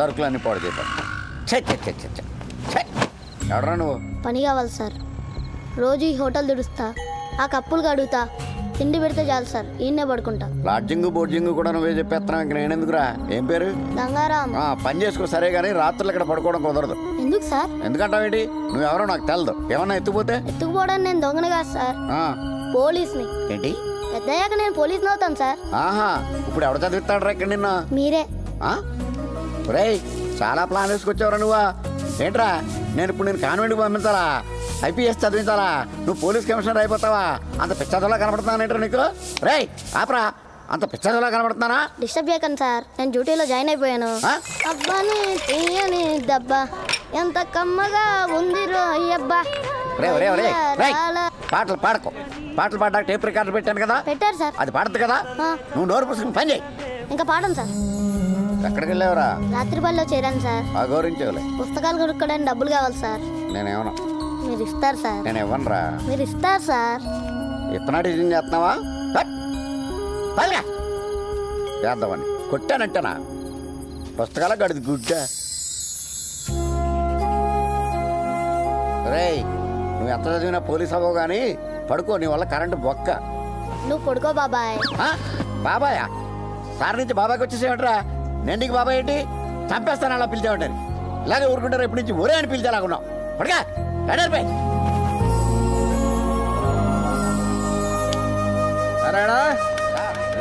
సరుకులన్నీ పాడు చేద్దాం. ఎవడరా నువ్వు? పని కావాలి సార్. రోజు ఈ హోటల్ దుడుస్తా, ఆ కప్పులు కడుగుతా, తిండి పెడితే చాలు సార్, ఈయన్నే పడుకుంటా. లాడ్జింగ్ బోర్జింగ్ కూడా నువ్వే చెప్పేస్తున్నావు, ఇంక నేనెందుకురా? ఏం పేరు? గంగారాం. పని చేసుకో సరే, కానీ రాత్రులు ఇక్కడ పడుకోవడం కుదరదు. ఎందుకు సార్? ఎందుకంటావేంటి? నువ్వెవరో నాకు తెలదు. ఏమన్నా ఎత్తుపోతే? ఎత్తుకుపోవడానికి నేను దొంగని కాదు సార్, పోలీస్ని. ఏంటి? పెద్దయ్యాక నేను పోలీస్ని అవుతాను సార్. ఆహా, ఇప్పుడు ఎవడ చదివిస్తాడు రా ఇక్కడ నిన్న? మీరే. రేయ్, చాలా ప్లాన్ వేసుకొచ్చావురా నువ్వా? ఏంట్రా, నేను ఇప్పుడు నేను కాన్వెంట్కి పంపించాలా? ఐపీఎస్ చదివించాలా? నువ్వు పోలీస్ కమిషనర్ అయిపోతావా? అంత పిచ్చదోలా కనబడుతున్నానంటారా నీకు? రేయ్ ఆపరా, అంత పిచ్చదోలా కనబడుతున్నానా? డిస్టర్బ్ చేయకండి సార్, నేను డ్యూటీలో జాయిన్ అయిపోయాను. అబ్బాని తీయని దబ్బా ఎంత కమ్మగా ఉంది రో అబ్బా. పాటలు పాడకు. పాటలు పాడడానికి టేప్ రికార్డు పెట్టాను కదా. పెట్టారు సార్. అది పాడద్దు కదా. నువ్వు నోరు పుస్తకం పని చేయి. ఇంకా పాడను సార్. ఎక్కడికి వెళ్ళావురా? రాత్రి పనిలో చేరాను సార్. గౌరవించవులే. పుస్తకాలు కొనుక్కోడానికి డబ్బులు కావాలి సార్. నేనేమన్నా? మీరు ఇస్తారు సార్. నేను ఇవ్వనురా. మీరు ఇస్తారు సార్. ఇత్తనాడు ఏం చేస్తున్నావా? చేద్దామని కొట్టానంటేనా? పుస్తకాల గడిది గుడ్డ. రేయ్, నువ్వు ఎంత చదివినా పోలీస్ అవ్వవు కానీ పడుకో, నీ వల్ల కరెంటు బొక్క. నువ్వు పడుకో బాబాయ్. బాబాయా? సార్ నుంచి బాబాయ్కి వచ్చేసేమంటరా? నేను నీకు బాబాయ్ ఏంటి? చంపేస్తాను అలా పిలిచేమంటారు. ఇలాగే ఊరుకుంటారు, ఎప్పటి నుంచి ఒరే అని పిలిచేలాగున్నావు. పడుగా ఎడర్పై. సరేనా?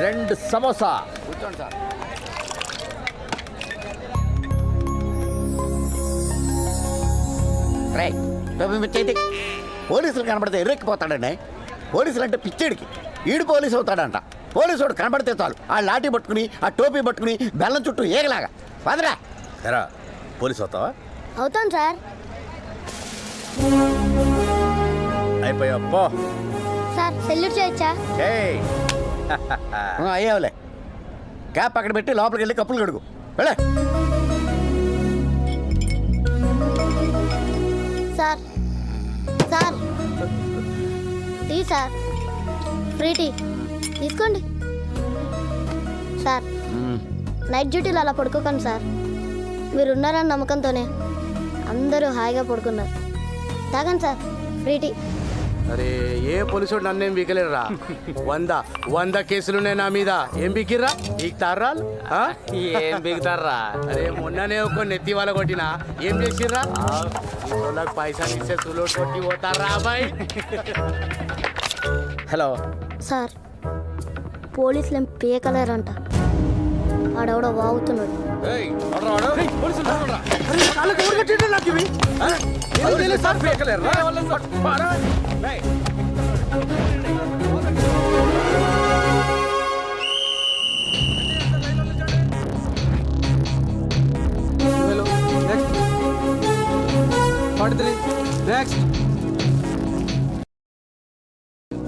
2 సమోసా. కూర్చోండి సార్. రేయ్, టోపీ మిచ్చైతే పోలీసులు కనబడితే ఎర్రెక్కిపోతాడండి. పోలీసులు అంటే పిచ్చేడికి. ఈడు పోలీసు అవుతాడంట. పోలీసు వాడు కనబడితే చాలు ఆ లాఠీ పట్టుకుని, ఆ టోపీ పట్టుకుని బెల్లం చుట్టూ ఏగలాగా పదరా. ఎరా, పోలీసు అవుతావా? అవుతాను సార్. అయిపోయా పో. సార్ సెల్యూట్ చేయొచ్చా? అయ్యావులే. క్యాప్ అక్కడ పెట్టి లోపలికి వెళ్ళి కప్పులు కడుగు. వెళ్ళే. Sir sir tea sir, free tea తీసుకోండి సార్. నైట్ డ్యూటీలో అలా పడుకోకండి సార్. మీరు ఉన్నారని నమ్మకంతోనే అందరూ హాయిగా పడుకున్నారు. తాగండి సార్, ఫ్రీ టీ. అరే, ఏ పోలీసు నన్నేం బీకలేరురా. 100 కేసులున్నాయి నా మీద. ఏం బీకిర్రా? బీక్తారా? ఏం బిగుతారా? అరే, మొన్ననే ఒక నెత్తి వాళ్ళ కొట్టినా. ఏం చేసిర్రా? పైసలు ఇస్తే సులోట్ కొట్టి పోతారా బాయ్. హలో సార్, పోలీసులు ఏం పీకలేరంట. ఆడెవడో వాగుతున్నాడు.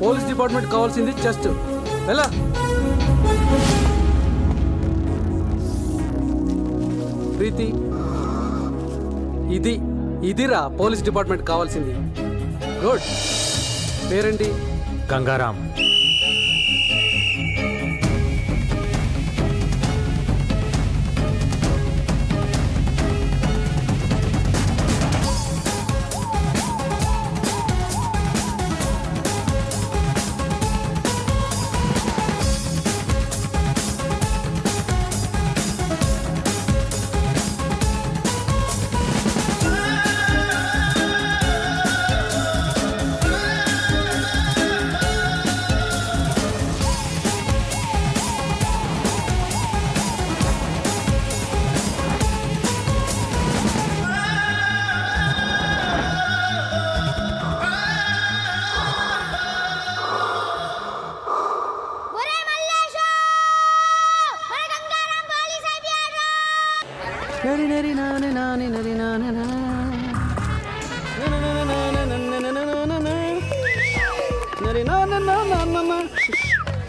పోలీస్ డిపార్ట్మెంట్ కావాల్సింది చెస్ట్. ఎలా ప్రీతి, ఇదిరా పోలీస్ డిపార్ట్మెంట్ కావాల్సింది. గుడ్. పేరేంటి? గంగారాం.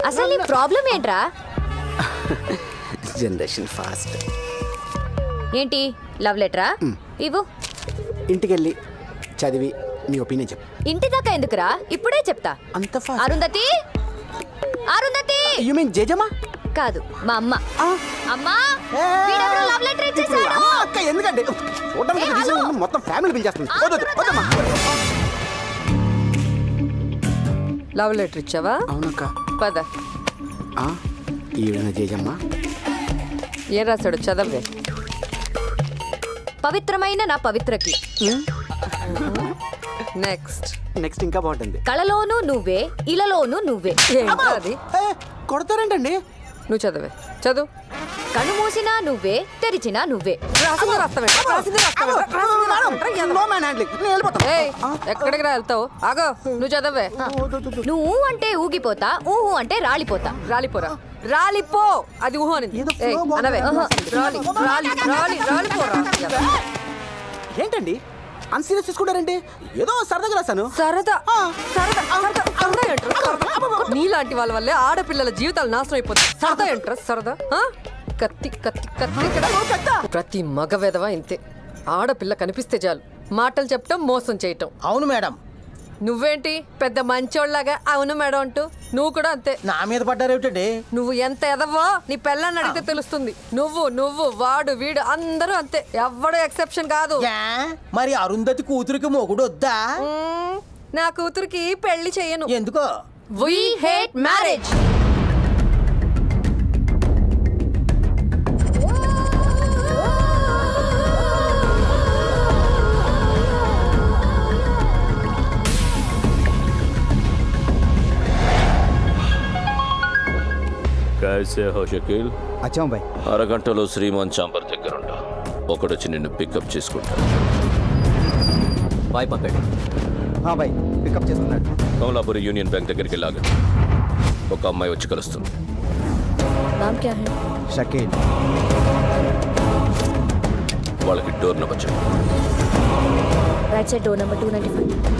అసలు నీ ప్రాబ్లం ఏంట్రా? Generation fast. ఏంటి లవ్ లెటరా? ఇవ్వు. ఇంటికెళ్ళి చదివి నీ ఒపీనియన్ చెప్పు. ఇంటి దాకా ఎందుకురా? ఇప్పుడే చెప్తా. అంత fast? Arundhati, Arundhati. You mean జేజమ్మా? కాదు మా అమ్మ. అమ్మా, వీడెవరో లవ్ లెటర్ ఇచ్చేసాడు. అక్క ఎందుకండి చూడడానికి హలో. మొత్తం ఫ్యామిలీ పిలిచేస్తుంది వద్దమ్మా. లవ్ లెటర్ ఇచ్చావా? అవునక్క. పద. ఈవిడ జేజమ్మా. ఏం రాశాడు చదవే. పవిత్రమైన నా పవిత్రకి. నెక్స్ట్. నెక్స్ట్ ఇంకా బాగుంటుంది. కళలోనూ నువ్వే, ఇలలోనూ నువ్వే. ఏంటో అది? కొడతారేంటండి? నువ్వు చదవే. చదువు. కళ్ళు మూసినా నువ్వే, తెరిచినా నువ్వే. రాసింది రాస్తావేంట్రా? రాసింది రాస్తావేంట్రా? రాసింది రాస్తావేంట్రా? No man handling. నేను వెళ్ళిపోతాను. ఏయ్, ఎక్కడికి రా వెళ్తావు? ఆగో, నువ్వు చదవే. నువ్వు అంటే ఊగిపోతా, ఊహు అంటే రాలిపోతా. రాలిపోరా. రాలిపో. అది ఊహ అనింది. ఏదో ఏయ్, flow అనవే. బాగుంది. రాలి రాలి రాలి రాలిపోరా. ఏంటండి అన్సీరియస్ తీసుకుంటారండి? ఏదో సరదాగా రాశాను. సరదా సరదా సరదా సరదా ఏంట్రా? సరదా. నీలాంటి వాళ్ళ వల్లే ఆడపిల్లల జీవితాలు నాశనం అయిపోతాయి. సరదా ఏంట్రా? సరదా. కత్తి కత్తి కత్తి ఇక్కడ. ప్రతి మగ వెధవ ఇంతే. ఆడపిల్ల కనిపిస్తే చాలు మాటలు చెప్పటం, మోసం చేయటం. అవును మేడం. నువ్వేంటి పెద్ద మంచోళ్ళగా అవును మేడం అంటూ? నువ్వు కూడా అంతే. నా మీద పడ్డారేమిటండి? నువ్వు ఎంత ఎదవో నీ పెళ్ళాన్ని అడిగితే తెలుస్తుంది. నువ్వు వాడు వీడు అందరూ అంతే. ఎవ్వడు ఎక్సెప్షన్ కాదు. యా, మరి అరుంధతి కూతురికి మొగుడు వద్దా? నా కూతురికి పెళ్లి చెయ్యను. ఎందుకో? We hate marriage. कैसे हो शकील? అచ్చా బాయ్. అరగంటలో శ్రీమాన్ చాంబర్ దగ్గరుంటా. ఒకడొచ్చి నిన్ను పికప్ చేసుకుంటా. బాయ్ పక్కడి. బాయ్ పికప్ చేసుకున్నాడు. కమలాపురి యూనియన్ బ్యాంక్ దగ్గరికి లాగా ఒక అమ్మాయి వచ్చి కలుస్తుంది. नाम क्या है? షకీల్. వాళ్ళకి డోర్ నెంబర్ చెప్పు. Right side door number 295.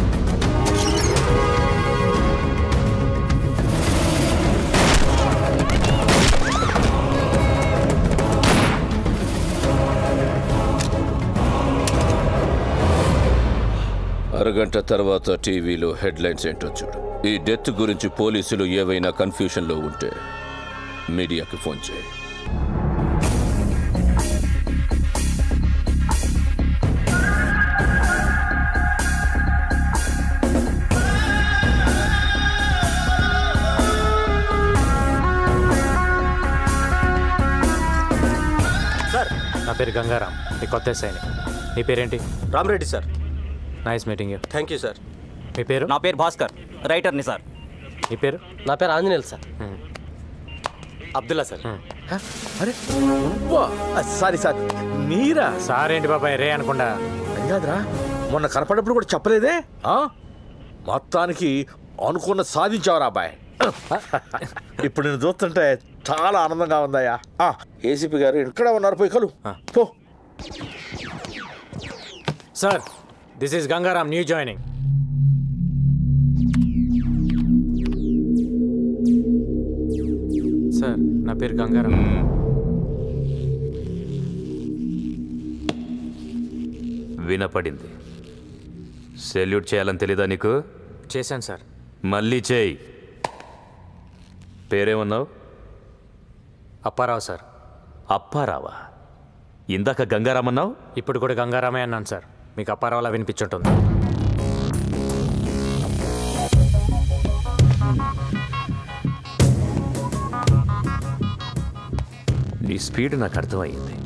అరగంట తర్వాత టీవీలో హెడ్లైన్స్ ఏంటో చూడు. ఈ డెత్ గురించి పోలీసులు ఏవైనా కన్ఫ్యూషన్లో ఉంటే మీడియాకి ఫోన్ చేయి. సార్, నా పేరు గంగారాం. నీ కొత్త సైని. నీ పేరేంటి? Ramareddy sir. Nice meeting you. Thank you sir. మీ పేరు? నా పేరు భాస్కర్, రైటర్ని సార్. నీ పేరు? నా పేరు ఆంజనేయులు సార్. అబ్దుల్లా సార్. అరే సారీ సార్, మీరా? సార్ ఏంటి బాబాయ్ రే అనకుండా? కాదురా, మొన్న కనపడప్పుడు కూడా చెప్పలేదే. మొత్తానికి అనుకున్న సాధించావురా అబ్బాయి. ఇప్పుడు నేను చూస్తుంటే చాలా ఆనందంగా ఉందయ్యా. ఏసీపీ గారు ఇక్కడ ఉన్నారు, పోయి కలు పో. Sir, this is Gangaram, new joining. Sir, నా పేరు గంగారాం. వినపడింది. సెల్యూట్ చేయాలని తెలీదా నీకు? చేశాను సార్. మళ్ళీ చేయి. పేరేమన్నావు? అప్పారావు సార్. అప్పారావా? ఇందాక గంగారామన్నావు. ఇప్పుడు కూడా గంగారామే అన్నాను సార్. మీకు అప్పారావులా వినిపించుంటుంది. నీ స్పీడ్ నాకు అర్థమయ్యింది.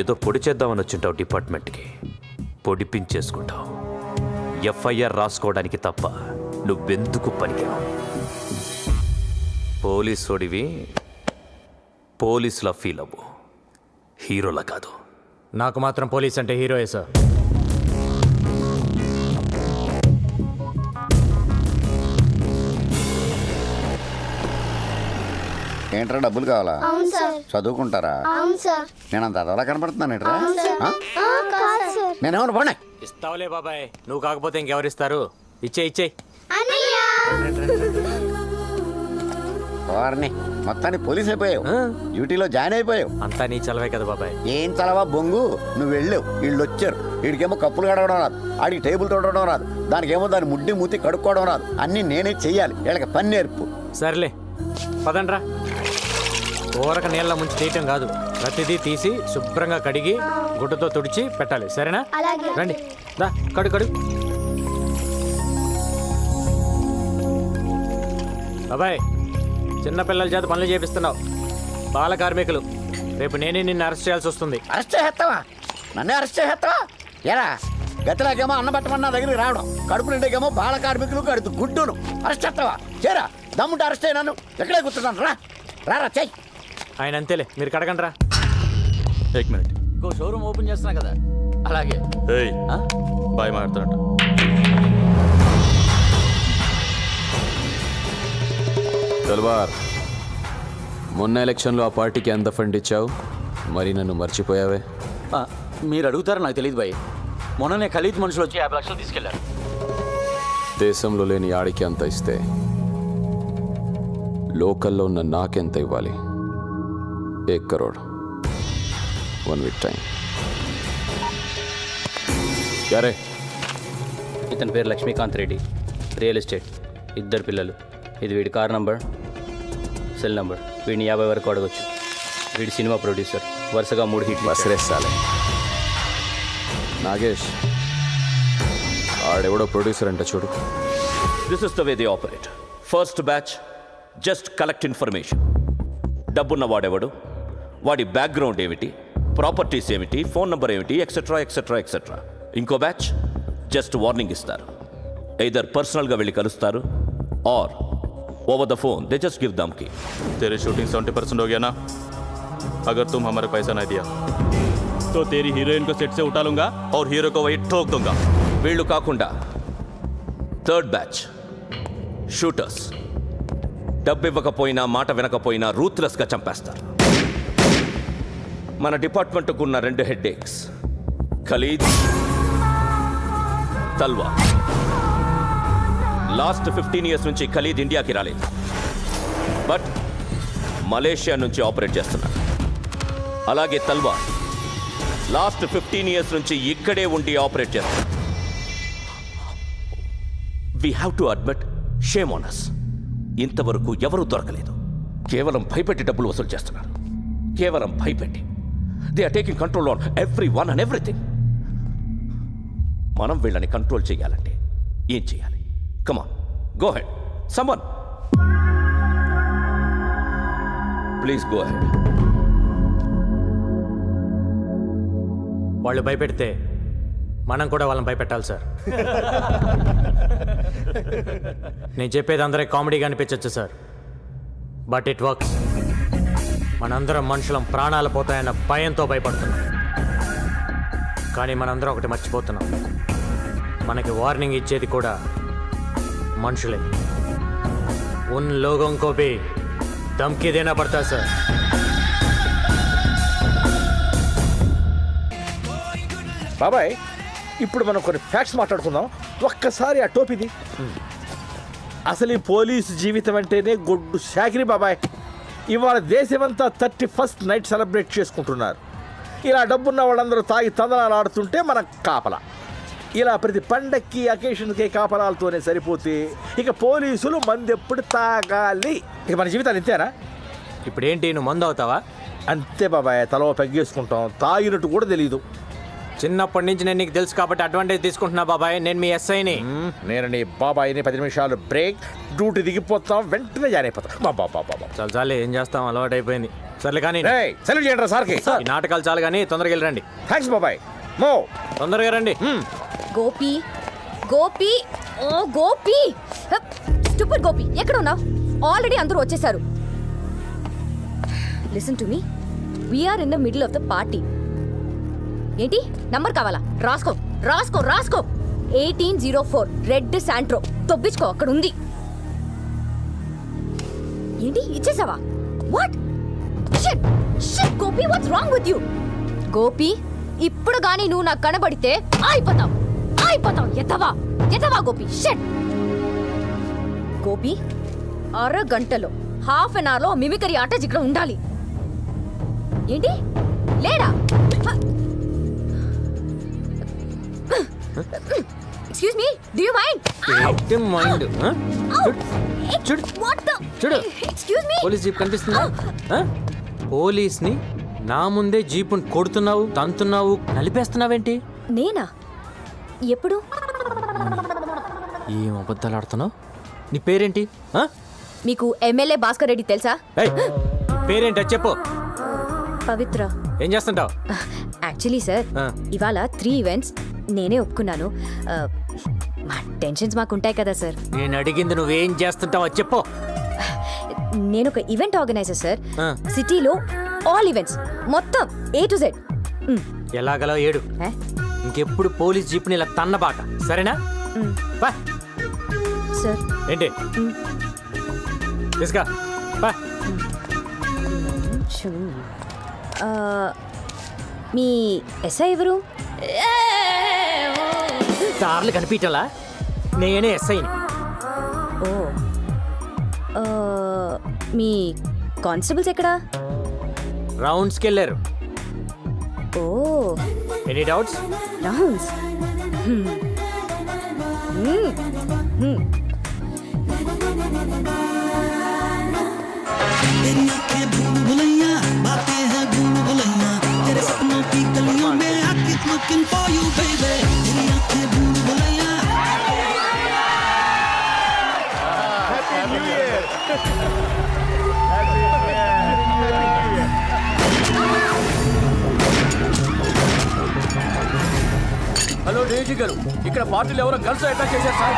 ఏదో పొడి చేద్దామని వచ్చింటావు డిపార్ట్మెంట్కి. పొడిపించేసుకుంటావు. ఎఫ్ఐఆర్ రాసుకోవడానికి తప్ప నువ్వెందుకు పనికిరావు. పోలీసోడివి పోలీసులా ఫీల్ అవ్వు, హీరోలా కాదు. నాకు మాత్రం పోలీస్ అంటే హీరోయే సార్. ఏంట్రా డబ్బులు కావాలా? అవును సార్. చదువుకుంటారా? అవును సార్. నేను అంత అదోలా కనపడుతున్నాను ఏంట్రా? కాదు సార్. నేనేమన్నా పోనీ. ఇస్తావులే బాబాయ్, నువ్వు కాకపోతే ఇంకెవరిస్తారు? ఇచ్చేయి. వారిని మొత్తానికి పోలీస్ అయిపోయావు, డ్యూటీలో జాయిన్ అయిపోయావు. అంతా నీ చలవే కదా బాబాయ్. ఏం చలవా బొంగు, నువ్వు వెళ్ళావు, వీళ్ళు వచ్చారు. వీడికేమో కప్పులు కడగడం రాదు, ఆడికి టేబుల్ తోడడం రాదు, దానికేమో దాని ముడ్డి మూతి కడుక్కోవడం రాదు. అన్నీ నేనే చెయ్యాలి. వీళ్ళకి పని నేర్పు. సర్లే, పదండ్రా. ఊరక నీళ్ళ ముంచి తీయటం కాదు, ప్రతిదీ తీసి శుభ్రంగా కడిగి గుడ్డతో తుడిచి పెట్టాలి, సరేనా? అలాగే. రండి, దా కడు. బాబాయ్, చిన్నపిల్లల చేత పనులు చేపిస్తున్నావు, బాల కార్మికులు. రేపు నేనే నిన్ను అరెస్ట్ చేయాల్సి వస్తుంది. అరెస్ట్ చేస్తావా? నన్నే అరెస్ట్ చేస్తావా? ఎరా గతిలాగేమో అన్న పట్టమన్న దగ్గరికి రావడం, కడుపు నిండేకేమో బాల కార్మికులు కడుతు గుడ్డును అరెస్ట్ చేస్తావా? చేరా దమ్ముంటే అరెస్ట్ అయినాను, ఎక్కడే కూర్చున్నాను. రా చెయ్యి. ఆయన అంతేలే, మీరు కడగండి రా. ఏక్ మినిట్. ఇంకో షోరూమ్ ఓపెన్ చేస్తున్నా కదా, అలాగే. ఏయ్ బాయ్ మాట్లాడుతున్నట్టు. తల్వార్, మొన్న ఎలక్షన్లో ఆ పార్టీకి ఎంత ఫండ్ ఇచ్చావు? మరి నన్ను మర్చిపోయావే? మీరు అడుగుతారో నాకు తెలియదు బాయ్. మొన్ననే ఖలీద్ మనుషులు వచ్చి 50 లక్షలు తీసుకెళ్లారు. దేశంలో లేని ఆడికి అంత ఇస్తే లోకల్లో ఉన్న నాకెంత ఇవ్వాలి? 1 crore. 1 week time. యారే, ఇతని పేరు లక్ష్మీకాంత్ రెడ్డి, రియల్ ఎస్టేట్, 2 పిల్లలు. ఇది వీడి కార్ నంబర్, సెల్ నంబర్. వీడిని 50 వరకు అడగొచ్చు. వీడి సినిమా ప్రొడ్యూసర్, వరుసగా 3 హిట్లు. బసరేస్తాలే. నాగేష్, ఆడెవడో ప్రొడ్యూసర్ అంట చూడు. This is the way they operate. First batch just collect information. డబ్బున్న వాడెవడు, వాడి బ్యాక్గ్రౌండ్ ఏమిటి, ప్రాపర్టీస్ ఏమిటి, ఫోన్ నెంబర్ ఏమిటి, ఎక్సెట్రా ఎక్సెట్రా ఎక్సెట్రా. ఇంకో బ్యాచ్ జస్ట్ వార్నింగ్ ఇస్తారు. ఎయిదర్ పర్సనల్గా వెళ్ళి కలుస్తారు or over the phone they just give धमकी. तेरी शूटिंग 70% हो गया ना? अगर तुम हमारे पैसा नहीं दिया तो तेरी हीरोइन को सेट से उठा लूंगा और हीरो को वही ठोक दूंगा. వీళ్ళు కాకుండా థర్డ్ బ్యాచ్ షూటర్స్. డబ్బు ఇవ్వకపోయినా మాట వినకపోయినా రూత్లెస్గా చంపేస్తారు. మన డిపార్ట్మెంట్కు ఉన్న 2 హెడ్ఏక్స్, ఖలీద్, తల్వార్. లాస్ట్ 15 years నుంచి ఖలీద్ ఇండియాకి రాలేదు, బట్ మలేషియా నుంచి ఆపరేట్ చేస్తున్నారు. అలాగే తల్వార్ లాస్ట్ 15 years నుంచి ఇక్కడే ఉండి ఆపరేట్ చేస్తున్నారు. We have to admit, shame on us. ఇంతవరకు ఎవరూ దొరకలేదు. కేవలం భయపెట్టి డబ్బులు వసూలు చేస్తున్నారు. కేవలం భయపెట్టి. They are taking control on every one and everything. మనం వీళ్ళని కంట్రోల్ చేయాలంటే ఏం చేయాలి? Come on, go ahead. Someone. Please go ahead. వాళ్ళు భయపెడితే మనం కూడా వాళ్ళని భయపెట్టాలి సార్. నేను చెప్పేది అందరికి కామెడీగా అనిపించచ్చు సార్, బట్ ఇట్ వర్క్స్. మనందరం మనుషులం ప్రాణాలు పోతాయన్న భయంతో భయపడుతున్నాం. కానీ మనందరం ఒకటి మర్చిపోతున్నాం, మనకి వార్నింగ్ ఇచ్చేది కూడా మనుషులే. उन लोगों को भी धमकी देना पड़ता है सर. బాబాయ్, ఇప్పుడు మనం కొన్ని ఫ్యాక్ట్స్ మాట్లాడుకుందాం. ఒక్కసారి ఆ టోపీది. అసలు ఈ పోలీసు జీవితం అంటేనే గొడ్డు శాకిరి బాబాయ్. ఇవాళ దేశమంతా 31st నైట్ సెలబ్రేట్ చేసుకుంటున్నారు. ఇలా డబ్బున్న వాళ్ళందరూ తాగి తందనాలు ఆడుతుంటే మన కాపలా. ఇలా ప్రతి పండక్కి అకేషన్కి కాపలాలతోనే సరిపోతే ఇక పోలీసులు మందెప్పుడు తాగాలి? ఇక మన జీవితాలు ఇంతేనా? ఇప్పుడేంటి, నువ్వు మందు అవుతావా? అంతే బాబాయ్, తలో పెగ్గేసుకుంటాం. తాగినట్టు కూడా తెలియదు. చిన్నప్పటి నుంచి నేను నీకు తెలుసు కాబట్టి అడ్వాంటేజ్ తీసుకుంటున్నా బాబాయ్. నేను మీ ఎస్ఐని. నేను నీ బాబాయ్ని. 10 నిమిషాలు బ్రేక్, డ్యూటీ దిగిపోతాం, వెంటనే జాయిన్ అయిపోతాం. బాబా చాలు చాలే, ఏం చేస్తాం, అలవాటు అయిపోయింది. సర్లే కానీ సెలవు చేయండి రా సార్కి. ఈ నాటకాలు చాలు కానీ తొందరగా వెళ్ళండి. థ్యాంక్స్ బాబాయ్. మో తొందరగా రండి. గోపి, గోపి, ఓ గోపి, స్టూపిడ్ గోపి, ఎక్కడ ఉన్నావు? ఆల్రెడీ అందరూ వచ్చేసారు. Listen to me, we are in the middle of the party. ఏంటి నంబర్ కావాలా? రాసుకో రాసుకో రాసుకో. 1804 రెడ్ శాంట్రో. తొబ్బించుకో, అక్కడ ఉంది. ఏంటి ఇచ్చేసావా? What shit shit Gopi, what's wrong with you? Gopi, ఇప్పుడు గానీ నువ్వు నాకు కనబడితే అయిపోతావు. ఎత్తవా గోపి. షిట్ గోపి, అరగంటలో, హాఫ్ అన్ అవర్లో మిమికరీ ఆర్టిస్ట్ ఇక్కడ ఉండాలి. ఏంటి లేడా? Excuse me, do you mind? Mind చూడు, వాట్ ద? చూడు, ఎక్స్క్యూజ్ మీ, పోలీస్ జీప్ కనిపిస్తుందా? పోలీస్ని నా ముందే జీపుని కొడుతున్నావు, తంతున్నావు, నలిపేస్తున్నావేంటి? నేనా? ఎప్పుడు? ఏం అబద్ధాలు ఆడుతున్నావు? నీ పేరేంటి? ఆ? మీకు ఎమ్మెల్యే భాస్కర్ రెడ్డి తెలుసా? ఏయ్, పేరేంటి అది చెప్పు. పవిత్ర. ఏం చేస్తుంటావు? యాక్చువల్లీ సార్, ఇవాళ 3 ఈవెంట్స్ నేనే ఒప్పుకున్నాను. మా టెన్షన్స్ మాకు ఉంటాయి కదా సార్. నేను అడిగింది నువ్వేం చేస్తుంటావు అది చెప్పు. నేను ఒక ఈవెంట్ ఆర్గనైజర్ సార్. సిటీలో ఆల్ ఈవెంట్స్ మొత్తం A to Z. ఎలాగలో ఏడు. ఇంకెప్పుడు పోలీస్ జీప్ని ఇలా తన్నబాక, సరేనా? బా సార్. ఏంటి తీసుకా బా. మీ ఎస్ఐ ఎవరు? కార్లు కనిపించాలా? నేనే ఎస్ఐని. ఓ, మీ కానిస్టేబుల్స్ ఎక్కడా? రౌండ్స్కి వెళ్ళారు. Oh, any doubts? Rounds. Hello Daisy గారు, ఇక్కడ పార్టీలు ఎవరో గర్ల్స్ అటాక్ చేశారు సార్.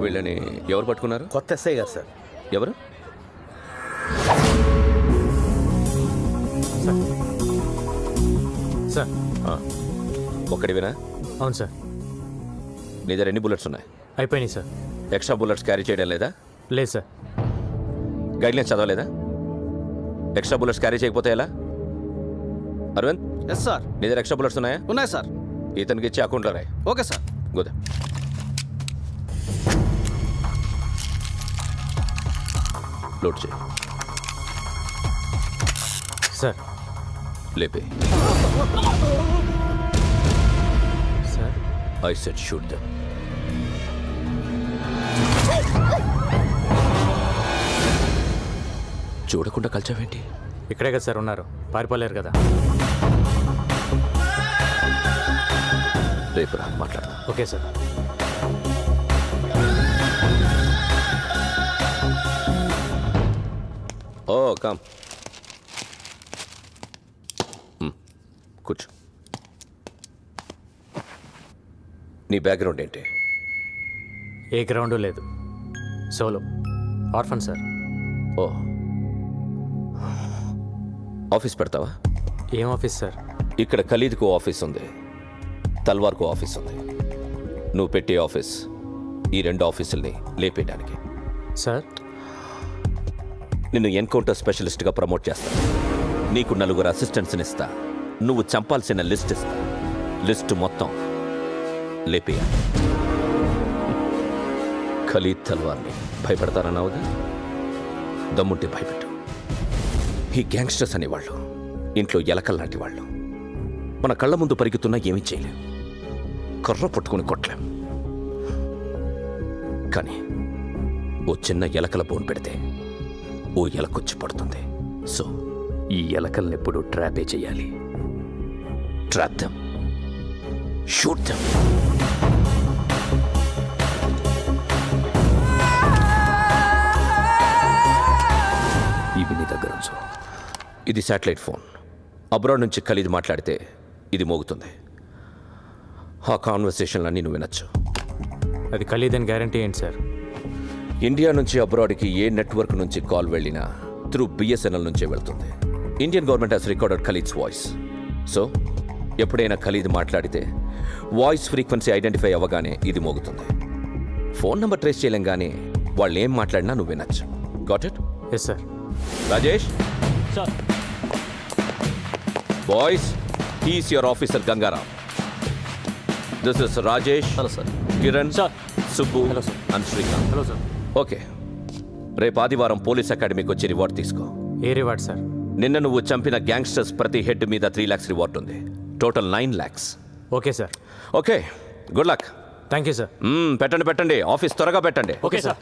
వీళ్ళని ఎవరు పట్టుకున్నారు? కొత్త ఎస్ఐ గారు సార్. ఎవరు? సార్. ఒక్కడివేనా? అవును సార్. నీ దగ్గర ఎన్ని బుల్లెట్స్ ఉన్నాయి? అయిపోయినాయి సార్. ఎక్స్ట్రా బుల్లెట్స్ క్యారీ చేయడం లేదా? లేదు సార్. గైడ్లైన్స్ చదవలేదా? ఎక్స్ట్రా బుల్లెట్స్ క్యారీ చేయకపోతే ఎలా? అరవింద్. Yes sir. నీ దగ్గర ఎక్స్ట్రా బుల్లెట్స్ ఉన్నాయా? ఉన్నాయి సార్. ఇతనికి ఇచ్చి అకౌంట్లో రాయి. Okay sir. గోదా. లోడ్ చేయి. సార్. లేపే. Sir. I said shoot them. చూడకుండా కలిచావేంటి? ఇక్కడే కదా సార్ ఉన్నారు, పారిపోలేరు కదా. రేపు రా మాట్లాడదాం. Okay sir. Oh come. కూర్చో. నీ బ్యాక్గ్రౌండ్ ఏంటి? ఏ గ్రౌండు లేదు, solo orphan sir. Oh, office పెడతావా? ఏం ఆఫీస్ సార్? ఇక్కడ ఖలీద్కు ఆఫీస్ ఉంది, తల్వార్కు ఆఫీస్ ఉంది. నువ్వు పెట్టే ఆఫీస్ ఈ 2 ఆఫీసుల్ని లేపేయడానికి. సార్, నిన్ను ఎన్కౌంటర్ స్పెషలిస్ట్గా ప్రమోట్ చేస్తా. నీకు 4 అసిస్టెంట్స్ని ఇస్తా. నువ్వు చంపాల్సిన లిస్ట్ ఇస్తా. లిస్ట్ మొత్తం లేపేయాలి. ఖలీద్ తల్వార్ని భయపడతారన్నావుగా, దమ్ముంటే భయపెట్టు. ఈ గ్యాంగ్స్టర్స్ అనేవాళ్ళు ఇంట్లో ఎలకల్లాంటి వాళ్ళు. మన కళ్ళ ముందు పరిగెత్తున్నా ఏమీ చేయలేం, కర్ర పట్టుకుని కొట్టలేం. కానీ ఓ చిన్న ఎలకల బోన్ పెడితే ఓ ఎలకొచ్చి పడుతుంది. సో ఈ ఎలకల్ని ఎప్పుడు ట్రాపే చేయాలి. Trap them, shoot them. ఇవి నీ దగ్గర ఉంచు. ఇది శాటిలైట్ ఫోన్. అబ్రాడ్ నుంచి ఖలీద్ మాట్లాడితే ఇది మోగుతుంది. ఆ కాన్వర్సేషన్లన్నీ నువ్వు వినొచ్చు. అది ఖలీద్ అని గ్యారంటీ ఏంటి సార్? ఇండియా నుంచి అబ్రాడ్కి ఏ నెట్వర్క్ నుంచి కాల్ వెళ్ళినా త్రూ BSNL నుంచే వెళ్తుంది. Indian government has recorded Khalid's voice. So ఎప్పుడైనా ఖలీద్ మాట్లాడితే వాయిస్ ఫ్రీక్వెన్సీ ఐడెంటిఫై అవ్వగానే ఇది మోగుతుంది. ఫోన్ నెంబర్ ట్రేస్ చేయలేం, కానీ వాళ్ళు ఏం మాట్లాడినా నువ్వు వినొచ్చు. Got it? Yes sir. Rajesh sir. Boys, he's your officer Gangaram. This is Rajesh. Hello sir. Kiran sir. Subbu. Hello sir. And Srikanth. Hello sir. Okay, రేపు ఆదివారం పోలీస్ అకాడమీకి వచ్చి రివార్డ్ తీసుకో. ఏ రివార్డ్ సార్? నిన్న నువ్వు చంపిన గ్యాంగ్స్టర్స్ ప్రతి హెడ్ మీద 3 lakhs రివార్డ్ ఉంది. Total 9 lakhs. Okay sir. Okay, good luck. Thank you sir. పెట్టండి, ఆఫీస్ త్వరగా పెట్టండి. Okay sir.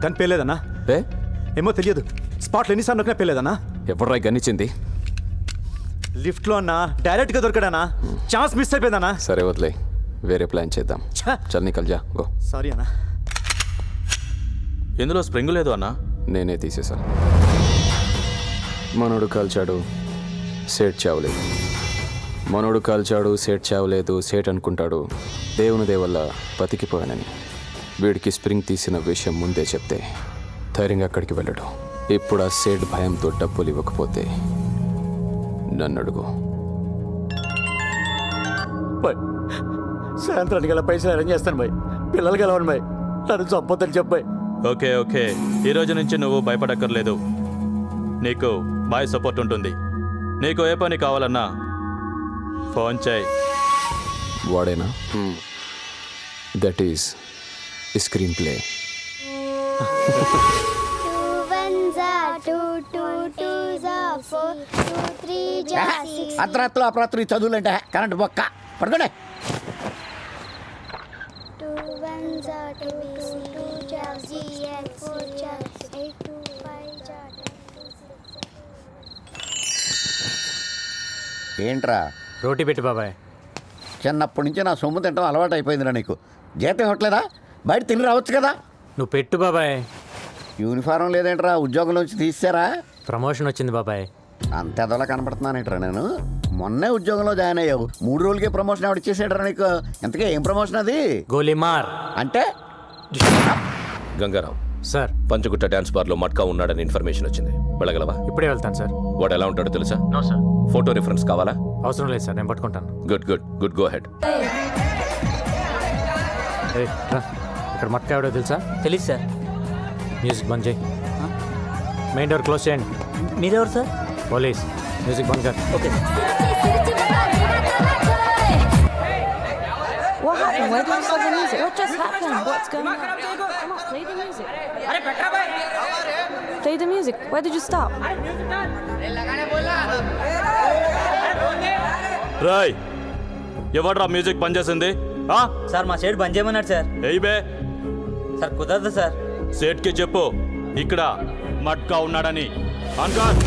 గన్ పేలేదన్నా? ఏమో తెలియదు. స్పాట్లో ఎన్నిసార్లు నొక్కినా పేలేదన్నా. ఎప్పుడ్రా గన్నిచ్చింది? లిఫ్ట్లో అన్నా, డైరెక్ట్గా దొరికాడన్నా. Chance miss అయిపోయిందన్నా. సరే వదిలే, వేరే ప్లాన్ చేద్దాం. చల్ నికల్ జా, గో. సారీ అన్నా. ఇందులో స్ప్రింగ్ లేదు అన్నా. నేనే తీసేశాను. మనోడు కాల్చాడు, సేట్ చావలేదు. మనోడు కాల్చాడు, సేట్ చావలేదు. సేట్ అనుకుంటాడు దేవుని దేవల్ల బతికిపోయానని. వీడికి స్ప్రింగ్ తీసిన విషయం ముందే చెప్తే ధైర్యంగా అక్కడికి వెళ్ళడు. ఇప్పుడు ఆ సేట్ భయంతో డబ్బులు ఇవ్వకపోతే నన్ను అడుగు. సాయంత్రానికి గల పైసలు అరేంజ్ చేస్తాను బాయ్. పిల్లలు గెలవండి బాయ్. నన్ను చంపొద్దని చెప్పాయి. ఓకే, ఈ రోజు నుంచి నువ్వు భయపడక్కర్లేదు. నీకు బాయ్ సపోర్ట్ ఉంటుంది. నీకు ఏ పని కావాలన్నా ఫోన్ చేయి. వాడేనా? That is screenplay. అర్ధరాత్రులు అపరాత్రులు చదువులంటే కరెంట్ బొక్క పడుకోండి. ఏంట్రా? రోటీ పెట్టి బాబాయ్. చిన్నప్పటి నుంచి నా సొమ్ము తింటాం అలవాటు అయిపోయిందిరా నీకు. జీతం ఇవ్వట్లేదా? బయట తిని రావచ్చు కదా. నువ్వు పెట్టు బాబాయ్. యూనిఫారం లేదేంట్రా? ఉద్యోగంలోంచి తీసారా? ప్రమోషన్ వచ్చింది బాబాయ్. అంత ఎదలా కనపడుతున్నానేంట్రా నేను? మొన్నే ఉద్యోగంలో జాయిన్ అయ్యావు, 3 రోజులకే ప్రమోషన్ ఎవరు ఇచ్చేసాడరా నీకు? ఎంతకే ఏం ప్రమోషన్ అది? గోలీమార్. అంటే గంగారాం సార్, పంచగుట్ట డాన్స్ బార్లో మట్కా ఉన్నాడని ఇన్ఫర్మేషన్ వచ్చింది. వెళ్ళగలవా? ఇప్పుడే వెళ్తాను సార్. వాడు ఎలా ఉంటాడో తెలుసా? No sir. ఫోటో రిఫరెన్స్ కావాలా? అవసరం లేదు సార్, నేను పట్టుకుంటాను. Good go head. ఇక్కడ మట్కా ఎవడో తెలుసా? తెలీదు సార్. మ్యూజిక్ బంద్ చేయి. మెయిన్ డోర్ క్లోజ్ చేయండి. మీరెవరు సార్? పోలీస్. మ్యూజిక్ బంద్ కర్. Okay. What happened? Why did you stop the music? What just happened? What's going on? Come on, play the music. Play the music. Why did you stop? Roy, ఎవడ్రా music బంద్ చేసింది? Sir మా సేట్ బంద్ చేయమన్నాడు sir. ఏయ్ బే. Sir కుదరదు sir. సేట్కి చెప్పు ఇక్కడ మట్కా ఉన్నాడని. ఆన్కార్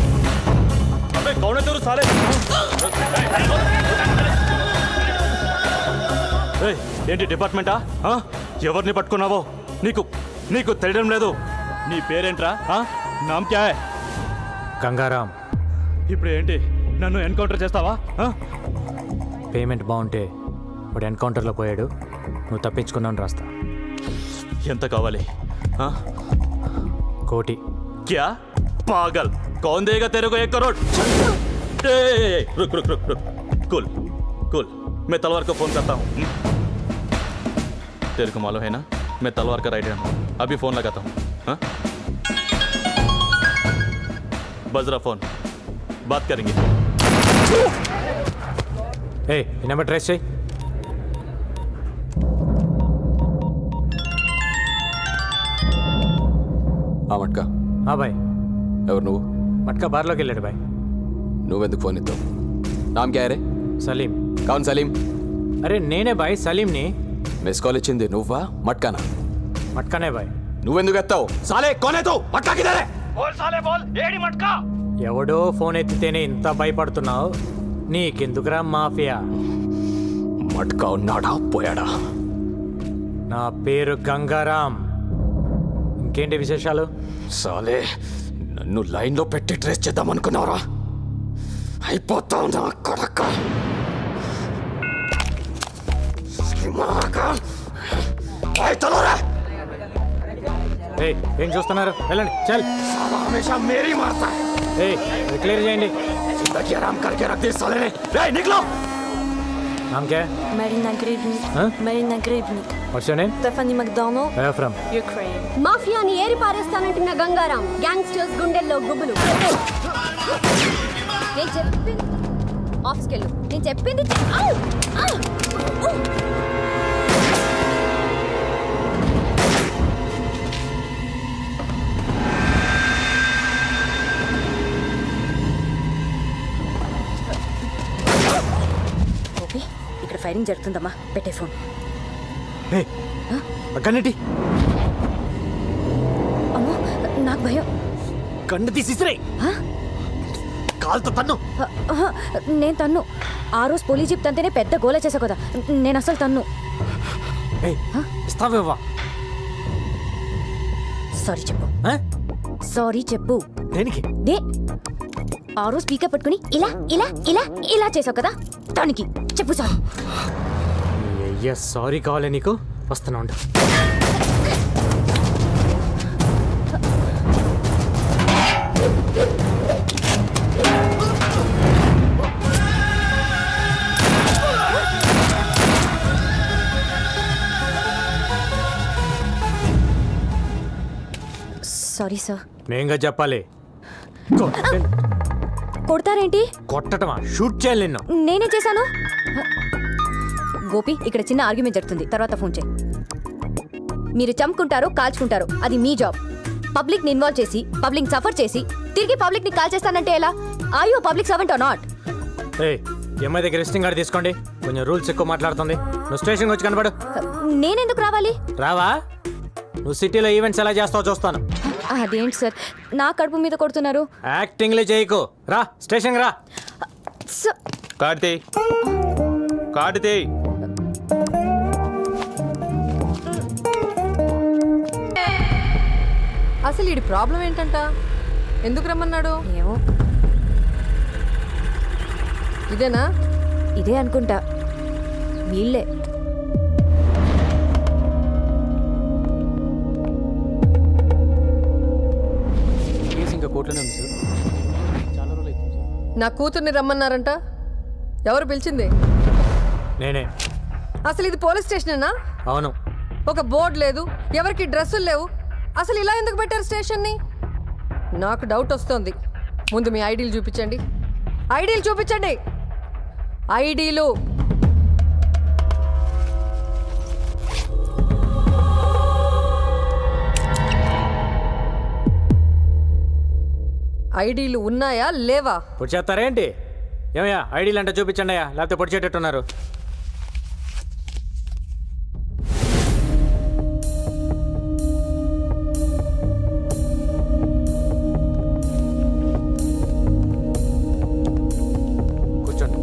అబ్బే కౌనెతూరు సాలే. ఏంటి డిపార్ట్మెంటా? ఎవరిని పట్టుకున్నావో నీకు తెలియడం లేదు. నీ పేరేంట్రా? నామ్ క్యా హై? గంగారాం. ఇప్పుడు ఏంటి, నన్ను ఎన్కౌంటర్ చేస్తావా? పేమెంట్ బాగుంటే వాడు ఎన్కౌంటర్లో పోయాడు, నువ్వు తప్పించుకున్నాను రాస్తా. ఎంత కావాలి? కోటి. క్యా పాగల్, कौन देगा तेरे को 1 करोड़? रुक कूल, मैं तलवार को फोन करता हूँ. तेरे को मालूम है ना, मैं तलवार का राइट हैंड हूँ. अभी फोन लगाता हूँ. बज रहा फोन, बात करेंगे. ఏ ఈ నెంబర్ ట్రేస్ చేయి. మట్కా. బాయ్. ఎవరు నువ్వు? మట్కా బార్లోకి వెళ్ళాడు బాయ్. నువ్వెందుకు ఫోన్ ఇద్దావు? నామ్ క్యా రే? సలీం. కౌన్ సలీం? అరే నేనే బాయ్, సలీంని. మిస్ కాల్ ఇచ్చింది నువ్వా మట్కానా? మట్కానే బాయ్. నువ్వెందుకు ఎత్తావు? సాలే కోనే తో మట్కా కిధర్ హై? బోల్ సాలే బోల్, ఏడి మట్కా? ఎవడో ఫోన్ ఎత్తితేనే ఇంత భయపడుతున్నావు, నీకెందుకురా మాఫియా? మట్కా ఉన్నాడా పోయాడా? నా పేరు గంగారాం. ఇంకేంటి విశేషాలు? సాలే నన్ను లైన్లో పెట్టి ట్రేస్ చేద్దాం అనుకున్నావురా? అయిపోతావు నా కొడక. ఏయ్, ఏం చూస్తున్నారు? వెళ్ళండి చల్. ఏయ్, ఇది క్లియర్ చేయండి. नाम क्या है? Marina Gribny. Huh? Marina Gribny. What's your name? Stephanie McDonald. Where are you from? Ukraine. మాఫియాని eri పారేస్తానంటున్న Gangaram, gangsters గుండెల్లో గుబులు. నేను చెప్పింది ఆఫీస్కి వెళ్ళు. నేను చెప్పింది ఔ! ఔ! ఔ! గోపి, ఇక్కడ ఫైరింగ్ జరుగుతుందమ్మా, పెట్టే ఫోన్. కన్నటి అమ్మో, నాకు భయం. కన్ను తీసిరే కాలుతో తన్ను. నేను తన్ను. ఆ రోజు పోలీస్ జీప్ తంతేనే పెద్ద గోల చేసా కదా, నేను అసలు తన్ను. ఇస్తావేవా? సారీ చెప్పు. సారీ చెప్పు. దేనికి? ఆ రోజు స్పీకర్ పట్టుకుని ఇలా ఇలా ఇలా ఇలా చేసావు కదా, దానికి చెప్పు సారీ. అయ్యా, సారీ కావాలి నీకు? వస్తున్నా ఉండు. Sorry sir. నేనుగా చెప్పాలి. కొడతారేంటి? కొట్టటమా? షూట్ చేయాలి నిన్ను. నేనే చేశాను. గోపి, ఇక్కడ చిన్న ఆర్గ్యుమెంట్ జరుగుతుంది, తర్వాత ఫోన్ చేయి. మీరు చంపుకుంటారు, కాల్చుకుంటారు, అది మీ జాబ్. పబ్లిక్ ని ఇన్వాల్వ్ చేసి పబ్లిక్ సఫర్ చేసి తిరిగి పబ్లిక్ ని కాల్ చేస్తానంటే ఎలా? Are you public servant or not? ఏమై దగ్గర రిజిస్టింగ్ కార్డు తీసుకోండి. కొంచెం రూల్స్ ఎక్కువ మాట్లాడుతుంది. నువ్వు స్టేషన్కి వచ్చి కనబడు. నేనెందుకు రావాలి? రావా? నువ్వు సిటీలో ఈవెంట్స్ ఎలా చేస్తావో చూస్తాను. అదేంటి సార్, నా కడుపు మీద కొడుతున్నారు? యాక్టింగ్లే చేయకు. రా స్టేషన్కి రా. కార్తీ, కార్తీ. అసలు ఈ ప్రాబ్లం ఏంటంట? ఎందుకు రమ్మన్నాడు? ఏమో. ఇదేనా? ఇదే అనుకుంటా. వీళ్ళే. ఇంకా కోర్టులోనే ఉంది సార్. చాలా రోజులు అవుతుంది సార్. నా కూతుర్ని రమ్మన్నారంట. ఎవరు పిలిచింది? నేనే. అసలు ఇది పోలీస్ స్టేషనేనా? అవును. ఒక బోర్డు లేదు, ఎవరికి డ్రెస్సులు లేవు. అసలు ఇలా ఎందుకు పెట్టారు స్టేషన్ని? నాకు డౌట్ వస్తుంది. ముందు మీ ఐడీలు చూపించండి. ఐడీలు చూపించండి. ఐడీలు. ఐడీలు ఉన్నాయా లేవా? పొడి చేస్తారేంటి? ఏమయ్యా, ఐడీలు అంటే చూపించండి అయ్యా, లేకపోతే పొడి చేటట్టున్నారు. కూర్చోండి.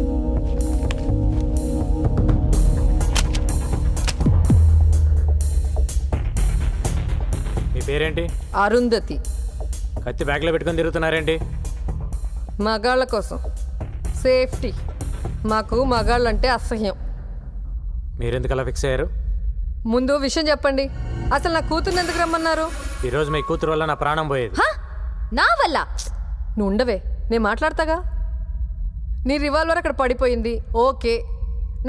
మీ పేరేంటి? అరుంధతి. కత్తి బ్యాగ్లో పెట్టుకొని తిరుగుతున్నారేంటి? మగాళ్ళ కోసం, సేఫ్టీ. మాకు మగాళ్ళంటే అసహ్యం. మీరెందుకు అలా ఫిక్స్ అయ్యారు? ముందు విషయం చెప్పండి. అసలు నా కూతుర్ని ఎందుకు రమ్మన్నారు? ఈరోజు మీ కూతురు వల్ల నా ప్రాణం పోయేది. నా వల్ల? నువ్వు ఉండవే, నేను మాట్లాడతాగా. నీ రివాల్వర్ అక్కడ పడిపోయింది, ఓకే.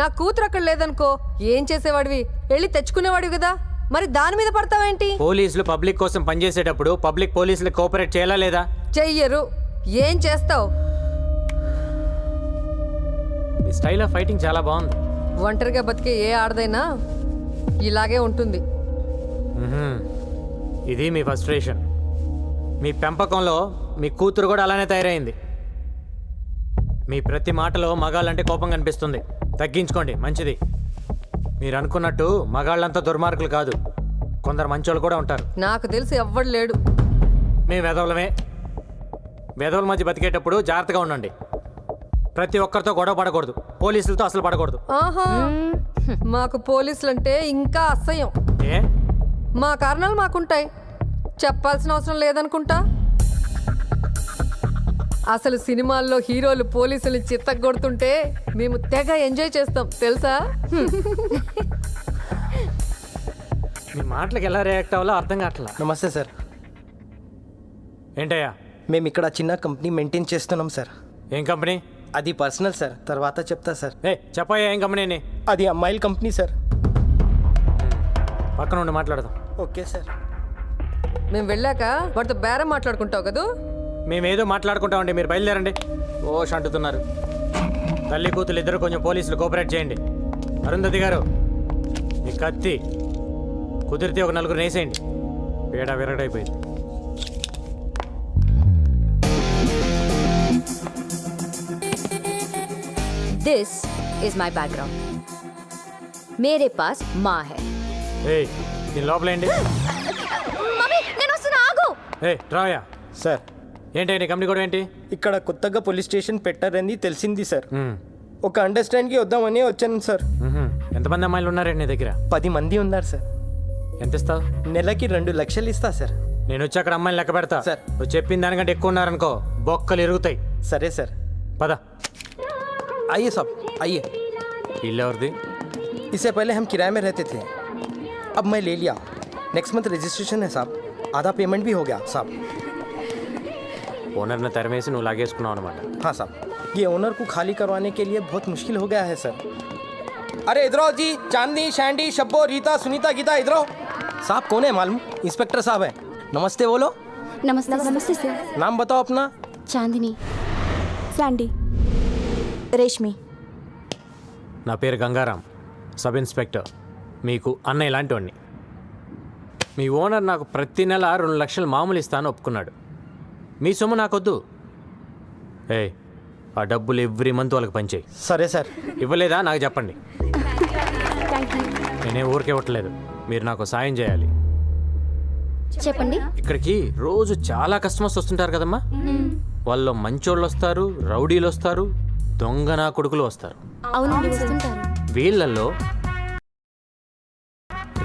నా కూతురు అక్కడ లేదనుకో, ఏం చేసేవాడివి? వెళ్ళి తెచ్చుకునేవాడివి కదా, మరి దాని మీద పడతావేంటి? పోలీసులు పబ్లిక్ కోసం పనిచేసేటప్పుడు పబ్లిక్ పోలీసులు కోఆపరేట్ చేయాలా లేదా? చెయ్యరు. ఏం చేస్తావు? మీ స్టైల్ ఆఫ్ ఫైటింగ్ చాలా బాగుంది. ఒంటరిగా బతికే ఏ ఆడదైనా ఇలాగే ఉంటుంది. ఇది మీ ఫ్రస్ట్రేషన్. మీ పెంపకంలో మీ కూతురు కూడా అలానే తయారైంది. మీ ప్రతి మాటలో మగాళ్ళంటే కోపం కనిపిస్తుంది. తగ్గించుకోండి, మంచిది. మీరు అనుకున్నట్టు మగాళ్ళంతా దుర్మార్గులు కాదు, కొందరు మంచోళ్ళు కూడా ఉంటారు. నాకు తెలిసి ఎవ్వడు లేడు. మేము వెధవలమే. వెధవల మధ్య బతికేటప్పుడు జాగ్రత్తగా ఉండండి. ప్రతి ఒక్కరితో గొడవ పడకూడదు, పోలీసులతో అసలు పడకూడదు. ఆహా, మాకు పోలీసులంటే ఇంకా అసహ్యం. ఏ? మా కారణాలు మాకుంటాయి, చెప్పాల్సిన అవసరం లేదనుకుంటా. అసలు సినిమాల్లో హీరోలు పోలీసులు చిత్తగొడుతుంటే మేము తెగ ఎంజాయ్ చేస్తాం తెలుసా? మీ మాటలకు ఎలా రియాక్ట్ అవ్వాలో అర్థం కావట్లా. నమస్తే సార్. ఏంటయ్యా? మేము ఇక్కడ చిన్న కంపెనీ మెయింటైన్ చేస్తున్నాం సార్. ఏం కంపెనీ? అది పర్సనల్ సార్, తర్వాత చెప్తా సార్. చెప్పయ్యా ఏం కంపెనీ? అది అమ్మాయిల కంపెనీ సార్. పక్కన ఉండి మాట్లాడదాం. Okay sir. మేము వెళ్ళాక వాడితో బేరం మాట్లాడుకుంటావు కదా. మేమేదో మాట్లాడుకుంటామండి, మీరు బయలుదేరండి. ఓష్ అంటున్నారు. తల్లి కూతురు ఇద్దరు కొంచెం పోలీసులు కోఆపరేట్ చేయండి. అరుంధతి గారు, ఈ కత్తి కుదిరితే ఒక నలుగురు వేసేయండి. పేడ విరగడైపోయింది. This is my background. मेरे पास माँ है. దీని లోపలేండి. మమ్మీ నేను వస్తున్నా, ఆగు. రాయా సార్. ఏంటి కంపెనీ కూడా ఏంటి? ఇక్కడ కొత్తగా పోలీస్ స్టేషన్ పెట్టారని తెలిసింది సార్. ఒక అండర్స్టాండ్కి వద్దామని వచ్చాను సార్. ఎంతమంది అమ్మాయిలు ఉన్నారండి నీ దగ్గర? 10 మంది ఉన్నారు సార్. ఎంత ఇస్తావు? నెలకి 2 లక్షలు ఇస్తా సార్. నేను వచ్చి అక్కడ అమ్మాయిని లెక్క పెడతా సార్. నువ్వు చెప్పిన దానికంటే ఎక్కువ ఉన్నారనుకో బొక్కలు ఇరుగుతాయి. సరే సార్. పద. आइए साहब आइए. इल्ल ఎవరిది? इससे पहले हम किराए में रहते थे, अब मैं ले लिया. नेक्स्ट मंथ रजिस्ट्रेशन है साहब. आधा पेमेंट भी हो गया साहब. ఓనర్ని తెరమేసి నువ్వు లాగేసుకున్నావు అనమాట. हाँ साहब. ये ओनर को खाली करवाने के लिए बहुत मुश्किल हो गया है सर. अरे इधर आओ जी. चांदनी, शैंडी, शब्बो, रीता, सुनीता, गीता इधर आओ. साहब कौन है मालूम? इंस्पेक्टर साहब है. नमस्ते बोलो. नमस्ते. नमस्ते सर. नाम बताओ अपना. चांदनी. सैंडी. రేష్మి. నా పేరు గంగారాం, సబ్ ఇన్స్పెక్టర్. మీకు అన్నయ్య లాంటి వాడిని. మీ ఓనర్ నాకు ప్రతి నెల 2 లక్షలు మామూలు ఇస్తాను ఒప్పుకున్నాడు. మీ సొమ్ము నాకొద్దు. ఆ డబ్బులు ఎవ్రీ మంత్ వాళ్ళకి పంచేయి. సరే సార్. ఇవ్వలేదా నాకు చెప్పండి. నేనే ఊరికే ఇవ్వట్లేదు, మీరు నాకు సాయం చేయాలి. చెప్పండి. ఇక్కడికి రోజు చాలా కస్టమర్స్ వస్తుంటారు కదమ్మా. వాళ్ళు మంచోళ్ళు వస్తారు, రౌడీలు వస్తారు, దొంగ నా కొడుకులు వస్తారు. అవునండి వస్తుంటారు. వీళ్ళల్లో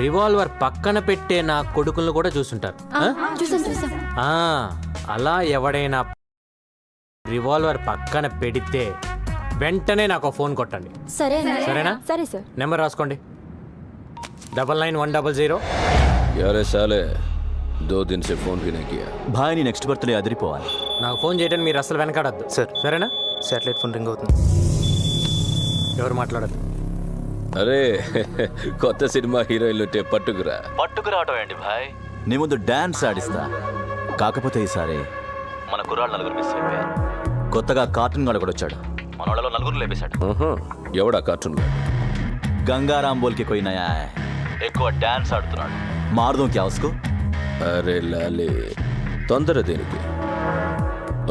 రివాల్వర్ పక్కన పెట్టే నా కొడుకులను కూడా చూసుంటారు. అలా ఎవడైనా రివాల్వర్ పక్కన పెడితే వెంటనే నాకు ఫోన్ కొట్టండి. సరేనా? సరే సార్. నెంబర్ రాసుకోండి. 991000. यारे साले 2 दिन से फोन भी नहीं किया. భాయ్ నీ నెక్స్ట్ బర్త్డే అదిరిపోవాలి. నాకు ఫోన్ చేయడానికి మీరు అసలు వెనకాడద్దు సార్. సరేనా? శాటిలైట్ ఫోన్ రింగ్ అవుతుంది. ఎవరు మాట్లాడద్దు. అరే కొత్త సినిమా హీరోయిన్లు ఉంటే పట్టుకురా. పట్టుకురావటం ఏంటి భాయ్? నీ ముందు డాన్స్ ఆడిస్తా. కాకపోతే ఈసారి మన కుర్రాళ్ళు 4 మిస్ అయిపోయారు. కొత్తగా కార్టూన్ గాడు కూడా వచ్చాడు. మన వాళ్ళలో 4 లేపేశాడు. ఎవడా కార్టూన్? గంగారాం బోల్కి కోయి నయా హై. ఎక్కువ డాన్స్ ఆడుతున్నాడు. మారుదాం క్యా ఉస్కో? అరే లాలే తొందర దేనికి?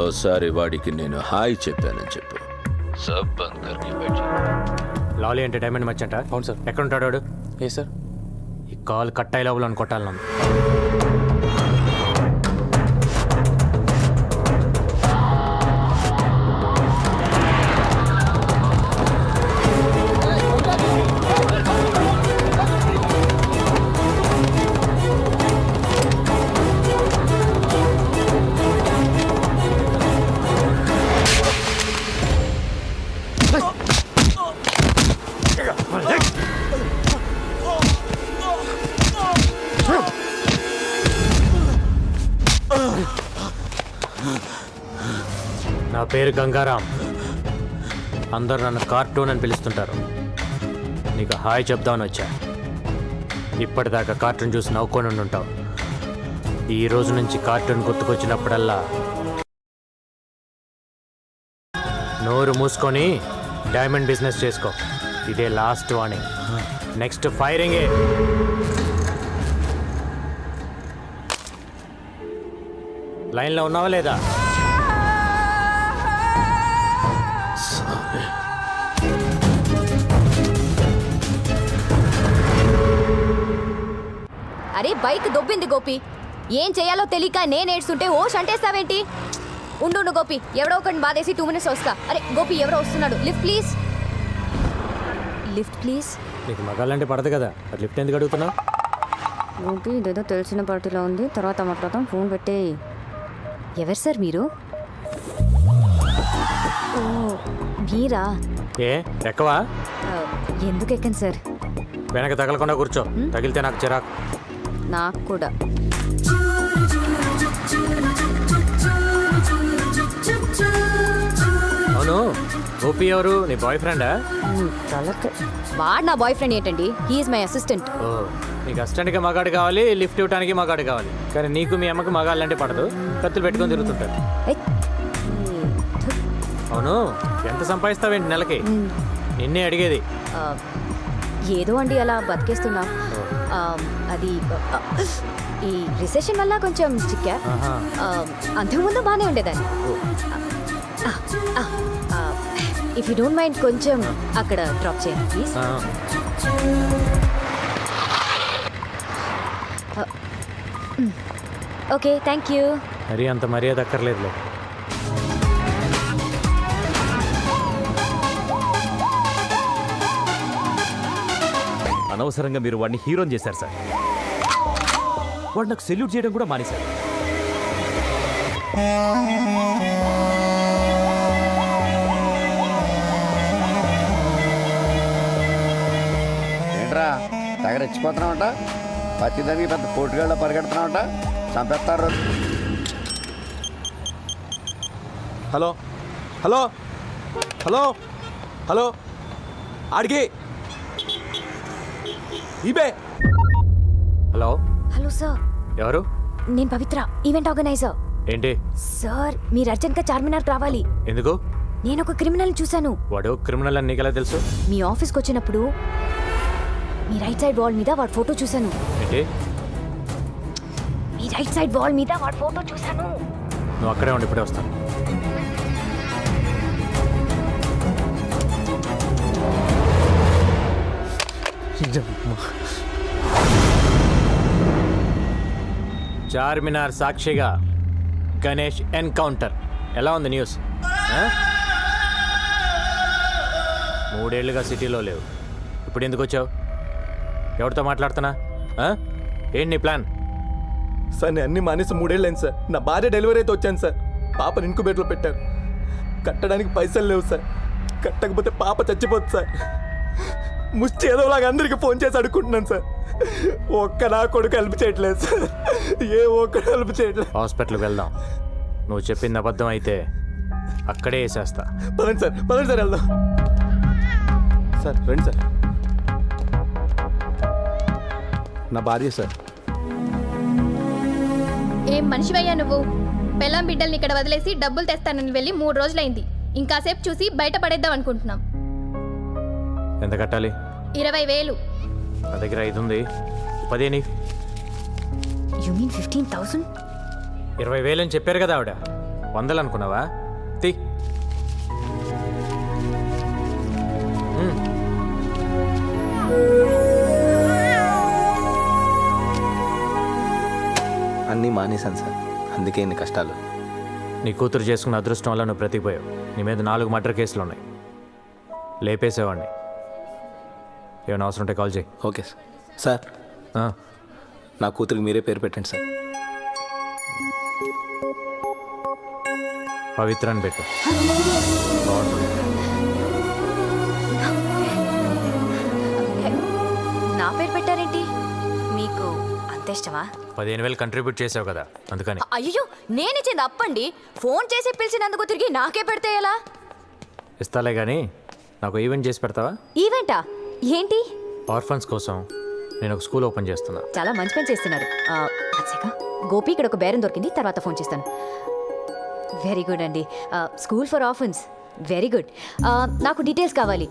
ఓసారి వాడికి నేను హాయ్ చెప్పానని చెప్పు. సబ్ బంద్ కర్కే బైఠ్. లాలీ ఎంటర్టైన్మెంట్ మర్చెంట్. అవును సార్. ఎక్కడ ఉంటాడు వాడు? ఏ సార్? ఈ కాల్ కట్ అయ్యే లోపల కొట్టాలి నన్ను. నా పేరు గంగారాం. అందరూ నన్ను కార్టూన్ అని పిలుస్తుంటారు. నీకు హాయ్ చెప్దామని వచ్చా. ఇప్పటిదాకా కార్టూన్ చూసి నవ్వుకొని ఉంటావు. ఈ రోజు నుంచి కార్టూన్ గుర్తుకొచ్చినప్పుడల్లా నోరు మూసుకొని డైమండ్ బిజినెస్ చేసుకో. ఇదే లాస్ట్ వార్నింగ్. నెక్స్ట్ ఫైరింగే. లైన్లో ఉన్నావా లేదా? అరే బైక్ దొబ్బింది గోపి. ఏం చేయాలో తెలియక నేను ఏడ్చుంటే ఓష్ అంటేస్తావేంటి? ఉండు గోపి, ఎవడో ఒకటి బాధేసి 2 మినిట్స్ వస్తా. అరే గోపి ఎవరో వస్తున్నాడు. Lift please. Lift please. నీకు మగాళ్ళంటే పడదు కదా, అది లిఫ్ట్ ఎందుకు అడుగుతున్నావు? గోపి ఇదేదో తెలిసిన పార్టీలో ఉంది, తర్వాత మాట్లాడతాం. ఫోన్ పెట్టే. ఎవరు సార్ మీరు? ఓ మీరా ఏ ఎక్కవా? ఆ, ఎందుకు ఎక్కండి సార్? వెనక తగలకుండా కూర్చో, తగిలితే నాకు చిరాకు. నాకు కూడా. అవును, గోపి ఎవరు? నీ బాయ్ ఫ్రెండా? వాడు నా బాయ్ ఫ్రెండ్ ఏంటండి? He is my assistant. ఓ, నీకు అసిస్టెంట్గా మగాడు కావాలి, లిఫ్ట్ ఇవ్వడానికి మగాడు కావాలి. కానీ నీకు మీ అమ్మకి మగాళ్ళంటే పడదు, కత్తులు పెట్టుకొని తిరుగుతుంటారు. అవును, ఎంత సంపాదిస్తావేంటి నెలకి? నిన్నే అడిగేది. ఏదో అండి అలా బతికేస్తున్నా. అది ఈ రిసెషన్ వల్ల కొంచెం చిక్కా. అంతకుముందు బాగానే ఉండేదాన్ని. ఇఫ్ యూ డోంట్ మైండ్ కొంచెం అక్కడ డ్రాప్ చేయండి ప్లీజ్. Okay, thank you. మరి అంత మర్యాద అక్కర్లేదులే. అనవసరంగా మీరు వాడిని హీరోని చేశారు సార్. వాడు నాకు సెల్యూట్ చేయడం కూడా మానేశారు. ఏంట్రా తెగ రెచ్చిపోతున్నావంట? ప్రతిదానికి పెద్ద పోటుగాళ్ళ పరిగెడుతున్నావంట? చంపేస్తారు. హలో హలో హలో హలో అడిగి ఇబే. Hello hello sir. ఎవరు? నేను పవిత్ర, ఈవెంట్ ఆర్గనైజర్. ఏంటి సార్, మీరు అర్జెంట్గా చార్మినార్ రావాలి. ఎందుకు? నేను ఒక క్రిమినల్ చూశాను. వాడు క్రిమినల్ అని నీకెలా తెలుసు? మీ ఆఫీస్కి వచ్చినప్పుడు మీ రైట్ సైడ్ వాల్ మీద వాడి ఫోటో చూశాను. ఏంటి? మీ రైట్ సైడ్ వాల్ మీద వాడి ఫోటో చూశాను. నువ్వు అక్కడే ఉండి ఇప్పుడే వస్తాను. చార్మినార్ సాక్షిగా గణేష్ ఎన్కౌంటర్. ఎలా ఉంది న్యూస్? 3 ఏళ్లుగా సిటీలో లేవు, ఇప్పుడు ఎందుకు వచ్చావు? ఎవరితో మాట్లాడుతున్నా? ఏంటి నీ ప్లాన్? సార్ నేను అన్ని మానేసి 3 ఏళ్ళు అయింది సార్. నా భార్య డెలివరీ అయితే వచ్చాను సార్. పాపని ఇంకుబేట్లో పెట్టారు. కట్టడానికి పైసలు లేవు సార్. కట్టకపోతే పాప చచ్చిపోతుంది సార్. ముష్టి ఏదోలాగా అందరికి ఫోన్ చేసి అడుక్కుంటున్నాను సార్. ఒక్క నా కొడుకు హెల్ప్ చేయట్లేదు సార్. ఏ ఒక్కడు హెల్ప్ చేయట్లేదు. హాస్పిటల్కి వెళ్దాం. నువ్వు చెప్పింది అబద్ధం అయితే అక్కడే వేసేస్తా. పదండి సార్ వెళ్దాం. సార్ రండి సార్. నా భార్య సార్. ఏం మనిషివయ్యా నువ్వు? పెళ్ళాం బిడ్డల్ని ఇక్కడ వదిలేసి డబ్బులు తెస్తానని వెళ్ళి 3 రోజులైంది. ఇంకాసేపు చూసి బయట పడేద్దాం అనుకుంటున్నాం. ఎంత కట్టాలి? 20,000. నా దగ్గర 5 ఉంది. 10 నీ. You mean 15,000? 20,000 అని చెప్పారు కదా ఆవిడ. 100 అనుకున్నావా? తీ. అన్నీ మానేశాను సార్, అందుకే ఇన్ని కష్టాలు. నీ కూతురు చేసుకున్న అదృష్టం వల్ల నువ్వు బ్రతికిపోయావు. నీ మీద 4 మర్డర్ కేసులు ఉన్నాయి. లేపేసేవాడిని. ఏమైనా అవసరం ఉంటే కాల్ చేయి. Okay sir. నా కూతురికి మీరే పేరు పెట్టండి సార్. పవిత్ర అని పెట్టు. నా పేరు పెట్టారేంటి? మీకు అంత ఇష్టమా? 15,000 కంట్రిబ్యూట్ చేసావు కదా, అందుకని. అయ్యో, నేనిచ్చింది అప్పండి. ఫోన్ చేసి పిలిచినందుకు తిరిగి నాకే పెడితే ఎలా? ఇస్తాలే కానీ నాకు ఈవెంట్ చేసి పెడతావా? ఈవెంటా? ఏంటి? ఆర్ఫన్స్ కోసం నేను ఒక స్కూల్ ఓపెన్ చేస్తున్నా. చాలా మంచి పని చేస్తున్నారు. గోపి, ఇక్కడ ఒక బేరం దొరికింది, తర్వాత ఫోన్ చేస్తాను. వెరీ గుడ్ అండి. School for orphans, very good. నాకు డీటెయిల్స్ కావాలి.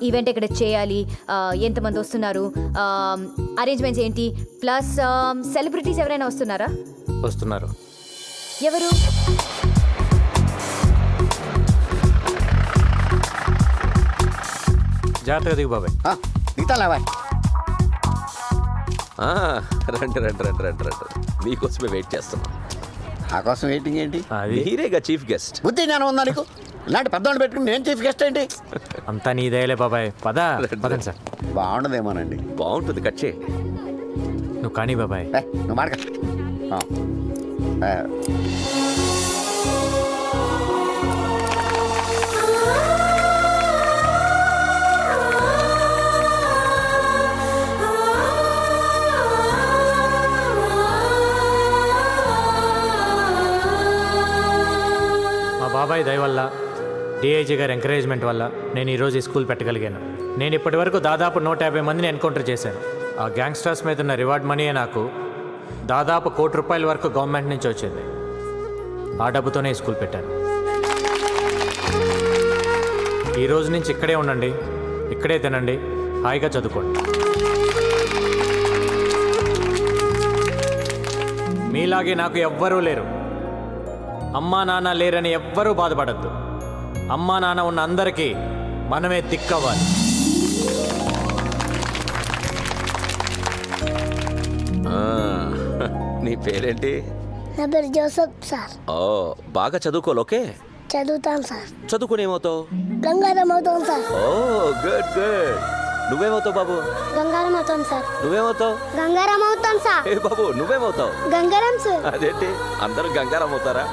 ఈవెంట్ ఎక్కడ చేయాలి, ఎంతమంది వస్తున్నారు, అరేంజ్మెంట్స్ ఏంటి, ప్లస్ సెలబ్రిటీస్ ఎవరైనా వస్తున్నారా? వస్తున్నారు. ఎవరు? జాగ్రత్తగా దిగు బాబాయ్. దిగుతాలే బాయ్. రండి. మీకోసమే వెయిట్ చేస్తున్నాం. నా కోసం వెయిటింగ్ ఏంటి? మీరేగా చీఫ్ గెస్ట్. బుద్ధి జ్ఞానం ఉందా నీకు? ఇలాంటి పెద్దవాళ్ళు పెట్టుకుని నేను చీఫ్ గెస్ట్ ఏంటి? అంతా నీ దయలే బాబాయ్. పదండి సార్. బాగుండదేమోనండి. బాగుంటుంది, కట్ చేయండి. నువ్వు కానీ బాబాయ్. నువ్వు మాడక. బాబాయ్ దయ వల్ల డిఐజీ గారి ఎంకరేజ్మెంట్ వల్ల నేను ఈరోజు ఈ స్కూల్ పెట్టగలిగాను. నేను ఇప్పటి వరకు దాదాపు 150 మందిని ఎన్కౌంటర్ చేశాను. ఆ గ్యాంగ్స్టర్స్ మీద ఉన్న రివార్డ్ మనీయే నాకు దాదాపు ₹1 కోటి వరకు గవర్నమెంట్ నుంచి వచ్చింది. ఆ డబ్బుతోనే ఈ స్కూల్ పెట్టాను. ఈ రోజు నుంచి ఇక్కడే ఉండండి, ఇక్కడే తినండి, హాయిగా చదువుకోండి. మీలాగే నాకు ఎవ్వరూ లేరు. అమ్మా నాన్న లేరని ఎవ్వరూ బాధపడద్దు. అమ్మా నాన్న ఉన్న అందరికీ మనమే దిక్కవ్వాలి. నీ పేరేంటి? నా పేరు జోసఫ్ సార్. ఓ, బాగా చదువుకోవాలి. ఓకే, చదువుతాను సార్. చదువుకుని ఏమవుతావు? గంగారం అవుతాను సార్. ఓ గుడ్ గుడ్. నువ్వేమవుతావు బాబు? గంగారం అవుతాను సార్. నువ్వేమవుతావు? గంగారం అవుతాను సార్. ఏ బాబు, నువ్వేమవుతావు? గంగారం సార్. అదేంటి అందరూ గంగారం అవుతారా?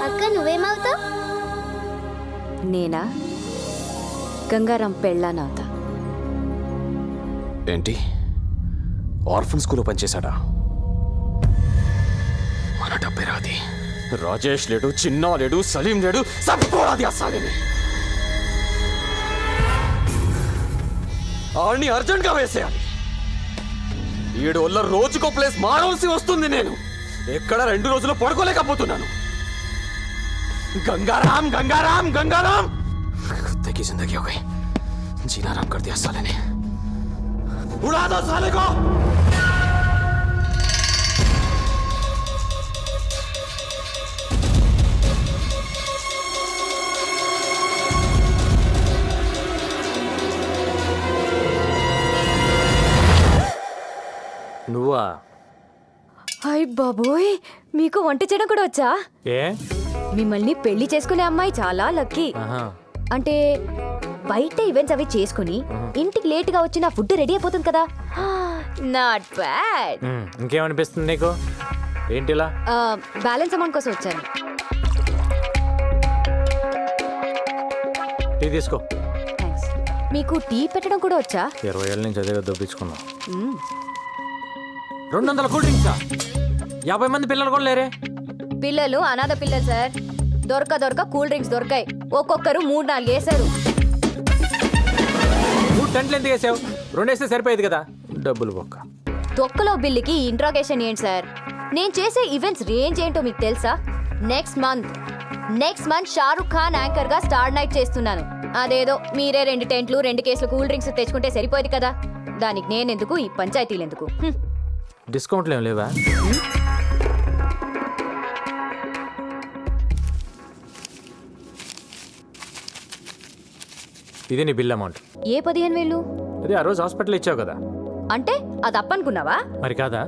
అక్క నువ్వేమవుతావు? నేనా గంగారం పెళ్ళానవుతా. ఏంటి ఆర్ఫన్ స్కూల్లో పనిచేశాడా? మన డబ్బే రాది. రాజేష్ లేడు, చిన్నా లేడు, సలీం లేడు, సబ్బోరాది అస్సాలిని. ఆడిని అర్జెంట్గా వేసేయాలి. 7 వల్ల రోజుకో ప్లేస్ మారవలసి వస్తుంది. నేను ఎక్కడ 2 రోజులు పడుకోలేకపోతున్నాను. गंगाराम गंगाराम गंगाराम कुत्ते की जिंदगी हो गई. जीना आराम कर दिया साले ने. उड़ा दो साले को. నువ్వా? హాయ్ బాబోయ్, మీకు వంట చేయడం కూడా వచ్చా? ఏ మిమ్మల్ని పెళ్లి చేసుకునే అమ్మాయి చాలా లక్కీ. అంటే బయట ఈవెంట్స్ అవి చేసుకుని ఇంటికి లేట్ గా వచ్చి నా ఫుడ్ రెడీ అయిపోతుంది కదా. Not bad. ఇంకేమనిపిస్తుంది నీకు? ఏంటిలా? బ్యాలెన్స్ అమౌంట్ కోసం వచ్చాను. టీ తీసుకో. థ్యాంక్స్. మీకు టీ పెట్టడం కూడా వచ్చా? 20 ఏళ్ళ నుంచి అదే దొబ్బించుకున్నాం. 200 కూల్ డ్రింక్సా? 50 మంది పిల్లలు కూడా లేరే? పిల్లలు అనాథ పిల్లలు సార్. దొరక కూల్ డ్రింక్స్ దొరకాయి. ఒక్కొక్కరు 3-4 వేసారు. నువ్వు టెంట్లు ఎందుకు వేసావు? 2 వేస్తే సరిపోయేది కదా. డబ్బులు బొక్క. తొక్కలో బిల్లుకి ఇంట్రాగేషన్ ఏంటి సార్? నేను చేసే ఈవెంట్స్ రేంజ్ ఏంటో మీకు తెలుసా? Next month Shahrukh Khan anchor గా స్టార్ నైట్ చేస్తున్నాను. అదేదో మీరే 2 టెంట్లు 2 కేసులు కూల్ డ్రింక్స్ తెచ్చుకుంటే సరిపోయేది కదా. దానికి నేనెందుకు, ఈ పంచాయతీలు ఎందుకు? డిస్కౌంట్లు ఏం లేవా? ఇది నీ బిల్ అమౌంట్. ఏ 15,000? అదే ఆ రోజు హాస్పిటల్ ఇచ్చావు కదా. అంటే అది అప్పనుకున్నావా? మరి కాదా?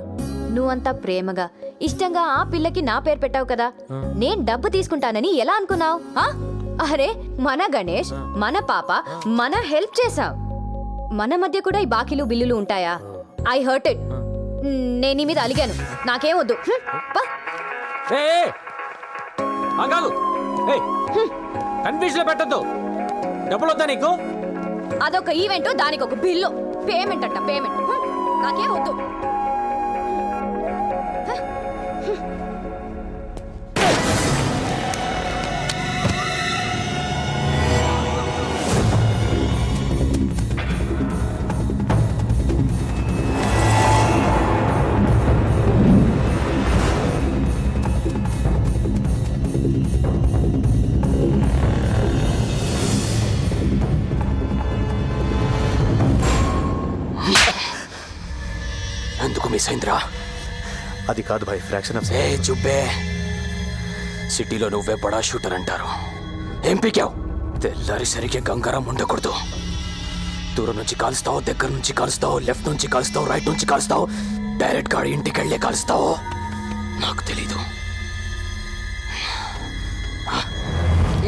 నువ్వంతా ప్రేమగా ఇష్టంగా ఆ పిల్లకి నా పేరు పెట్టావు కదా. నేను డబ్బు తీసుకుంటానని ఎలా అనుకున్నావు? అరే మన గణేష్, మన పాప, మన హెల్ప్ చేసాం. మన మధ్య కూడా ఈ బాకీలు బిల్లులు ఉంటాయా? I hurt it. నేను నీ మీద అలిగాను. నాకేం వద్దు. కన్ఫ్యూజన్ లో పెట్టద్దు. డబ్బులు వద్దా నీకు? అదొక ఈవెంట్, దానికి ఒక బిల్లు. పేమెంట్ అంట పేమెంట్. నాకేం వద్దు. ఎందుకు మిస్ అయిందిరా? అది కాదు భాయ్, ఫ్రాక్షన్ ఆఫ్. ఏ చుబ్బే, సిటీలో నువ్వే బడా షూటర్ అంటారు. ఏం పీకావు? తెల్లారి సరిగ్గా గంగారం ఉండకూడదు. దూరం నుంచి కాలుస్తావు, దగ్గర నుంచి కాలుస్తావు, లెఫ్ట్ నుంచి కాలుస్తావు, రైట్ నుంచి కాలుస్తావు, డైరెక్ట్ గా ఇంటికి వెళ్ళే కాలుస్తావు. నాకు తెలీదు.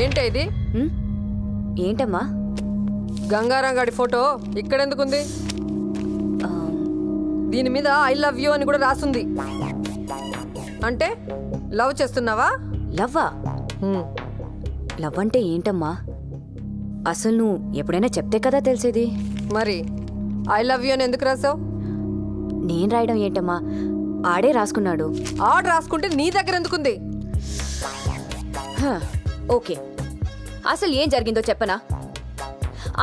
ఏంటి ఇది? ఏంటమ్మా? గంగారాం గాడి ఫోటో ఇక్కడెందుకుంది? దీని మీద ఐ లవ్ యూ అని కూడా రాస్తుంది. అంటే లవ్ చేస్తున్నావా? లవ్వా? లవ్ అంటే ఏంటమ్మా? అసలు నువ్వు ఎప్పుడైనా చెప్తే కదా తెలిసేది. మరి ఐ లవ్ యూ అని ఎందుకు రాసావు? నేను రాయడం ఏంటమ్మా? ఆడే రాసుకున్నాడు. ఆడు రాసుకుంటే నీ దగ్గర ఎందుకుంది? ఓకే, అసలు ఏం జరిగిందో చెప్పనా?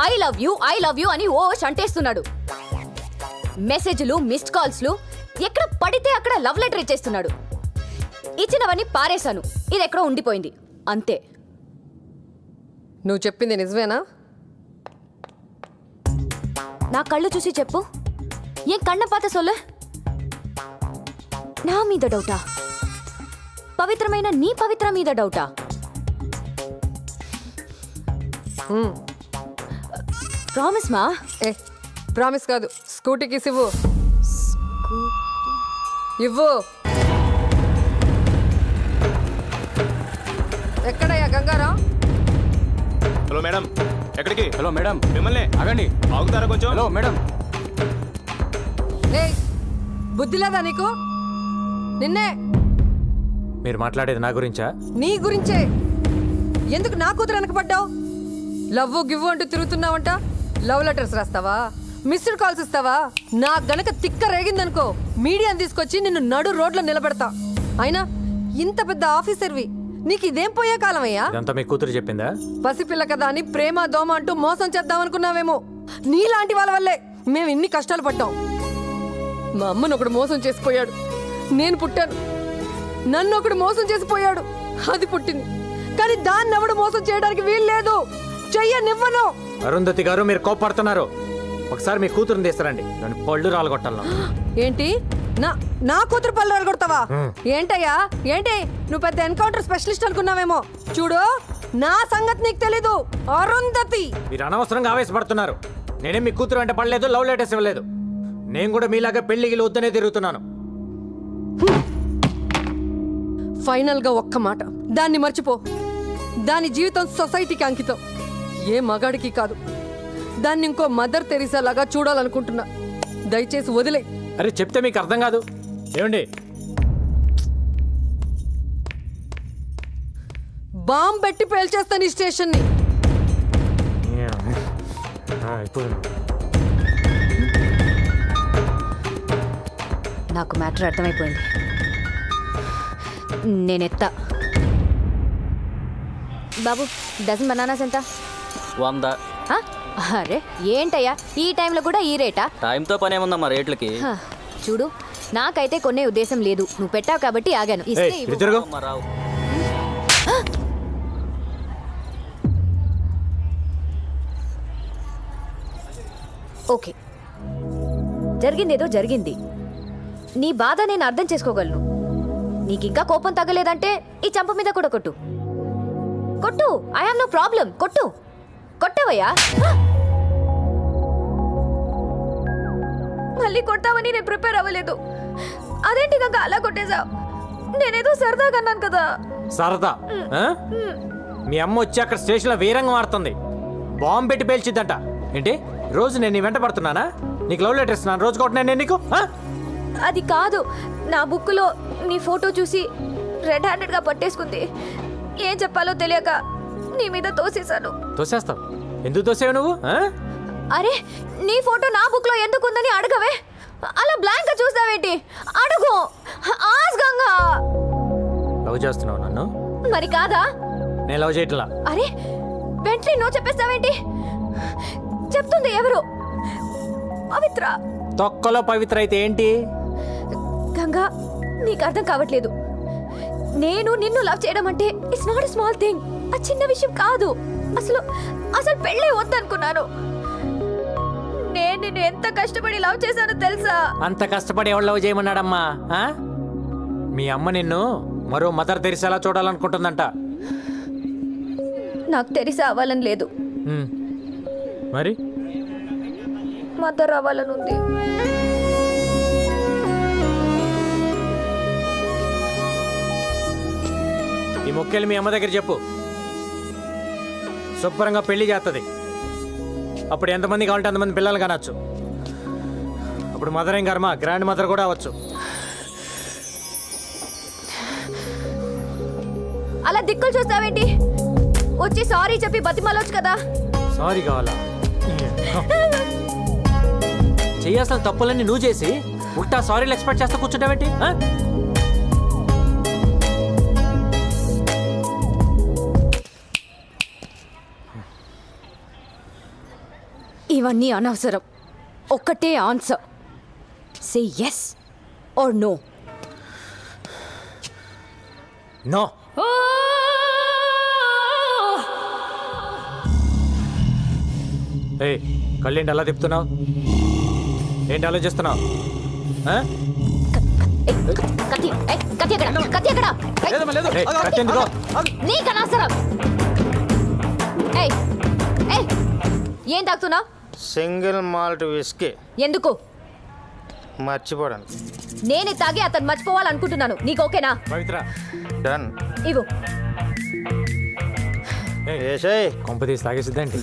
ఐ లవ్ యూ అని ఓ షంటేస్తున్నాడు. మెసేజ్లు, మిస్డ్ కాల్స్లు, ఎక్కడ పడితే అక్కడ లవ్ లెటర్ ఇచ్చేస్తున్నాడు. ఇచ్చినవన్నీ పారేశాను, ఇది ఎక్కడో ఉండిపోయింది అంతే. నువ్వు చెప్పింది నిజమేనా? నా కళ్ళు చూసి చెప్పు. ఏం కண்ண పాత సొల్లు? నా మీద డౌటా? పవిత్రమైన నీ పవిత్ర మీద డౌటా? ప్రామిస్ మా? ప్రామిస్ కాదు, స్కూటీకి ఇవ్వు. ఇవ్వు. ఎక్కడయ్యా గంగారాం? హలో మేడం, ఎక్కడికి? హలో మేడం, మిమ్మల్ని ఆగండి, ఆగుతారా కొంచెం? Hello madam. ఏయ్, బుద్ధి లేదా నీకు? నిన్నే. మీరు మాట్లాడేది నా గురించా? నీ గురించే. ఎందుకు నా కూతురు వెనకపడ్డావు? లవ్వు గివ్వు అంటూ తిరుగుతున్నావంట. లవ్ లెటర్స్ రాస్తావా? మిస్డ్ కాల్స్ ఇస్తావా? నా గనక తిక్క రేగిందనుకో, మీడియాని తీసుకొచ్చి నిన్ను నడు రోడ్లో నిలబెడతా. అయినా ఇంత పెద్ద ఆఫీసర్వి, నీకు ఇదేం పోయే కాలమయ్యా? ఇదంతా మీ కూతురు చెప్పిందా? పసిపిల్ల కదా అని ప్రేమ దోమ అంటూ మోసం చేద్దామనుకున్నావేమో. నీలాంటి వాళ్ళ వల్లే మేము ఇన్ని కష్టాలు పడ్డాం. మా అమ్మను ఒకడు మోసం చేసిపోయాడు, నేను పుట్టాను. నన్ను ఒకడు మోసం చేసిపోయాడు, అది పుట్టింది. కానీ దాన్ని ఎవడు మోసం చేయడానికి వీలు లేదు. చెయ్యనివ్వను. అరుంధతి గారు, మీరు కోపడుతున్నారు. ఒకసారి మీ కూతురుని తీస్తారండి, నన్ను పళ్ళు రాలగొట్టాలను. ఏంటి? నా కూతురు పళ్ళు రాలగొడతావా? ఏంటయ్యా ఏంటి? నువ్వు పెద్ద ఎన్కౌంటర్ స్పెషలిస్ట్ అనుకున్నావేమో. చూడు, నా సంగతి నీకు తెలీదు. అరుంధతి, మీరు అనవసరంగా ఆవేశపడుతున్నారు. నేనేం మీ కూతురు అంటే పడలేదు, లవ్ లెటర్స్ ఇవ్వలేదు. నేను కూడా మీలాగా పెళ్లికి వద్దనే తిరుగుతున్నాను. ఫైనల్ గా ఒక్క మాట, దాన్ని మర్చిపో. దాని జీవితం సొసైటీకి అంకితం, ఏ మగాడికి కాదు. దాన్ని ఇంకో మదర్ తెరీసా లాగా చూడాలనుకుంటున్నా. దయచేసి వదిలే. అరే చెప్తే మీకు అర్థం కాదు. ఏమండి, బాంబు పెట్టి పేల్చేస్తాను ఈ స్టేషన్ని. నాకు మ్యాటర్ అర్థమైపోయింది. నేనెత్తా. బాబు, డజన్ బనానాస్ ఎంత? 100. అరే ఏంటయ్యా, ఈ టైంలో కూడా ఈ రేటా? టైంతో పని ఏముందమ్మా రేట్లకి? చూడు, నాకైతే కొనే ఉద్దేశం లేదు. నువ్వు పెట్టావు కాబట్టి ఆగాను. ఇస్తే ఇవ్వు. రావు. ఓకే, జరిగిందేదో జరిగింది. నీ బాధ నేను అర్థం చేసుకోగలను. నీకింకా కోపం తగ్గలేదంటే ఈ చంప మీద కూడా కొట్టు. కొట్టు, ఐ హావ్ నో ప్రాబ్లం. కొట్టు. కొట్టవయ్యా. మళ్ళీ కొట్టావని నేను ప్రిపేర్ అవ్వలేదు. అదేంటి ఇంకా అలా కొట్టేశావు? నేనేదో సరదాగా అన్నాను కదా. సరదా? మీ అమ్మ వచ్చి అక్కడ స్టేషన్లో వీరంగం ఆడుతుంది. బాంబు పెట్టి పేల్చిద్దంట. ఏంటి, రోజు నేను నీ వెంట పడుతున్నానా? నీకు లవ్ లెటర్ ఇస్తున్నాను, రోజు కొట్టినా నేను నీకు? అది కాదు, నా బుక్లో నీ ఫోటో చూసి రెడ్ హ్యాండెడ్గా పట్టేసుకుంది. ఏం చెప్పాలో తెలియక నీ మీద తోసేశాను. తోసేస్తావు? ఎందుకు తోసేవు నువ్వు? అరే, నీ ఫోటో నా బుక్లో ఎందుకుందని అడగవే. అలా బ్లాంక్గా చూస్తావేంటి? అడుగు. ఆస్గంగా. లవ్ చేస్తున్నావు నన్ను? మరి కాదా? నేను లవ్ చేయట్లా. అరే, వెంటనే నో చెప్పేస్తావేంటి? చెప్తుంది ఎవరు? పవిత్ర. తొక్కలో పవిత్ర అయితే ఏంటి? గంగా, నీకు అర్థం కావట్లేదు. నేను నిన్ను లవ్ చేయడం అంటే it's not a small thing. ఆ చిన్న విషయం కాదు. అసలు అసలు పెళ్ళే వద్దనుకున్నాను. నేను నిన్ను ఎంత కష్టపడి లవ్ చేశానో తెలుసా? అంత కష్టపడి ఎవరు లవ్ చేయమన్నాడమ్మా? మీ అమ్మ నిన్ను మరో మదర్ తెరిసేలా చూడాలనుకుంటుందంట. నాకు తెలిసి అవ్వాలని లేదు. మరి మదర్ అవ్వాలని ఉంది. ఈ మొక్కేలు మీ అమ్మ దగ్గర చెప్పు. శుభ్రంగా పెళ్లి చేస్తుంది. అప్పుడు ఎంతమంది కావాలంటే అంతమంది పిల్లలు కానొచ్చు. అప్పుడు మదర్ ఏం కర్మ, గ్రాండ్ మదర్ కూడా అవ్వచ్చు. అలా దిక్కులు చూస్తావేంటి? వచ్చి సారీ చెప్పి బతిమాలొచ్చు కదా. సారీ కావాలా? చెయ్యాల్సిన తప్పులన్నీ నువ్వు చేసి ఉట్టా సారీలు ఎక్స్పెక్ట్ చేస్తా కూర్చుంటావేంటి? ఇవన్నీ అనవసరం. ఒక్కటే answer. Say yes or no. No. ఏ కళ్ళేంటి అలా తిప్పుతున్నావు? ఏంటి ఆలోచిస్తున్నావు? కత్తి కత్తి ఎక్కడ? కత్తి ఎక్కడ? కత్తి ఎందుకో? నీకు అనవసరం. ఏం తాగుతున్నావు? Single malt whisky. ఎందుకు? మర్చిపోవడానికి. నేనే తాగి అతను మర్చిపోవాలనుకుంటున్నాను. నీకు ఓకేనా? పవిత్ర డన్. ఇవ్వు. కొంప తీసి తాగేసిద్దేంటి?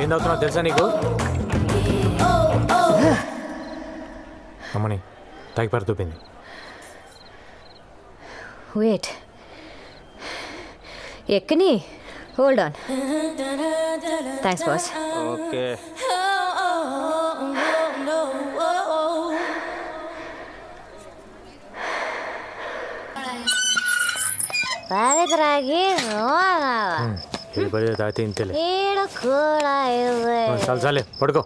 ఏం తాగుతున్నావు తెలుసా నీకు? అమ్మని తాగి పడుతుంది. వెయిట్, ఎక్కని. Hold on. Thanks boss. Okay. పవిత్రకి తాగితే ఇంతేలే. ఈడు కూడా చాలు చాలే పడుకో.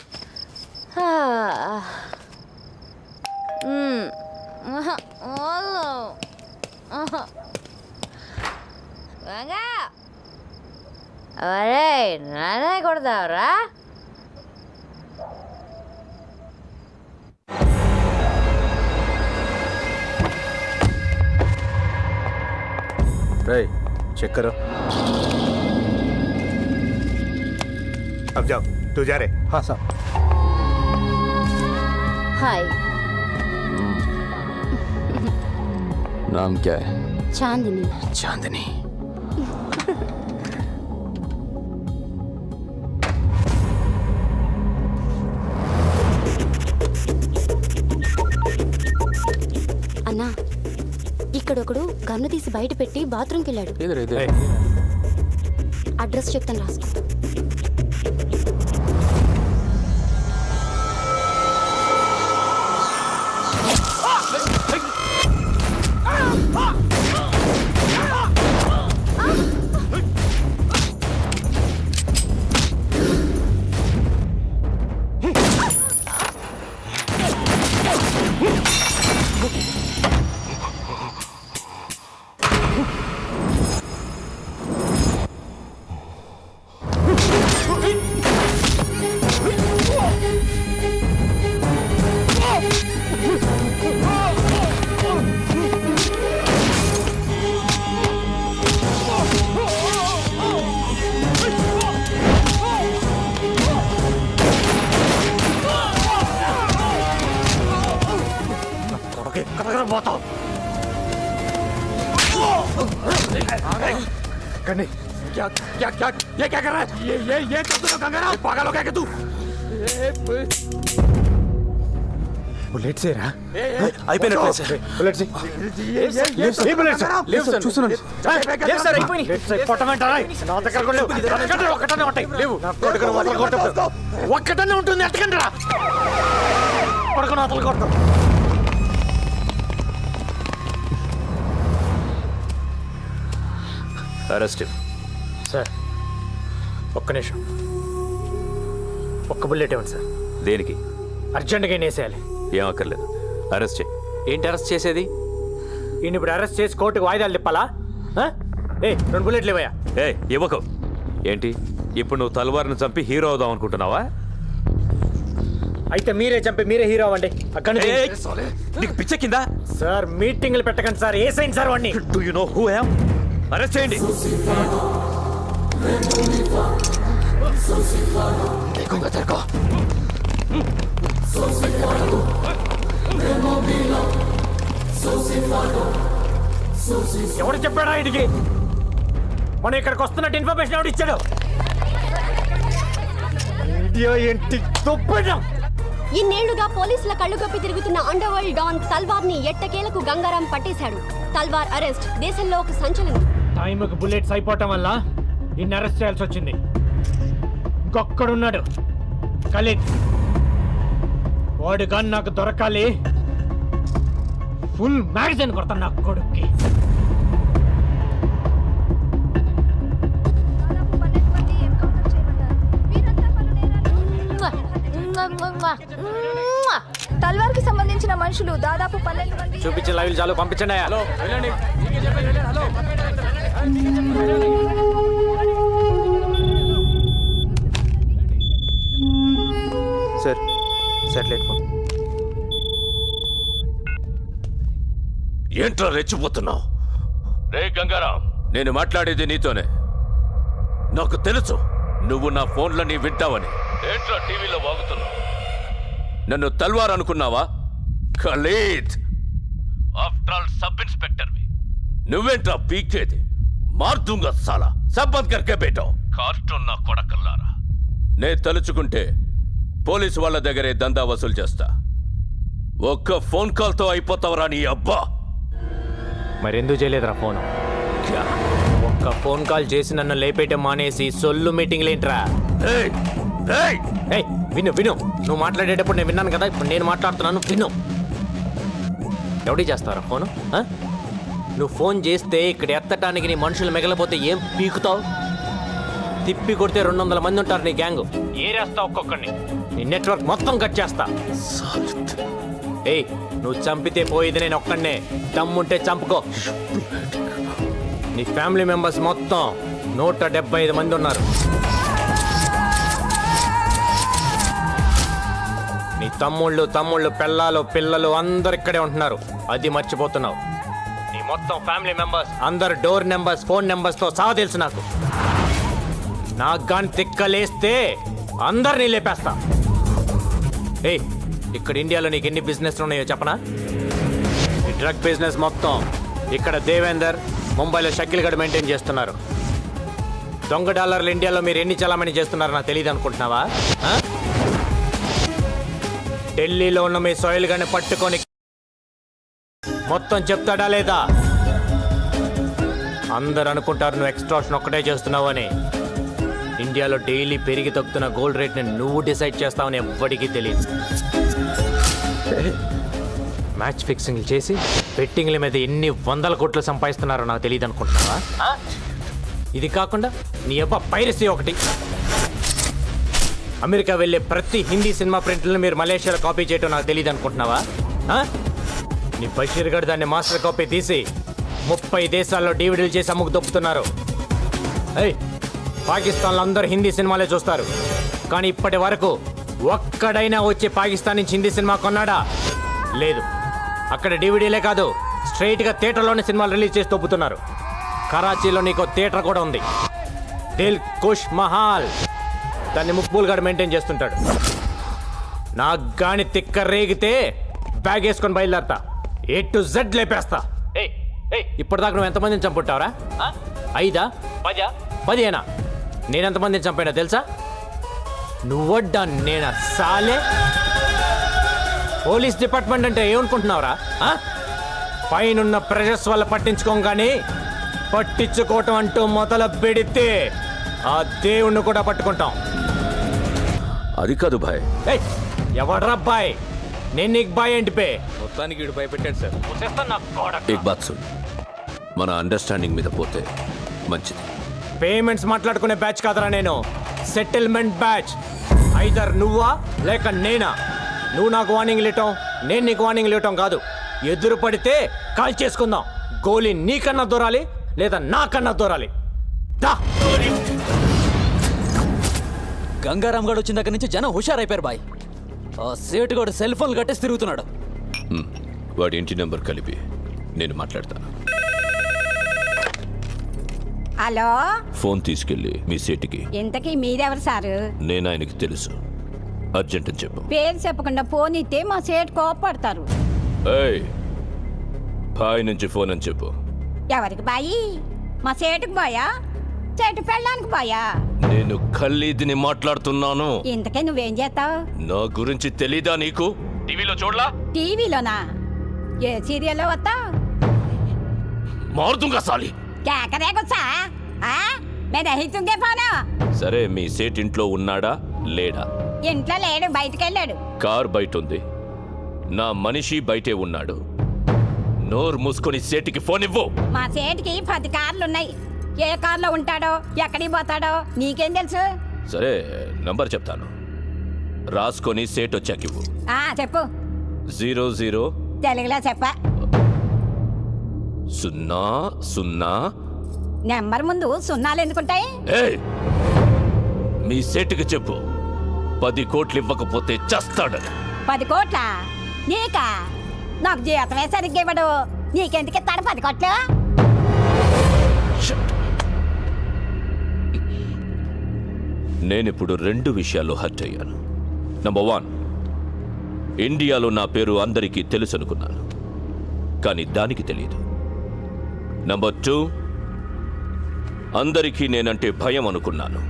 అరే నానే కొడతావురా? रे चेक करो. अब जाओ, तू जा रहे? हाँ साहब. हाय. नाम क्या है? चांदनी. चांदनी. అన్నా, ఇక్కడొకడు గన్ను తీసి బయట పెట్టి బాత్రూమ్కి వెళ్ళాడు. అడ్రస్ చెప్తాను రాసుకో. क्या क्या क्या ये क्या कर रहा है? ये कर गंगाराम, पागल हो गया क्या तू? बुलेट से रहा? అయిపోయినట్లే సార్. बुलेट से ये बुलेट से లేవు సార్. చూస్తున్నాను. లేవు సార్, అయిపోయినాయి. లేవు సార్, కొట్టమంటారా? నా దగ్గర కూడా లేవు. ఒక్కటే ఒక్కటనే ఉంటాయి. లేవు. నా కొడుకును వదలు కొట్టవు. ఒక్కటనే ఉంటుంది, ఎట్టకండి రా. కొడుకును వదలు కొట్టవు. అరెస్ట్. సార్ ఒక్క నిమిషం, ఒక్క బుల్లెట్ ఇవ్వండి సార్. దేనికి? అర్జెంటుగా వేసేయాలి. ఏం అక్కర్లేదు, అరెస్ట్ చేయి. ఏంటి అరెస్ట్ చేసేది? ఈయన ఇప్పుడు అరెస్ట్ చేసి కోర్టుకు వాయిదాలు తిప్పాలా? రెండు బుల్లెట్లు ఇవ్వయా? ఇవ్వకు. ఏంటి ఇప్పుడు నువ్వు తల్వార్ని చంపి హీరో అవుదాం అనుకుంటున్నావా? అయితే మీరే చంపి మీరే హీరో అవ్వండి. అక్కడ నీకు పిచ్చెక్కిందా? సార్ మీటింగ్లు పెట్టకండి సార్. ఏ సైన్ సార్ వాడిని? Do you know who I am? Arrest చేయండి. ఎవరు చెప్పాడా ఇడికి? మనం ఇక్కడికి వస్తున్నట్టు ఇన్ఫర్మేషన్ ఎవడు ఇచ్చాడు? ఏంటి ఇన్నేళ్లుగా పోలీసుల కళ్ళు కప్పి తిరుగుతున్న అండర్ వరల్డ్ డాన్ తల్వార్ ని ఎట్టకేలకు గంగారాం పట్టేశాడు. తల్వార్ అరెస్ట్ దేశంలో ఒక సంచలనం. టైంకి బుల్లెట్స్ అయిపోవటం వల్ల ఇన్ని అరెస్ట్ చేయాల్సి వచ్చింది. ఇంకొక్కడున్నాడు, ఖలీద్. వాడు కానీ నాకు దొరకాలి. ఫుల్ మ్యాగజైన్ కొడతాను నా కొడుక్కి. మనుషులు దాదాపు 12 మంది. చూపించిన లైవ్లు చాలు, పంపించండి. హలో వెళ్ళండి. Sir satellite phone. ఏంట్రా రెచ్చిపోతున్నావు? రే గంగారాం, నేను మాట్లాడేది నీతోనే. నాకు తెలుసు నువ్వు నా ఫోన్లని వింటావని. ఏంట్రా టీవీలో వాగుతున్నావు? నన్ను తల్వార్ అనుకున్నావా? ఖలీద్, ఆఫ్టర్ ఆల్ సబ్ ఇన్స్పెక్టర్వి. నువ్వేంట్రా పీకేది? మార్దుంగా సాలా, సబ్బంద్ కర్కే బేటో. కార్టూన్ నా కొడకల్లారా. నే తలుచుకుంటే పోలీసు వాళ్ళ దగ్గరే దందా వసూలు చేస్తా. ఒక్క ఫోన్ కాల్తో అయిపోతావరా నీ అబ్బా. మరెందుకు చేయలేదురా ఫోన్? ఒక్క ఫోన్ కాల్ చేసి నన్ను లేపేయటం మానేసి సొల్లు మీటింగ్ లేంట్రా. విను విను, నువ్వు మాట్లాడేటప్పుడు నేను విన్నాను కదా, ఇప్పుడు నేను మాట్లాడుతున్నాను విను. ఎవడి చేస్తారా ఫోను? నువ్వు ఫోన్ చేస్తే ఇక్కడ ఎత్తటానికి నీ మనుషులు మిగలపోతే ఏం పీకుతావు? తిప్పి కొడితే 200 మంది ఉంటారు నీ గ్యాంగ్. ఏరేస్తా ఒక్కొక్కడిని, నీ నెట్వర్క్ మొత్తం కట్ చేస్తా. ఏయ్, నువ్వు చంపితే పోయేది నేను ఒక్కడనే. దమ్ముంటే చంపుకో. నీ ఫ్యామిలీ మెంబర్స్ మొత్తం 175 మంది ఉన్నారు. నీ తమ్ముళ్ళు పెళ్ళాలు పిల్లలు అందరు ఇక్కడే ఉంటున్నారు. అది మర్చిపోతున్నావు. నీ మొత్తం ఫ్యామిలీ మెంబర్స్ అందరు డోర్ నెంబర్స్ ఫోన్ నెంబర్స్తో సహా తెలుసు నాకు. నాకు గాని తిక్కలేస్తే అందరినీ లేపేస్తా. ఏయ్, ఇక్కడ ఇండియాలో నీకు ఎన్ని బిజినెస్ ఉన్నాయో చెప్పనా? ఈ డ్రగ్ బిజినెస్ మొత్తం ఇక్కడ దేవేందర్, ముంబైలో షకిల్ గడ్ మెయింటైన్ చేస్తున్నారు. దొంగ డాలర్లు ఇండియాలో మీరు ఎన్ని చలామణి చేస్తున్నారో నాకు తెలియదు అనుకుంటున్నావా? ఢిల్లీలో ఉన్న మీ సోయిల్ గడ్ని పట్టుకొని మొత్తం చెప్తాడా లేదా? అందరు అనుకుంటారు నువ్వు ఎక్స్ట్రాక్షన్ ఒక్కటే చేస్తున్నావు అని. ఇండియాలో డైలీ పెరిగి తగ్గుతున్న గోల్డ్ రేట్ని నువ్వు డిసైడ్ చేస్తావని ఎవ్వడికి తెలియదు. మ్యాచ్ ఫిక్సింగ్ చేసి బెట్టింగ్ల మీద ఎన్ని 100 కోట్లు సంపాదిస్తున్నారో నాకు తెలియదు అనుకుంటున్నావా? ఇది కాకుండా నీ అబ్బా పైరసీ ఒకటి. అమెరికా వెళ్ళే ప్రతి హిందీ సినిమా ప్రింట్లను మీరు మలేషియాలో కాపీ చేయటం నాకు తెలియదు అనుకుంటున్నావా? నీ బషీర్ గడ్ దాన్ని మాస్టర్ కాపీ తీసి 30 దేశాల్లో డివిడీలు చేసి అమ్ముకు దొప్పుతున్నారు. పాకిస్తాన్లో అందరూ హిందీ సినిమాలే చూస్తారు, కానీ ఇప్పటి వరకు ఒక్కడైనా వచ్చి పాకిస్తాన్ నుంచి హిందీ సినిమా కొన్నాడా? లేదు. అక్కడ డివిడీలే కాదు, స్ట్రైట్గా థియేటర్లోనే సినిమాలు రిలీజ్ చేసి దొప్పుతున్నారు. కరాచీలో నీకు థియేటర్ కూడా ఉంది, దిల్ కుష్ మహాల్. దాన్ని ముక్బూల్ గడ్ మెయింటైన్ చేస్తుంటాడు. నాకు గాని తిక్క రేగితే బ్యాగ్ వేసుకొని బయలుదేరతా, A to Z లేపేస్తా. ఇప్పటిదాకా నువ్వు ఎంతమందిని చంపుంటావురా? 5, 10, 10 నేను ఎంతమందిని చంపానో తెలుసా? నువ్వడ్డా నేనా సాలే? పోలీస్ డిపార్ట్మెంట్ అంటే ఏమనుకుంటున్నావురా? పైనున్న ప్రెషర్స్ వల్ల పట్టించుకోగానే పట్టించుకోవటం అంటూ మొదలు పెడితే ఆ దేవుణ్ణి కూడా పట్టుకుంటాం. అది కాదు భాయ్. ఎవడ్రా బాయ్? నేను నీకు బాయ్ ఏంటి పే? మొత్తానికి వీడు భయపెట్టాడు సార్. ఏక్ బాత్ సున్, మన అండర్స్టాండింగ్ మీద పోతే మంచిది. పేమెంట్స్ మాట్లాడుకునే బ్యాచ్ కాదరా నేను, సెటిల్మెంట్ బ్యాచ్. ఐదర్ నువ్వా లేక నేనా. నువ్వు నాకు వార్నింగ్ ఇవ్వటం, నేను నీకు వార్నింగ్ ఇవ్వటం కాదు. ఎదురు పడితే కాల్ చేసుకుందాం. గోలీ నీకన్నా దూరాలి లేదా నాకన్నా దూరాలి. దా. గంగారాం గడు వచ్చిన దగ్గర నుంచి జనం హుషారైపోయారు బాయ్. ఆ సేటు గడు సెల్ ఫోన్లు కట్టేసి తిరుగుతున్నాడు. వాడి ఇంటి నెంబర్ కలిపి నేను మాట్లాడతాను. హలో, ఫోన్ తీసుకెళ్ళి మీ సేటికి. ఇంతకీ మీరెవరు సారు? నేను ఆయనకి తెలుసు, అర్జెంట్ అని చెప్పు. పేరు చెప్పకుండా ఫోన్ ఇస్తే మా సేటు కోపడతారు. బాయ్ నుంచి ఫోన్ అని చెప్పు. ఎవరికి బాయి? మా సేటుకు బాయా, చెట్టు పెళ్ళడానికి బాయా? నేను ఖల్లీదిని మాట్లాడుతున్నాను. ఇంతకే నువ్వేం చేస్తావు? నా గురించి తెలీదా నీకు? టీవీలో చూడలా? టీవీలోనా? ఏ సీరియల్లో వస్తావు? మారుతుంగా సాలి. కేకరే గుచ్చా? నేను రహితుంగే ఫోను. సరే, మీ సేట్ ఇంట్లో ఉన్నాడా లేడా? ఇంట్లో లేడు, బయటికి వెళ్ళాడు. కార్ బయట ఉంది, నా మనిషి బయటే ఉన్నాడు. నోరు మూసుకొని సేటికి ఫోన్ ఇవ్వు. మా సేటికి 10 కార్లున్నాయి. ఏ కార్లో ఉంటాడో ఎక్కడికి పోతాడో నీకేం తెలుసు? సరే, నంబర్ చెప్తాను, రాసుకొని సేట్ వచ్చాకివ్వు. చెప్పు. 00 తెలుగులో చెప్ప. 0 నెంబర్ ముందు సున్నాలు ఎందుకుంటాయి? ఏయ్, మీ సేటుకి చెప్పు 10 కోట్లు ఇవ్వకపోతే చస్తాడని. 10 కోట్ల నీకా? నాకు జీతమే సరిగ్గా ఇవ్వడు, నీకెందుకు ఇస్తాడు 10 కోట్లు? నేనిప్పుడు 2 విషయాల్లో హర్ట్ అయ్యాను. నంబర్ 1, ఇండియాలో నా పేరు అందరికీ తెలుసు అనుకున్నాను, కానీ దానికి తెలియదు. నంబర్ 2, అందరికీ నేనంటే భయం అనుకున్నాను,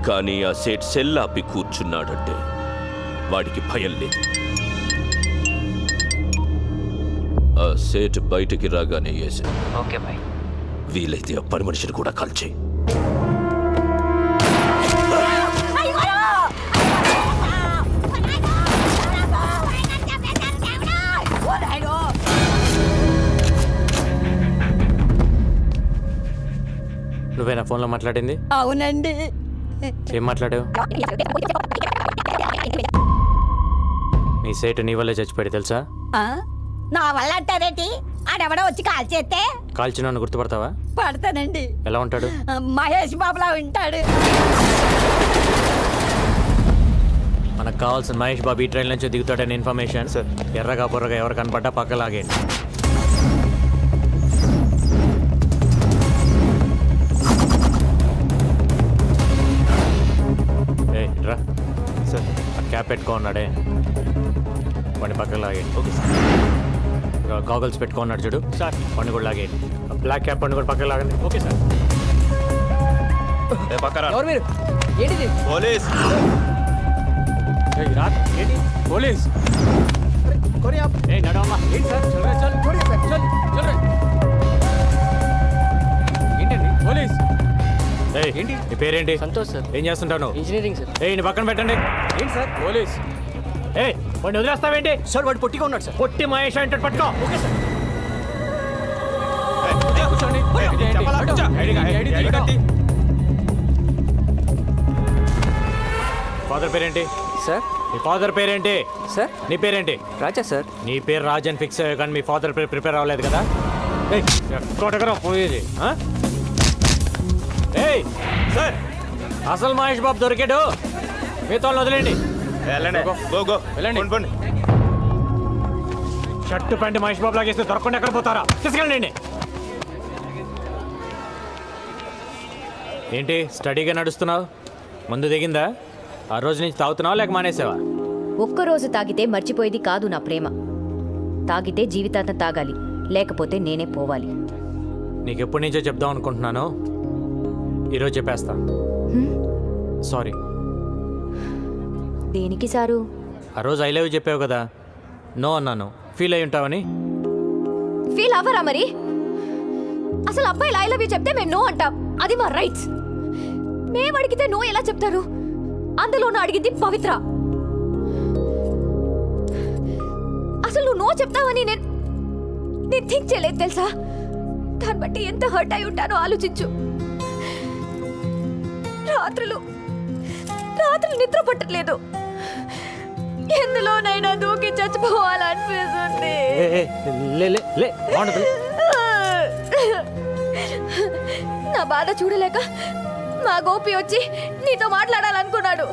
కానీ ఆ సేట్ సెల్లాపి కూర్చున్నాడంటే వాడికి భయం లేదు. ఆ సేట్ బయటికి రాగానే వేసాను. Okay bye. వీలైతే ఆ పని మనిషిని కూడా కాల్చేయి. నువ్వేనా ఫోన్లో మాట్లాడింది? అవునండి. ఏం మాట్లాడావు? నీ సేటు నీ వల్లే చచ్చిపోయాడు తెలుసా? నా వల్ల అంటారేంటి? ఆడెవడో వచ్చి కాల్ చేస్తే కాల్చిన గుర్తుపడతావా? పడతానండి. ఎలా ఉంటాడు? మహేష్ బాబులా ఉంటాడు. మనకు కావాల్సిన మహేష్ బాబు ఈ ట్రైన్ నుంచి దిగుతాడని ఇన్ఫర్మేషన్. ఎర్రగా బుర్రగా ఎవరు కనపడ్డా పక్కలాగేయండి. రా సార్, ఆ క్యాప్ పెట్టుకున్నాడే వాడిని పక్కకు లాగేయండి. Okay sir. గాగల్స్ పెట్టుకున్నాడు చూడు సార్, వాడిని కూడా లాగేయండి. బ్లాక్ క్యాప్ వాడిని కూడా పక్కకు లాగండి. Okay sir. ఎవరు మీరు? ఏంటిది? పోలీస్. ఏంటి పోలీస్? నడవమ్మా. ఏంటి సార్? ఏంటండి పోలీస్? ఏంటి నీ పేరేంటి? సంతోష్ సార్. ఏం చేస్తుంటాను? Engineering sir. నీ పక్కన పెట్టండి. ఏంటి సార్ పోలీస్? వాడిని వదిలేస్తావేంటి? సార్ వాడు పొట్టిగా ఉన్నాడు సార్. పొట్టి మహేష్ అంటే పట్టుకో. Okay sir. ఫాదర్ పేరేంటి సార్? నీ ఫాదర్ పేరేంటి సార్? నీ పేరేంటి? రాజా సార్. నీ పేరు రాజ్ అని ఫిక్స్ అయ్యా, కానీ మీ ఫాదర్ పేరు ప్రిపేర్ అవ్వలేదు కదా? ఎక్కడెక్కడ పోయేది? ఏయ్ సార్, అసలు మహేష్ బాబు దొరికాడు, మీతో వదిలేండి. వెళ్ళండి. షర్టు ప్యాంటు మహేష్ బాబు లాగేస్తే దొరకకుండా ఎక్కడ పోతారా? తీసుకెళ్ళండి. ఏంటి స్టడీగా నడుస్తున్నావు? ముందు దిగిందా? ఆ రోజు నుంచి తాగుతున్నావా లేక మానేసావా? ఒక్కరోజు తాగితే మర్చిపోయేది కాదు నా ప్రేమ. తాగితే జీవితాంతం తాగాలి, లేకపోతే నేనే పోవాలి. నీకు ఎప్పటి నుంచో చెప్దాం అనుకుంటున్నాను, ఈరోజు చెప్పేస్తా. సారీ. దేనికి సారు? ఆ రోజు ఐ లవ్ చెప్పావు కదా, నో అన్నాను. ఫీల్ అయి ఉంటావని. ఫీల్ అవ్వరా మరి? అసలు అబ్బాయిలు ఐ లవ్ యూ చెప్తే మేము నో అంటాం, అది మా రైట్స్. మేము అడిగితే నో ఎలా చెప్తారు? అందులోనూ అడిగింది పవిత్ర. అసలు నువ్వు నో చెప్తావని నేను థింక్ చేయలేదు తెలుసా? దాన్ని బట్టి ఎంత హర్ట్ అయి ఉంటానో ఆలోచించు. రాత్రులు నిద్ర పట్టట్లేదు, ఎందులోనైనా దూకి చచ్చిపోవాలనిపిస్తుంది. నా బాధ చూడలేక మా గోపి వచ్చి నీతో మాట్లాడాలనుకున్నాడు.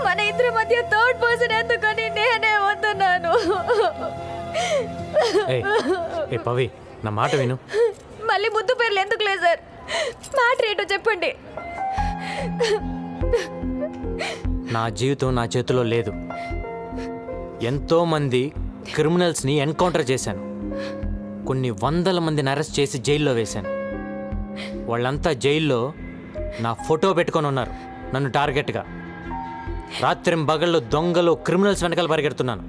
మన ఇద్దరి మధ్య థర్డ్ పర్సన్ ఎందుకని నేనే వస్తున్నాను. పవి, నా మాట విను. మళ్ళీ ముద్దు పేర్లు ఎందుకు లేదు సార్? మ్యాటర్ ఏంటో చెప్పండి. నా జీవితం నా చేతిలో లేదు. ఎంతోమంది క్రిమినల్స్ని ఎన్కౌంటర్ చేశాను, కొన్ని వందల మందిని అరెస్ట్ చేసి జైల్లో వేశాను. వాళ్ళంతా జైల్లో నా ఫోటో పెట్టుకొని ఉన్నారు నన్ను టార్గెట్గా. రాత్రింబగళ్ళు దొంగలు క్రిమినల్స్ వెనకాల పరిగెడుతున్నాను.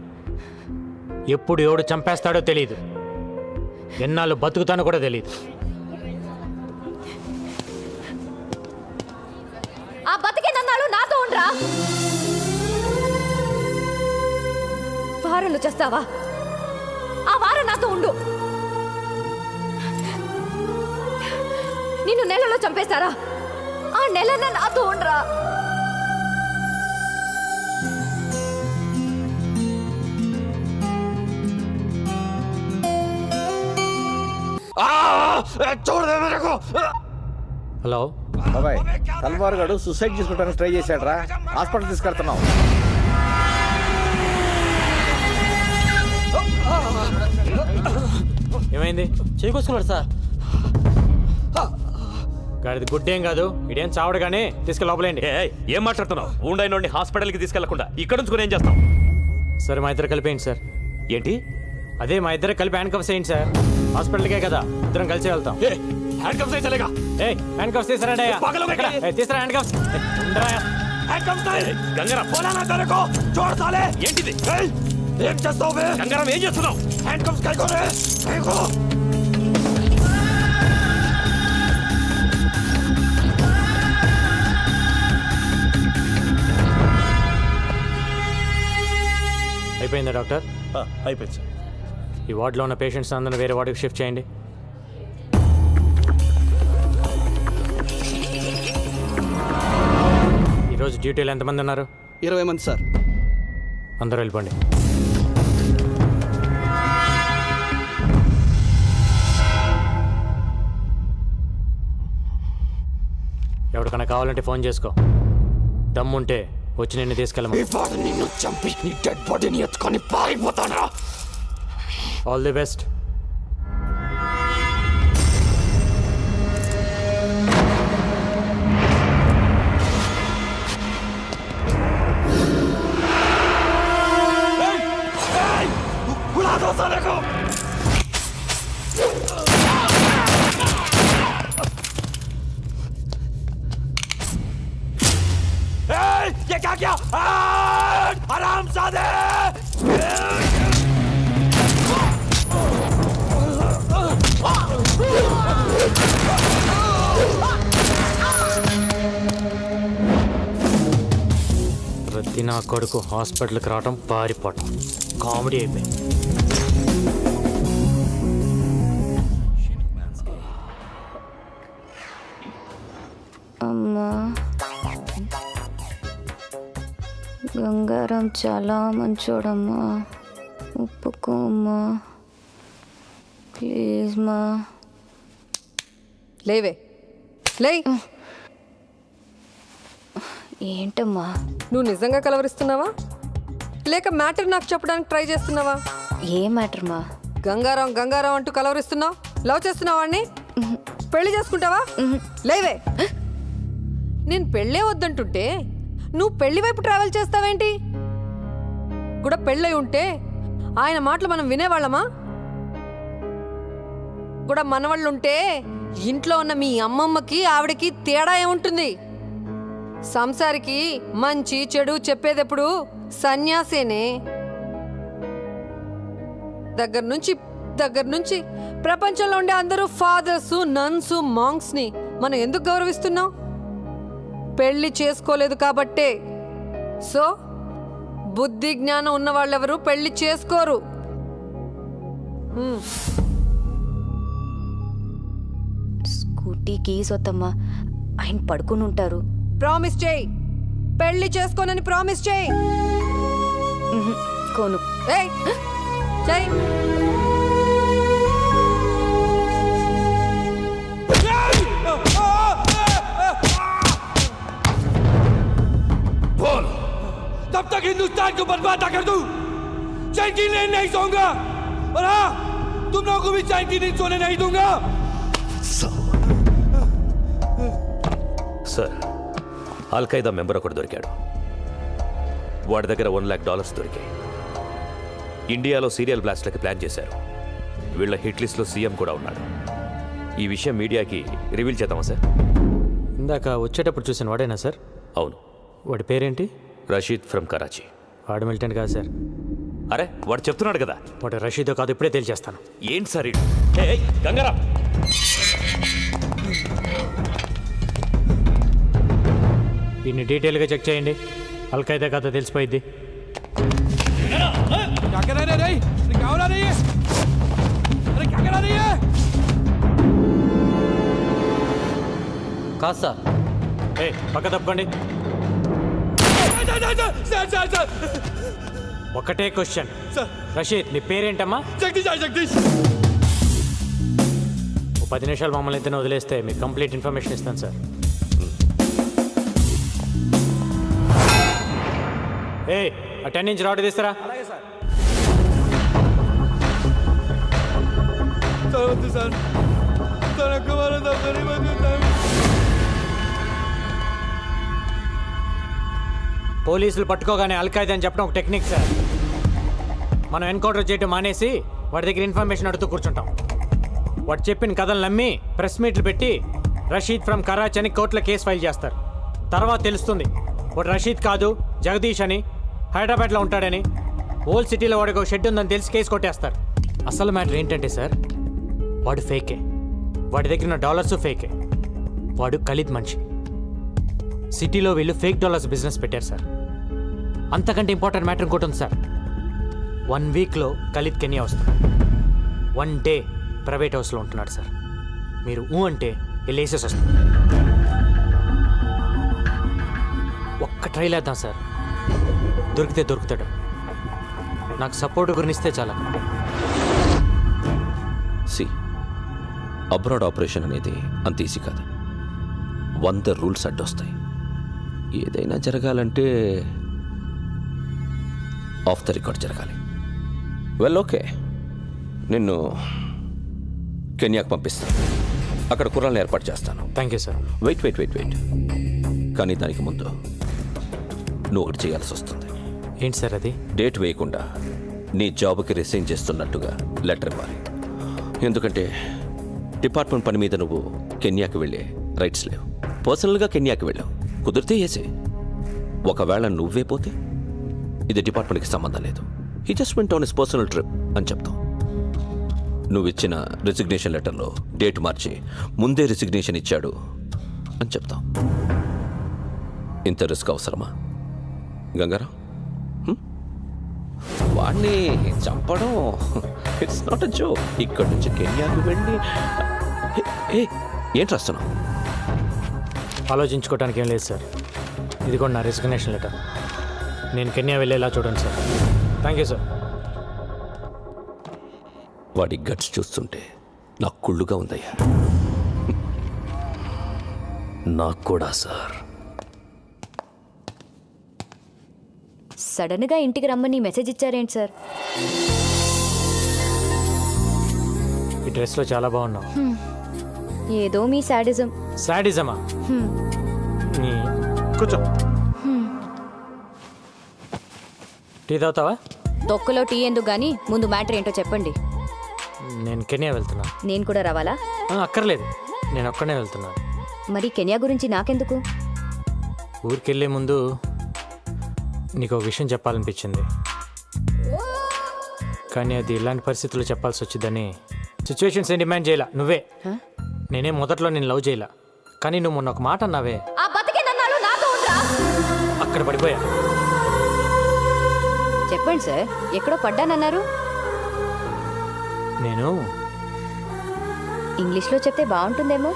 ఎప్పుడు ఎవడు చంపేస్తాడో తెలియదు, ఎన్నాళ్ళు బతుకుతానో కూడా తెలియదు. ఆ బతికేనన్నాడు నాతో ఉండరా? వారంలో చేస్తావా? ఆ వారం నాతో ఉండు. నిన్ను నెలలో చంపేస్తారా? ఆ నెలన్న నాతో ఉండరా? హలో బాబాయ్ తల్వార్ గారు సూసైడ్ చేసుకోవడానికి ట్రై చేశాడు రా, హాస్పిటల్ తీసుకెళ్తున్నాం. ఏమైంది? చేకొచ్చుకున్నాడు సార్. గాడిది గుడ్డేం కాదు, ఇదేం చావడు కానీ తీసుకెళ్ళి లోపలేండి. ఏం మాట్లాడుతున్నావు? ఉండైనోడిని హాస్పిటల్కి తీసుకెళ్లకుండా ఇక్కడ నుంచి ఏం చేస్తాం? సరే మా ఇద్దరు కలిపేయండి సార్. ఏంటి? అదే మా ఇద్దరు కలిపి హ్యాండ్ కప్స్ వేయండి సార్. హాస్పిటల్కే కదా, ఇద్దరం కలిసి వెళ్తాం. హ్యాండ్ కప్స్ వేయలేగా? హ్యాండ్ కప్స్ తీసుకురండి అయ్యా. తీసుకురా హ్యాండ్ కప్స్. గంగారాం ఏంటిది? ఏం చేస్తావు? గంగారాం ఏం చేస్తున్నావు? హ్యాండ్ కప్స్ కైకోరే. అయిపోయిందా డాక్టర్? అయిపోయింది సార్. ఈ వార్డులో ఉన్న పేషెంట్స్ అందరిని వేరే వార్డుకి షిఫ్ట్ చేయండి. ఈరోజు డ్యూటీలో ఎంతమంది ఉన్నారు? 20 మంది సార్. అందరూ వెళ్ళిపోండి. ఎవరికైనా కావాలంటే ఫోన్ చేసుకో. దమ్ముంటే వచ్చి నిన్ను తీసుకెళ్ళమని. నిన్ను చంపి నీ డెడ్ బాడీని ఎత్తుకొని పారిపోతానరా. All the best. ये क्या किया? हरामजादे! ప్రతి నా కొడుకు హాస్పిటల్కి రావటం, పారిపోవటం కామెడీ అయిపోయింది. అమ్మా, గంగారాం చాలా మంచోడమ్మా, ఒప్పుకోమ్మా ప్లీజ్ మా. లేవే, లే. ఏంటమ్మా? నువ్వు నిజంగా కలవరిస్తున్నావా లేక మ్యాటర్ నాకు చెప్పడానికి ట్రై చేస్తున్నావా? ఏ మ్యాటర్ మా? గంగారాం గంగారాం అంటూ కలవరిస్తున్నావు. లవ్ చేస్తున్నావా వాడిని? పెళ్లి చేసుకుంటావా? లేవే. నేను పెళ్ళే వద్దంటుంటే నువ్వు పెళ్లి వైపు ట్రావెల్ చేస్తావేంటి? కూడా పెళ్ళై ఉంటే ఆయన మాటలు మనం వినేవాళ్ళమా? కూడా మనవాళ్ళుంటే ఇంట్లో ఉన్న మీ అమ్మమ్మకి ఆవిడకి తేడా ఏముంటుంది? సంసారికి మంచి చెడు చెప్పేదెప్పుడు సన్యాసేనే. దగ్గర నుంచి ప్రపంచంలో ఉండే అందరూ ఫాదర్స్, నన్స్, మాంగ్స్ ని మనం ఎందుకు గౌరవిస్తున్నాం? పెళ్లి చేసుకోలేదు కాబట్టే. సో బుద్ధి జ్ఞానం ఉన్న వాళ్ళెవరు పెళ్లి చేసుకోరు. స్కూటీ కీస్ వద్దమ్మా, ఆయన పడుకుని ఉంటారు. ప్రామిస్ చేయి, పెళ్లి చేసుకోనని ప్రామిస్ చేయి. కోను. ఏయ్ చెయ్. बोल, तब तक हिंदुस्तान को बर्बाद कर दूं, चैन की नींद नहीं सोऊंगा, और हाँ, तुम लोगों को भी चैन की नींद सोने नहीं दूंगा. సార్, అల్ఖైదా మెంబర్ ఒకటి దొరికాడు. వాడి దగ్గర $1,00,000 దొరికాయి. ఇండియాలో సీరియల్ బ్లాస్ట్లకి ప్లాన్ చేశారు. వీళ్ళ హిట్ లిస్ట్లో సీఎం కూడా ఉన్నాడు. ఈ విషయం మీడియాకి రివీల్ చేద్దామా సార్? ఇందాక వచ్చేటప్పుడు చూసిన వాడేనా సార్? అవును. వాడి పేరేంటి? రషీద్ ఫ్రమ్ కరాచీ. వాడు మిలిటెంట్ కాదు సార్. అరే, వాడు చెప్తున్నాడు కదా. వాడు రషీదో కాదు, ఇప్పుడే తేల్చేస్తాను. ఏంటి సార్ గంగారా? దీన్ని డీటెయిల్గా చెక్ చేయండి. అల్ఖైదా కథ తెలిసిపోయింది. కాదు సార్. పక్క తప్పుకోండి. ఒకటే క్వశ్చన్. రషీద్, నీ పేరేంటమ్మా? జగదీష్. 10 నిమిషాలు మమ్మల్ని ఇద్దరిని వదిలేస్తే మీకు కంప్లీట్ ఇన్ఫర్మేషన్ ఇస్తాను సార్. ఏ ఆ 10 ఇంచ్ రాడ్ తీస్తారా? పోలీసులు పట్టుకోగానే అల్ఖైదా అని చెప్పడం ఒక టెక్నిక్ సార్. మనం ఎన్కౌంటర్ చేయడం మానేసి వాడి దగ్గర ఇన్ఫర్మేషన్ అడుగుతూ కూర్చుంటాం. వాడు చెప్పిన కథలు నమ్మి ప్రెస్ మీట్లు పెట్టి రషీద్ ఫ్రమ్ కరాచీ అని కోర్టులో కేసు ఫైల్ చేస్తారు. తర్వాత తెలుస్తుంది వాడు రషీద్ కాదు జగదీష్ అని, హైదరాబాద్లో ఉంటాడని. ఓల్డ్ సిటీలో వాడికి ఒక షెడ్ ఉందని తెలిసి కేసు కొట్టేస్తారు. అసలు మ్యాటర్ ఏంటంటే సార్, వాడు ఫేకే. వాడి దగ్గర ఉన్న డాలర్స్ ఫేకే. వాడు ఖలీద్ మనిషి. సిటీలో వీళ్ళు ఫేక్ డాలర్స్ బిజినెస్ పెట్టారు సార్. అంతకంటే ఇంపార్టెంట్ మ్యాటర్ ఇంకోటి ఉంది సార్. 1 వీక్లో ఖలీద్ కెన్యా వస్తున్నాడు. 1 డే ప్రైవేట్ హౌస్లో ఉంటున్నాడు సార్. మీరు అంటే వెళ్ళేసేసి వస్తుంది. ఒక్క ట్రైల్ వేద్దాం సార్, దొరికితే దొరుకుతాడు. నాకు సపోర్ట్ గురినిస్తే చాలా. సి అబ్రాడ్ ఆపరేషన్ అనేది అంత ఈజీ కాదు. 100 రూల్స్ అడ్డొస్తాయి. ఏదైనా జరగాలంటే ఆఫ్ ద రికార్డ్ జరగాలి. వెల్ ఓకే, నిన్ను కెన్యాకు పంపిస్తాను. అక్కడ కుర్రాలను ఏర్పాటు చేస్తాను. Thank you sir. వెయిట్ కానీ దానికి ముందు నువ్వు ఒకటి చేయాల్సి వస్తుంది. ఏంటి సార్ అది? డేట్ వేయకుండా నీ జాబ్కి రిసైన్ చేస్తున్నట్టుగా లెటర్ ఇవ్వాలి. ఎందుకంటే డిపార్ట్మెంట్ పని మీద నువ్వు కెన్యాకి వెళ్ళే రైట్స్ లేవు. పర్సనల్గా కెన్యాకి వెళ్ళావు, కుదిరితే వేసే. ఒకవేళ నువ్వే పోతే ఇది డిపార్ట్మెంట్కి సంబంధం లేదు. He just went on his personal trip అని చెప్తాం. నువ్వు ఇచ్చిన రిసిగ్నేషన్ లెటర్లో డేట్ మార్చి ముందే రిసిగ్నేషన్ ఇచ్చాడు అని చెప్తాం. ఇంత రిస్క్ అవసరమా గంగారావు? వాడిని చంపడం ఇట్స్ నాట్ అ జోక్. ఇక్కడి నుంచి కెన్యాకు వెళ్ళి ఏంటి రాస్తున్నావు? ఆలోచించుకోవడానికి ఏం లేదు సార్. ఇది కూడా నా రిసిగ్నేషన్ లెటర్. నేను కెన్యా వెళ్ళేలా చూడండి సార్. Thank you sir. వాడి గట్స్ చూస్తుంటే నాకు కుళ్ళుగా ఉందయ్యా. నాకు కూడా సార్. సడన్గా ఇంటికి రమ్మని మెసేజ్ ఇచ్చారేంటి సార్? ఈ డ్రెస్లో చాలా బాగున్నావు. ఏదో మీ శాడిజం. శాడిజమా? కూర్చో. టీ తాగుతావా? తొక్కలో టీ ఎందుకు గానీ ముందు మ్యాటర్ ఏంటో చెప్పండి. నేను కెన్యా వెళ్తున్నా. నేను కూడా రావాలా? అక్కర్లేదు, నేను ఒక్కనే వెళ్తున్నా. మరి కెన్యా గురించి నాకెందుకు? ఊరికెళ్ళే ముందు నీకు ఒక విషయం చెప్పాలనిపించింది. కానీ అది ఇలాంటి పరిస్థితుల్లో చెప్పాల్సి వచ్చిందని సిచ్యువేషన్స్ ఏం డిమాండ్ చేయాల. నువ్వే నేనే మొదట్లో నేను లవ్ చేయలా, కానీ నువ్వు మొన్న ఒక మాట అన్నావే, అక్కడ పడిపోయా. చెప్పండి సార్, ఎక్కడో పడ్డానన్నారు. నేను ఇంగ్లీష్లో చెప్తే బాగుంటుందేమో.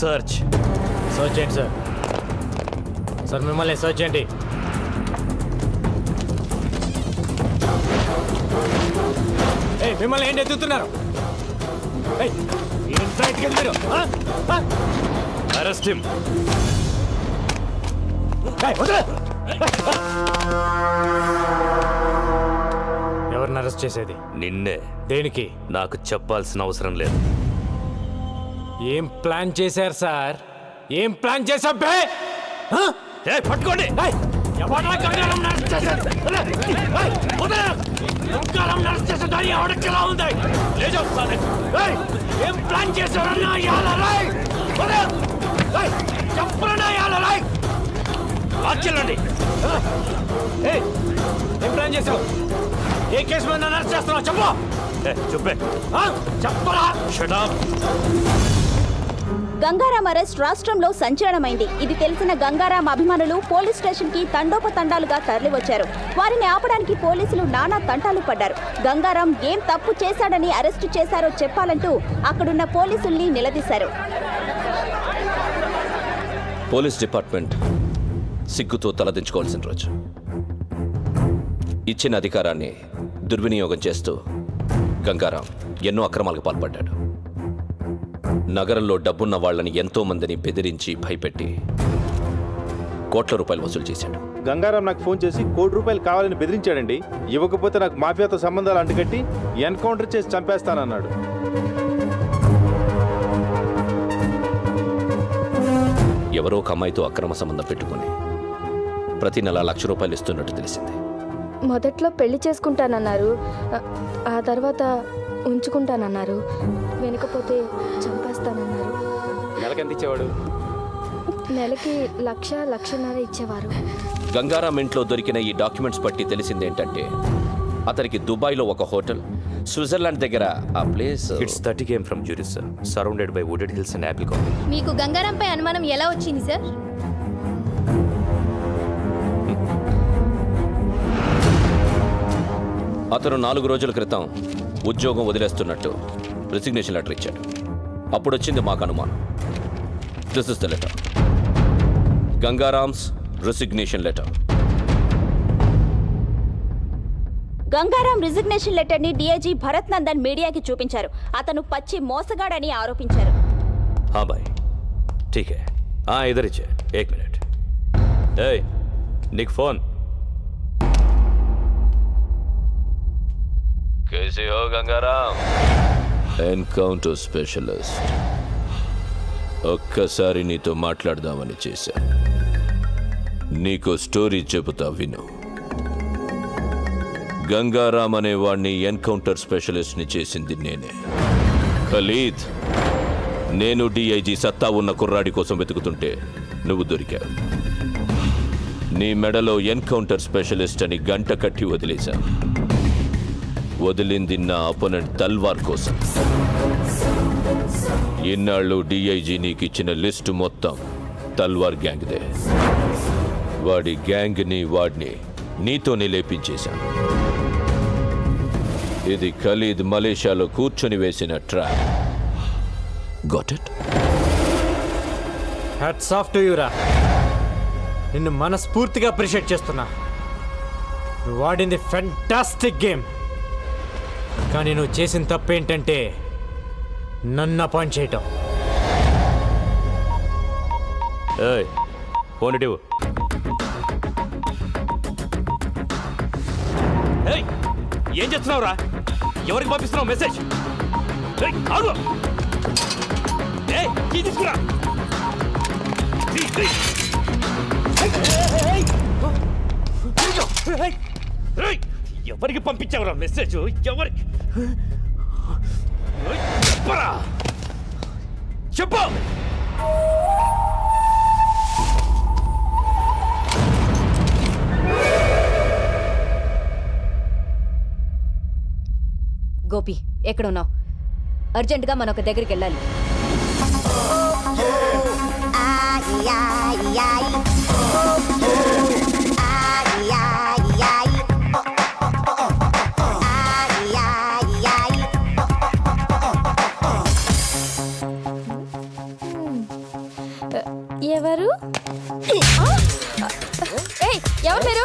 సర్చ్ చేయండి సార్. సార్ మిమ్మల్ని సర్చ్ చేయండి. మిమ్మల్ని ఏంటి ఎత్తుతున్నారు? Arrest him. ఎవరిని అరెస్ట్ చేసేది? నిన్నే. దేనికి? నాకు చెప్పాల్సిన అవసరం లేదు. ఏం ప్లాన్ చేశారు సార్? ఏం ప్లాన్ చేశా? పట్టుకోండి. ఏం ప్లాన్ చేశారన్నా? ఏం ప్లాన్ చేశావు? ఏ కేసు మీద నన్ను అరెస్ట్ చేస్తున్నావు? చెప్పు. చెప్పే. చెప్పరా. Shut up. గంగారాం అరెస్ట్ రాష్ట్రంలో సంచలనమైంది. ఇది తెలిసిన గంగారాం అభిమానులు పోలీస్ స్టేషన్ కి తండోపతండాలుగా తరలివచ్చారు. వారిని ఆపడానికి పోలీసులు నానా తంటాలు పడ్డారు. గంగారాం ఏం తప్పు చేశాడని అరెస్టు చేశారో చెప్పాలంటూ అక్కడున్న పోలీసుల్ని నిలదీశారు. పోలీస్ డిపార్ట్మెంట్ సిగ్గుతో తలదించుకోవాల్సిన రోజు. ఇచ్చిన అధికారాన్ని దుర్వినియోగం చేస్తూ గంగారాం ఎన్నో అక్రమాలకు పాల్పడ్డాడు. నగరంలో డబ్బున్న వాళ్ళని ఎంతో మందిని బెదిరించి భయపెట్టి కోట్ల రూపాయలు వసూలు చేశాడు. గంగారాం నాకు ఫోన్ చేసి ₹1,00,00,000 కావాలని బెదిరించాడండి. ఇవ్వకపోతే నాకు మాఫియాతో సంబంధాలు అంటుకట్టి ఎన్కౌంటర్ చేసి చంపేస్తానన్నాడు. ఎవరో ఒక అమ్మాయితో అక్రమ సంబంధం పెట్టుకుని ప్రతి నెల ₹1,00,000 ఇస్తున్నట్టు తెలిసింది. మొదట్లో పెళ్లి చేసుకుంటానన్నారు, ఆ తర్వాత ఉంచుకుంటానన్నారు, వెనకపోతే చంపేస్తానన్నారు. నెలకి ఎంత ఇచ్చేవాడు? నెలకి 1,00,000-1,50,000 ఇచ్చేవారు. గంగారాం ఇంట్లో దొరికిన ఈ డాక్యుమెంట్స్ బట్టి తెలిసిందేంటంటే అతనికి దుబాయ్లో ఒక హోటల్, స్విట్జర్లాండ్ దగ్గర ఆ place. It's 30 km from Zurich sir, surrounded by wooded hills and apple coffee. మీకు గంగారాంపై అనుమానం ఎలా వచ్చింది సార్? అతను 4 రోజుల క్రితం ఉద్యోగం వదిలేస్తున్నట్టు రిసిగ్నేషన్ లెటర్ ఇచ్చాడు. అప్పుడు వచ్చింది మాకు అనుమానం. This is the letter, Gangaram's resignation letter. Gangaram resignation letter ని డీఐజీ భరత్ నందన్ మీడియాకి చూపించారు. అతను పచ్చి మోసగాడని ఆరోపించారు. हाँ भाई ठीक है, हाँ इधर ही 1 मिनट. ए निक फोन. कैसे हो गंगाराम? Encounter specialist. ఒక్కసారి నీతో మాట్లాడదామని చేశా. నీకు స్టోరీ చెబుతా విను. గంగారాం అనే వాణ్ణి ఎన్కౌంటర్ స్పెషలిస్ట్ని చేసింది నేనే. ఖలీద్, నేను డిఐజీ సత్తా ఉన్న కుర్రాడి కోసం వెతుకుతుంటే నువ్వు దొరికావు. నీ మెడలో ఎన్కౌంటర్ స్పెషలిస్ట్ అని గంట కట్టి వదిలేశా. వదిలింది నా అపోనెంట్ తల్వార్ కోసం. ఇన్నాళ్ళు డిఐజీ నీకు ఇచ్చిన లిస్టు మొత్తం తల్వార్ గ్యాంగ్దే. వాడి గ్యాంగ్ని వాడిని నీతోనే లేపించేశాను. ఇది ఖలీద్ మలేషియాలో కూర్చొని వేసిన trap. Got it? Hats off to you రా. నిన్ను మనస్ఫూర్తిగా అప్రిషియేట్ చేస్తున్నా. నువ్వు ఆడింది ఫెంటాస్టిక్ గేమ్. కానీ నువ్వు చేసిన తప్పేంటంటే నన్ను అపాయింట్ చేయటం. ఏయ్ ఫోన్ ఇటు. ఏయ్ ఏం చేస్తున్నావురా? ఎవరికి పంపిస్తున్నావు మెసేజ్? ఏయ్ ఆగు. ఏయ్ కీ తీసుకురా. ఎవరికి పంపించావురా మెసేజ్? ఎవరికి చెప్పరా? చెప్పు. గోపి ఎక్కడున్నావు? అర్జెంటుగా మన ఒక దగ్గరికి వెళ్ళాలి. ఎవరు? ఎవరు మీరు?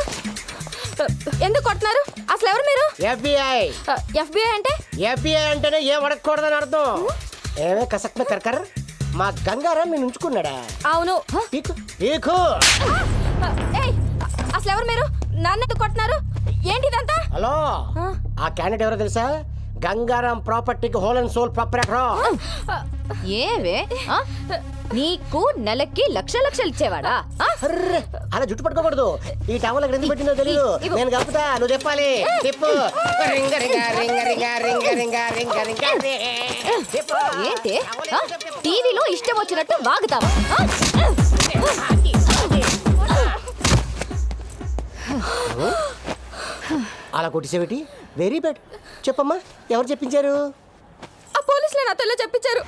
ఎందుకు కొడుతున్నారు? అసలు ఎవరు మీరు? FBI. FBI అంటే? FBI అంటేనే ఏం అడగకూడదని అర్థం. ఏమే కసక్ మే కర్కర్. మా గంగారాం నేను ఉంచుకున్నాడా? అవును. అసలు ఎవరు మీరు? నన్ను ఎందుకు కొడుతున్నారు? ఏంటి ఇదంతా? హలో, ఆ క్యాండిడేట్ ఎవరో తెలుసా? గంగారాం ప్రాపర్టీకి హోల్ అండ్ సోల్ ప్రాపరేటర్. ఏవే నీకు నెలకి లక్షలు ఇచ్చేవాడా? అలా జుట్టు పట్టుకోకూడదు. ఈ టవల్ ఎక్కడ ఎందుకు పెట్టిందో తెలియదు. నేను కలుపుతా, నువ్వు చెప్పాలి. చెప్పు. ఏంటి టీవీలో ఇష్టం వచ్చినట్టు వాగుతావా? అలా కొట్టిసేవిటి? Very bad. చెప్పమ్మా, ఎవరు చెప్పించారు? ఆ పోలీసులే నాతో ఇలా చెప్పించారు.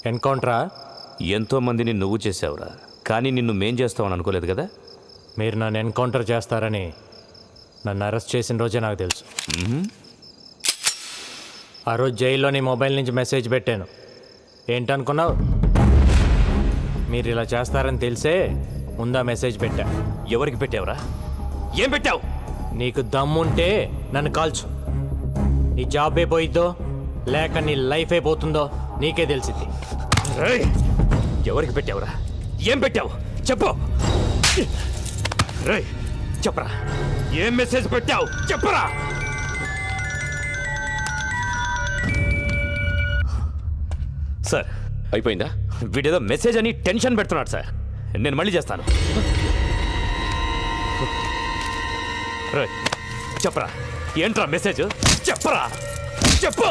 ఎన్కౌంటరా? ఎంతో మందిని నువ్వు చేసావురా, కానీ నిన్ను మేం చేస్తావని అనుకోలేదు కదా. మీరు నన్ను ఎన్కౌంటర్ చేస్తారని నన్ను అరెస్ట్ చేసిన రోజే నాకు తెలుసు. ఆ రోజు జైల్లో నీ మొబైల్ నుంచి మెసేజ్ పెట్టాను. ఏంటనుకున్నావు? మీరు ఇలా చేస్తారని తెలిసే ముందా మెసేజ్ పెట్టా. ఎవరికి పెట్టావురా? ఏం పెట్టావు? నీకు దమ్ముంటే నన్ను కాల్చు. నీ జాబ్ అయిపోయిద్దో లేక నీ లైఫ్ అయిపోతుందో నీకే తెలిసింది. ఎవరికి పెట్టావురా? ఏం పెట్టావు చెప్పు. రేయ్ చెప్పరా, ఏం మెసేజ్ పెట్టావు చెప్పరా. సార్ అయిపోయిందా? వీడేదో మెసేజ్ అని టెన్షన్ పెడుతున్నాడు సార్. నేను మళ్ళీ చేస్తాను. రేయ్ చెప్పరా, ఏంట్రా మెసేజ్ చెప్పరా, చెప్పు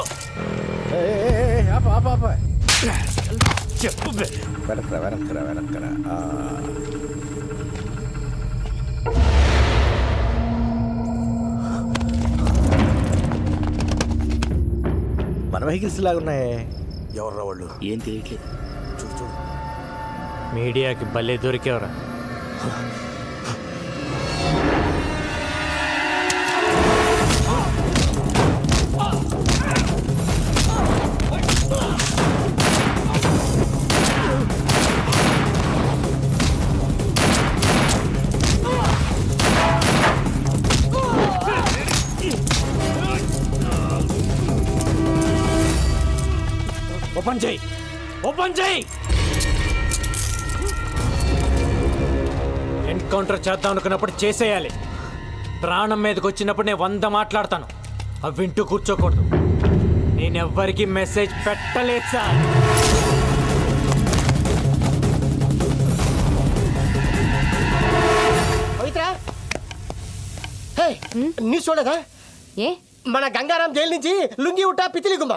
చెప్పు. మన వెహికల్స్ లాగా ఉన్నాయి. ఎవర్రా వాళ్ళు? ఏం తెలియట్లేదు. చూడు చూడు. మీడియాకి భలే దొరికేవరా. ఓపెన్ చేయి, ఓపెన్ చేయి. ఎన్కౌంటర్ చేద్దాం అనుకున్నప్పుడు చేసేయాలి. ప్రాణం మీదకి వచ్చినప్పుడు నేను 100 మాట్లాడతాను. అవి వింటూ కూర్చోకూడదు. నేనెవ్వరికి మెసేజ్ పెట్టలేదు సార్. న్యూస్ చూడదా? ఏ మన గంగారాం జైలు నుంచి లుంగి ఉట్టా పితిలి గుమ్మ.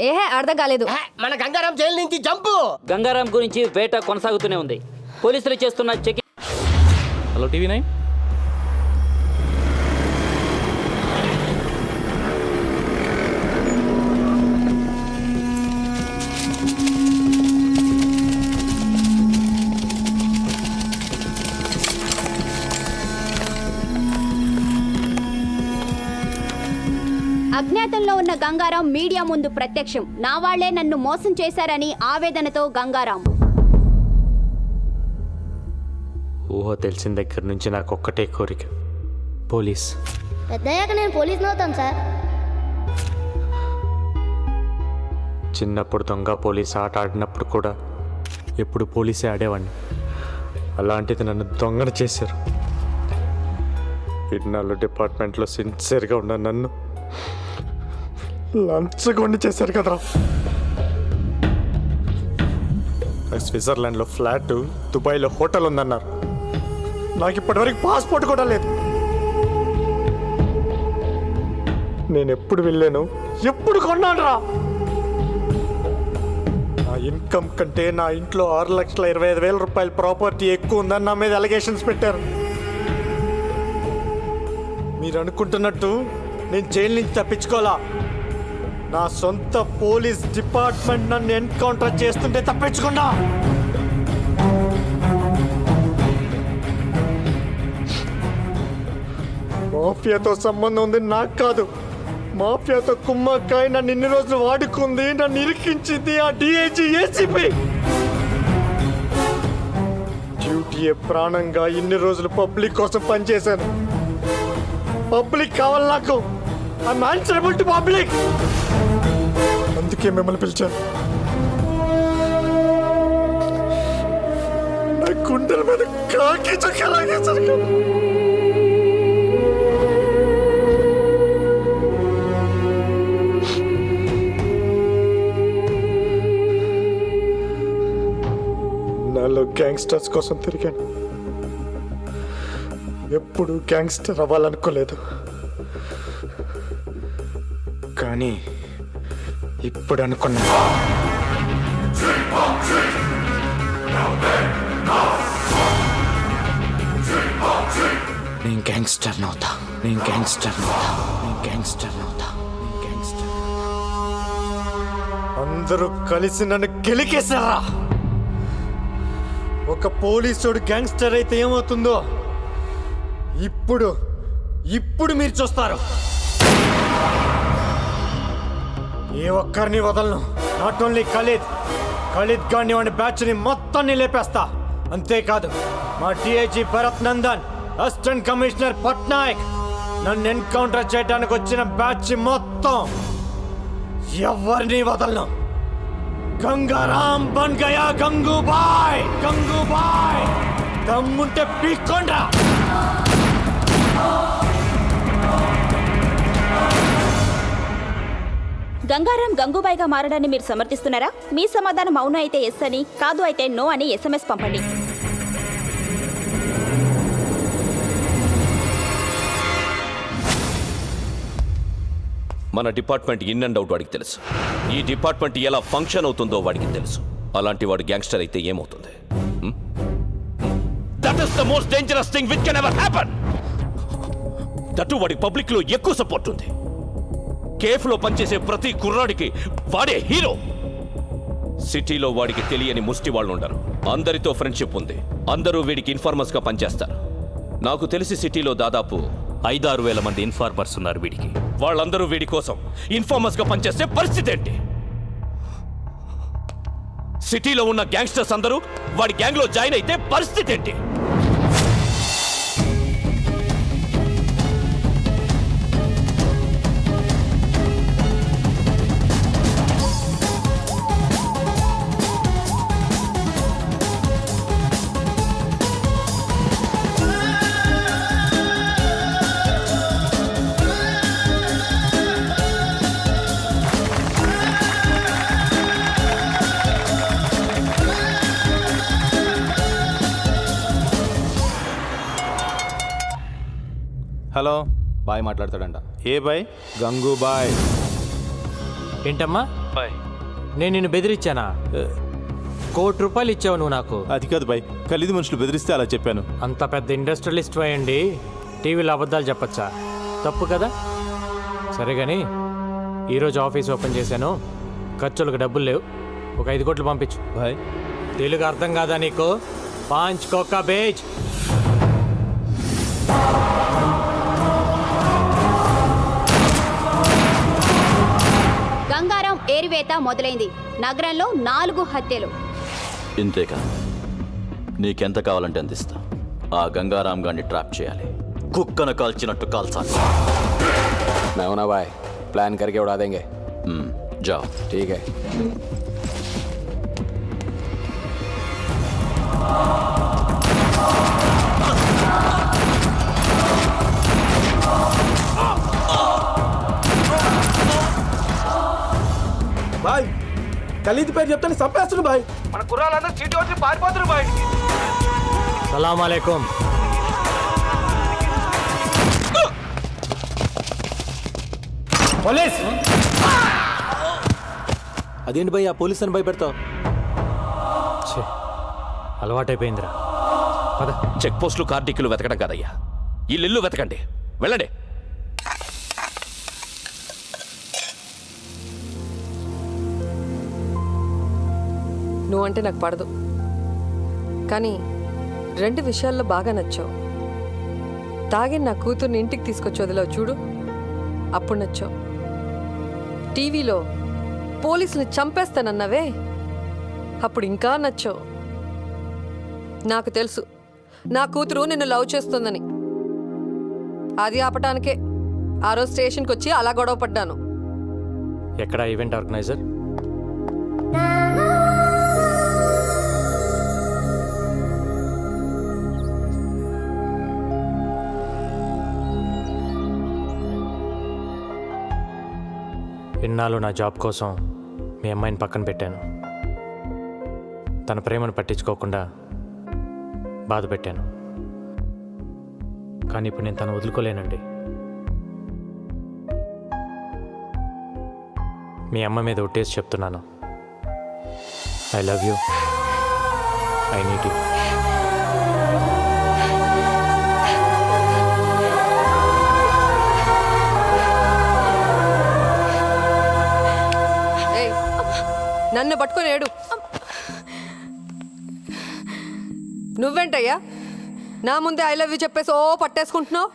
ఏహే అర్థం కాలేదు. మన గంగారాం జైలు నుంచి జంపు. గంగారాం గురించి వేట కొనసాగుతూనే ఉంది. పోలీసులు చేస్తున్న చెకింగ్. Hello TV9. అజ్ఞాతంలో ఉన్న గంగారాం మీడియా ముందు ప్రత్యక్షం. నా వాళ్లే నన్ను మోసం చేశారని ఆవేదనతో గంగారాం. ఊహ తెలిసిన దగ్గర నుంచి నాకు ఒక్కటే కోరిక, పోలీస్. పెద్దయ్యాక నేను పోలీస్ని అవుతాను సార్. చిన్నప్పుడు దొంగ పోలీస్ ఆట ఆడినప్పుడు కూడా ఎప్పుడు పోలీసే ఆడేవాడిని. అలాంటిది నన్ను దొంగను చేశారు. ఇన్నాళ్ళు డిపార్ట్మెంట్లో సిన్సియర్గా ఉన్న నన్ను లంచగొండి చేశారు కదరా. స్విట్జర్లాండ్లో ఫ్లాట్, దుబాయ్లో హోటల్ ఉందన్నారు. నాకు ఇప్పటివరకు పాస్పోర్ట్ కూడా లేదు. నేను ఎప్పుడు వెళ్ళాను, ఎప్పుడు కొన్నాను రా. నా ఇన్కమ్ కంటే నా ఇంట్లో 6,25,000 రూపాయల ప్రాపర్టీ ఎక్కువ ఉందని నా మీద అలిగేషన్స్ పెట్టారు. మీరు అనుకుంటున్నట్టు నేను జైలు నుంచి తప్పించుకోవాలా. నా సొంత పోలీస్ డిపార్ట్మెంట్ నన్ను ఎన్కౌంటర్ చేస్తుంటే తప్పించుకున్నా. మాఫియాతో సంబంధం ఉంది నాకు కాదు. మాఫియాతో కుమ్మక్కాయ నన్ను ఇన్ని రోజులు వాడుకుంది, నన్ను ఇరికించింది ఆ డిఐజీ ఏసీపీ. డ్యూటీయే ప్రాణంగా ఇన్ని రోజులు పబ్లిక్ కోసం పనిచేశాను. పబ్లిక్ కావాలి నాకు. I'm answerable to public. అందుకే మిమ్మల్ని పిలిచాను. నా గుండెల మీద కాకి చక్కలాగే సరిగ్గా. నాలో గ్యాంగ్స్టర్స్ కోసం తిరిగాను. ఎప్పుడు గ్యాంగ్స్టర్ అవ్వాలనుకోలేదు, కానీ ఇప్పుడు అనుకున్నా. నేను గ్యాంగ్స్టర్ అవుతా, నేను గ్యాంగ్స్టర్ అవుతా, నేను గ్యాంగ్స్టర్ అవుతా, నేను గ్యాంగ్స్టర్. అందరూ కలిసి నన్ను గెలికేశారా? ఒక పోలీసుడు గ్యాంగ్స్టర్ అయితే ఏమవుతుందో ఇప్పుడు మీరు చూస్తారు. ఏ ఒక్కరిని వదలను. నాట్ ఓన్లీ ఖలీద్ గాని వాడి బ్యాచ్ని మొత్తాన్ని లేపేస్తా. అంతేకాదు మా DIG Bharat Nandan, assistant commissioner Patnaik, నన్ను ఎన్కౌంటర్ చేయడానికి వచ్చిన బ్యాచ్ మొత్తం ఎవరిని వదలను. గంగారాం బన్ గయా గంగూబాయ్. దమ్ముంటే పీక్కోండ్రా. గంగారాం గంగూబాయిగా మారడాన్ని మీరు సమర్థిస్తున్నారా? మీ సమాధానం అవును అయితే ఎస్ అని, కాదు అయితే నో అని SMS పంపండి. మన డిపార్ట్మెంట్ ఇన్ అండ్ అవుట్ వాడికి తెలుసు. ఈ డిపార్ట్మెంట్ ఎలా ఫంక్షన్ అవుతుందో వాడికి తెలుసు. అలాంటి వాడు గ్యాంగ్స్టర్ అయితే ఏమవుతుంది? That is the most dangerous thing which can ever happen. That వాడికి పబ్లిక్ లో ఎక్కువ సపోర్ట్ ఉంది. కేఫ్లో పనిచేసే ప్రతి కుర్రాడికి వాడే హీరో. సిటీలో వాడికి తెలియని ముష్టి వాళ్ళు ఉండరు. అందరితో ఫ్రెండ్షిప్ ఉంది. అందరూ వీడికి ఇన్ఫార్మర్స్ గా పనిచేస్తారు. నాకు తెలిసి సిటీలో దాదాపు 5-6 వేల మంది ఇన్ఫార్మర్స్ ఉన్నారు వీడికి. వాళ్ళందరూ వీడి కోసం ఇన్ఫార్మర్స్ గా పనిచేసే పరిస్థితి ఏంటి? సిటీలో ఉన్న గ్యాంగ్స్టర్స్ అందరూ వాడి గ్యాంగ్ లో జాయిన్ అయితే పరిస్థితి ఏంటి? హలో, బాయ్ మాట్లాడతాడంట. ఏ బాయ్? గంగూబాయ్. ఏంటమ్మా బాయ్, నేను నిన్ను బెదిరించానా? ₹1,00,00,000 ఇచ్చావు నువ్వు నాకు. అది కాదు బాయ్, ఖలీదు మనుషులు బెదిరిస్తే అలా చెప్పాను. అంత పెద్ద ఇండస్ట్రియలిస్ట్ అయ్యండి టీవీలో అబద్ధాలు చెప్పచ్చా? తప్పు కదా. సరే కానీ ఈరోజు ఆఫీస్ ఓపెన్ చేశాను, ఖర్చులకు డబ్బులు లేవు. ఒక 5 కోట్లు పంపించు. బాయ్, తెలుగు అర్థం కాదా నీకు? 5 కోకా బేజ్. గంగారాం ఏరివేత మొదలైంది. నగరంలో 4 హత్యలు. ఇంతేకా? నీకెంత కావాలంటే అంత ఇస్తా. ఆ గంగారాం గారిని ట్రాప్ చేయాలి. కుక్కను కాల్చినట్టు కాల్చాలి. मैं हूं ना भाई, प्लान करके उड़ा देंगे. जाओ. ठीक है. బాయ్, ఖలీద్ పేరు చెప్తాను చంపేస్తున్నారు బాయ్. మన కుర్రాళ్ళందరూ చీటీ వచ్చి పారిపోతున్నారు బాయ్. సలాం అలైకుం. పోలీస్. అదేంటి భయ్, ఆ పోలీస్ అని భయపెడతావు? అలవాటైపోయిందిరా. చెక్ పోస్టులు కార్డిక్యులు వెతకడం కాదయ్యా, ఇల్లు వెతకండి. వెళ్ళండి. నువ్వంటే నాకు పడదు, కానీ 2 విషయాల్లో బాగా నచ్చావు. తాగి నా కూతుర్ని ఇంటికి తీసుకొచ్చి వదిలావు చూడు, అప్పుడు నచ్చావు. టీవీలో పోలీసుని చంపేస్తానన్నావే, అప్పుడు ఇంకా నచ్చావు. నాకు తెలుసు నా కూతురు నిన్ను లవ్ చేస్తుందని. అది ఆపటానికే ఆ రోజు స్టేషన్కి వచ్చి అలా గొడవ పడ్డాను. ఎక్కడ ఈవెంట్ ఆర్గనైజర్? ఇన్నాళ్ళు నా జాబ్ కోసం మీ అమ్మాయిని పక్కన పెట్టాను. తన ప్రేమను పట్టించుకోకుండా బాధ పెట్టాను. కానీ ఇప్పుడు నేను తను వదులుకోలేనండి. మీ అమ్మ మీద ఒట్టేసి చెప్తున్నాను, I love you, I need you. నన్ను పట్టుకొని ఏడు. నువ్వేంటయ్యా నా ముందే ఐ లవ్ యూ చెప్పేసి ఓ పట్టేసుకుంటున్నావు?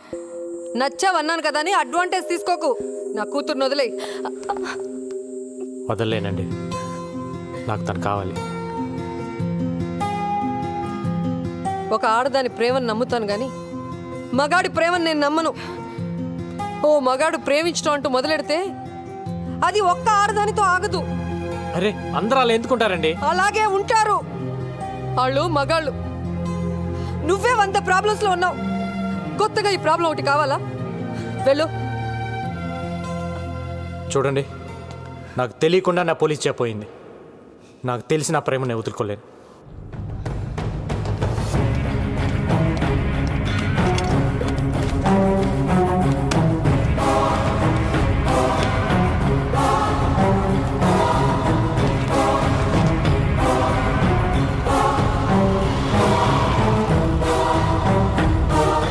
నచ్చావన్నాను కదా అని అడ్వాంటేజ్ తీసుకోకు. నా కూతుర్ని వదిలే. వదలలేనండి, నాకు తను కావాలి. ఒక ఆడదాని ప్రేమను నమ్ముతాను కానీ మగాడి ప్రేమను నేను నమ్మను. ఓ మగాడు ప్రేమించడం అంటూ మొదలెడితే అది ఒక్క ఆడదానితో ఆగదు. అరే అందరూ అలా ఎందుకుంటారండి? అలాగే ఉంటారు వాళ్ళు మగాళ్ళు. నువ్వే 100 ప్రాబ్లమ్స్ లో ఉన్నావు. కొత్తగా ఈ ప్రాబ్లం ఒకటి కావాలా? వెళ్ళు. చూడండి, నాకు తెలియకుండా నా పోలీస్ చెప్పోయింది. నాకు తెలిసి నా ప్రేమను వదులుకోలేను.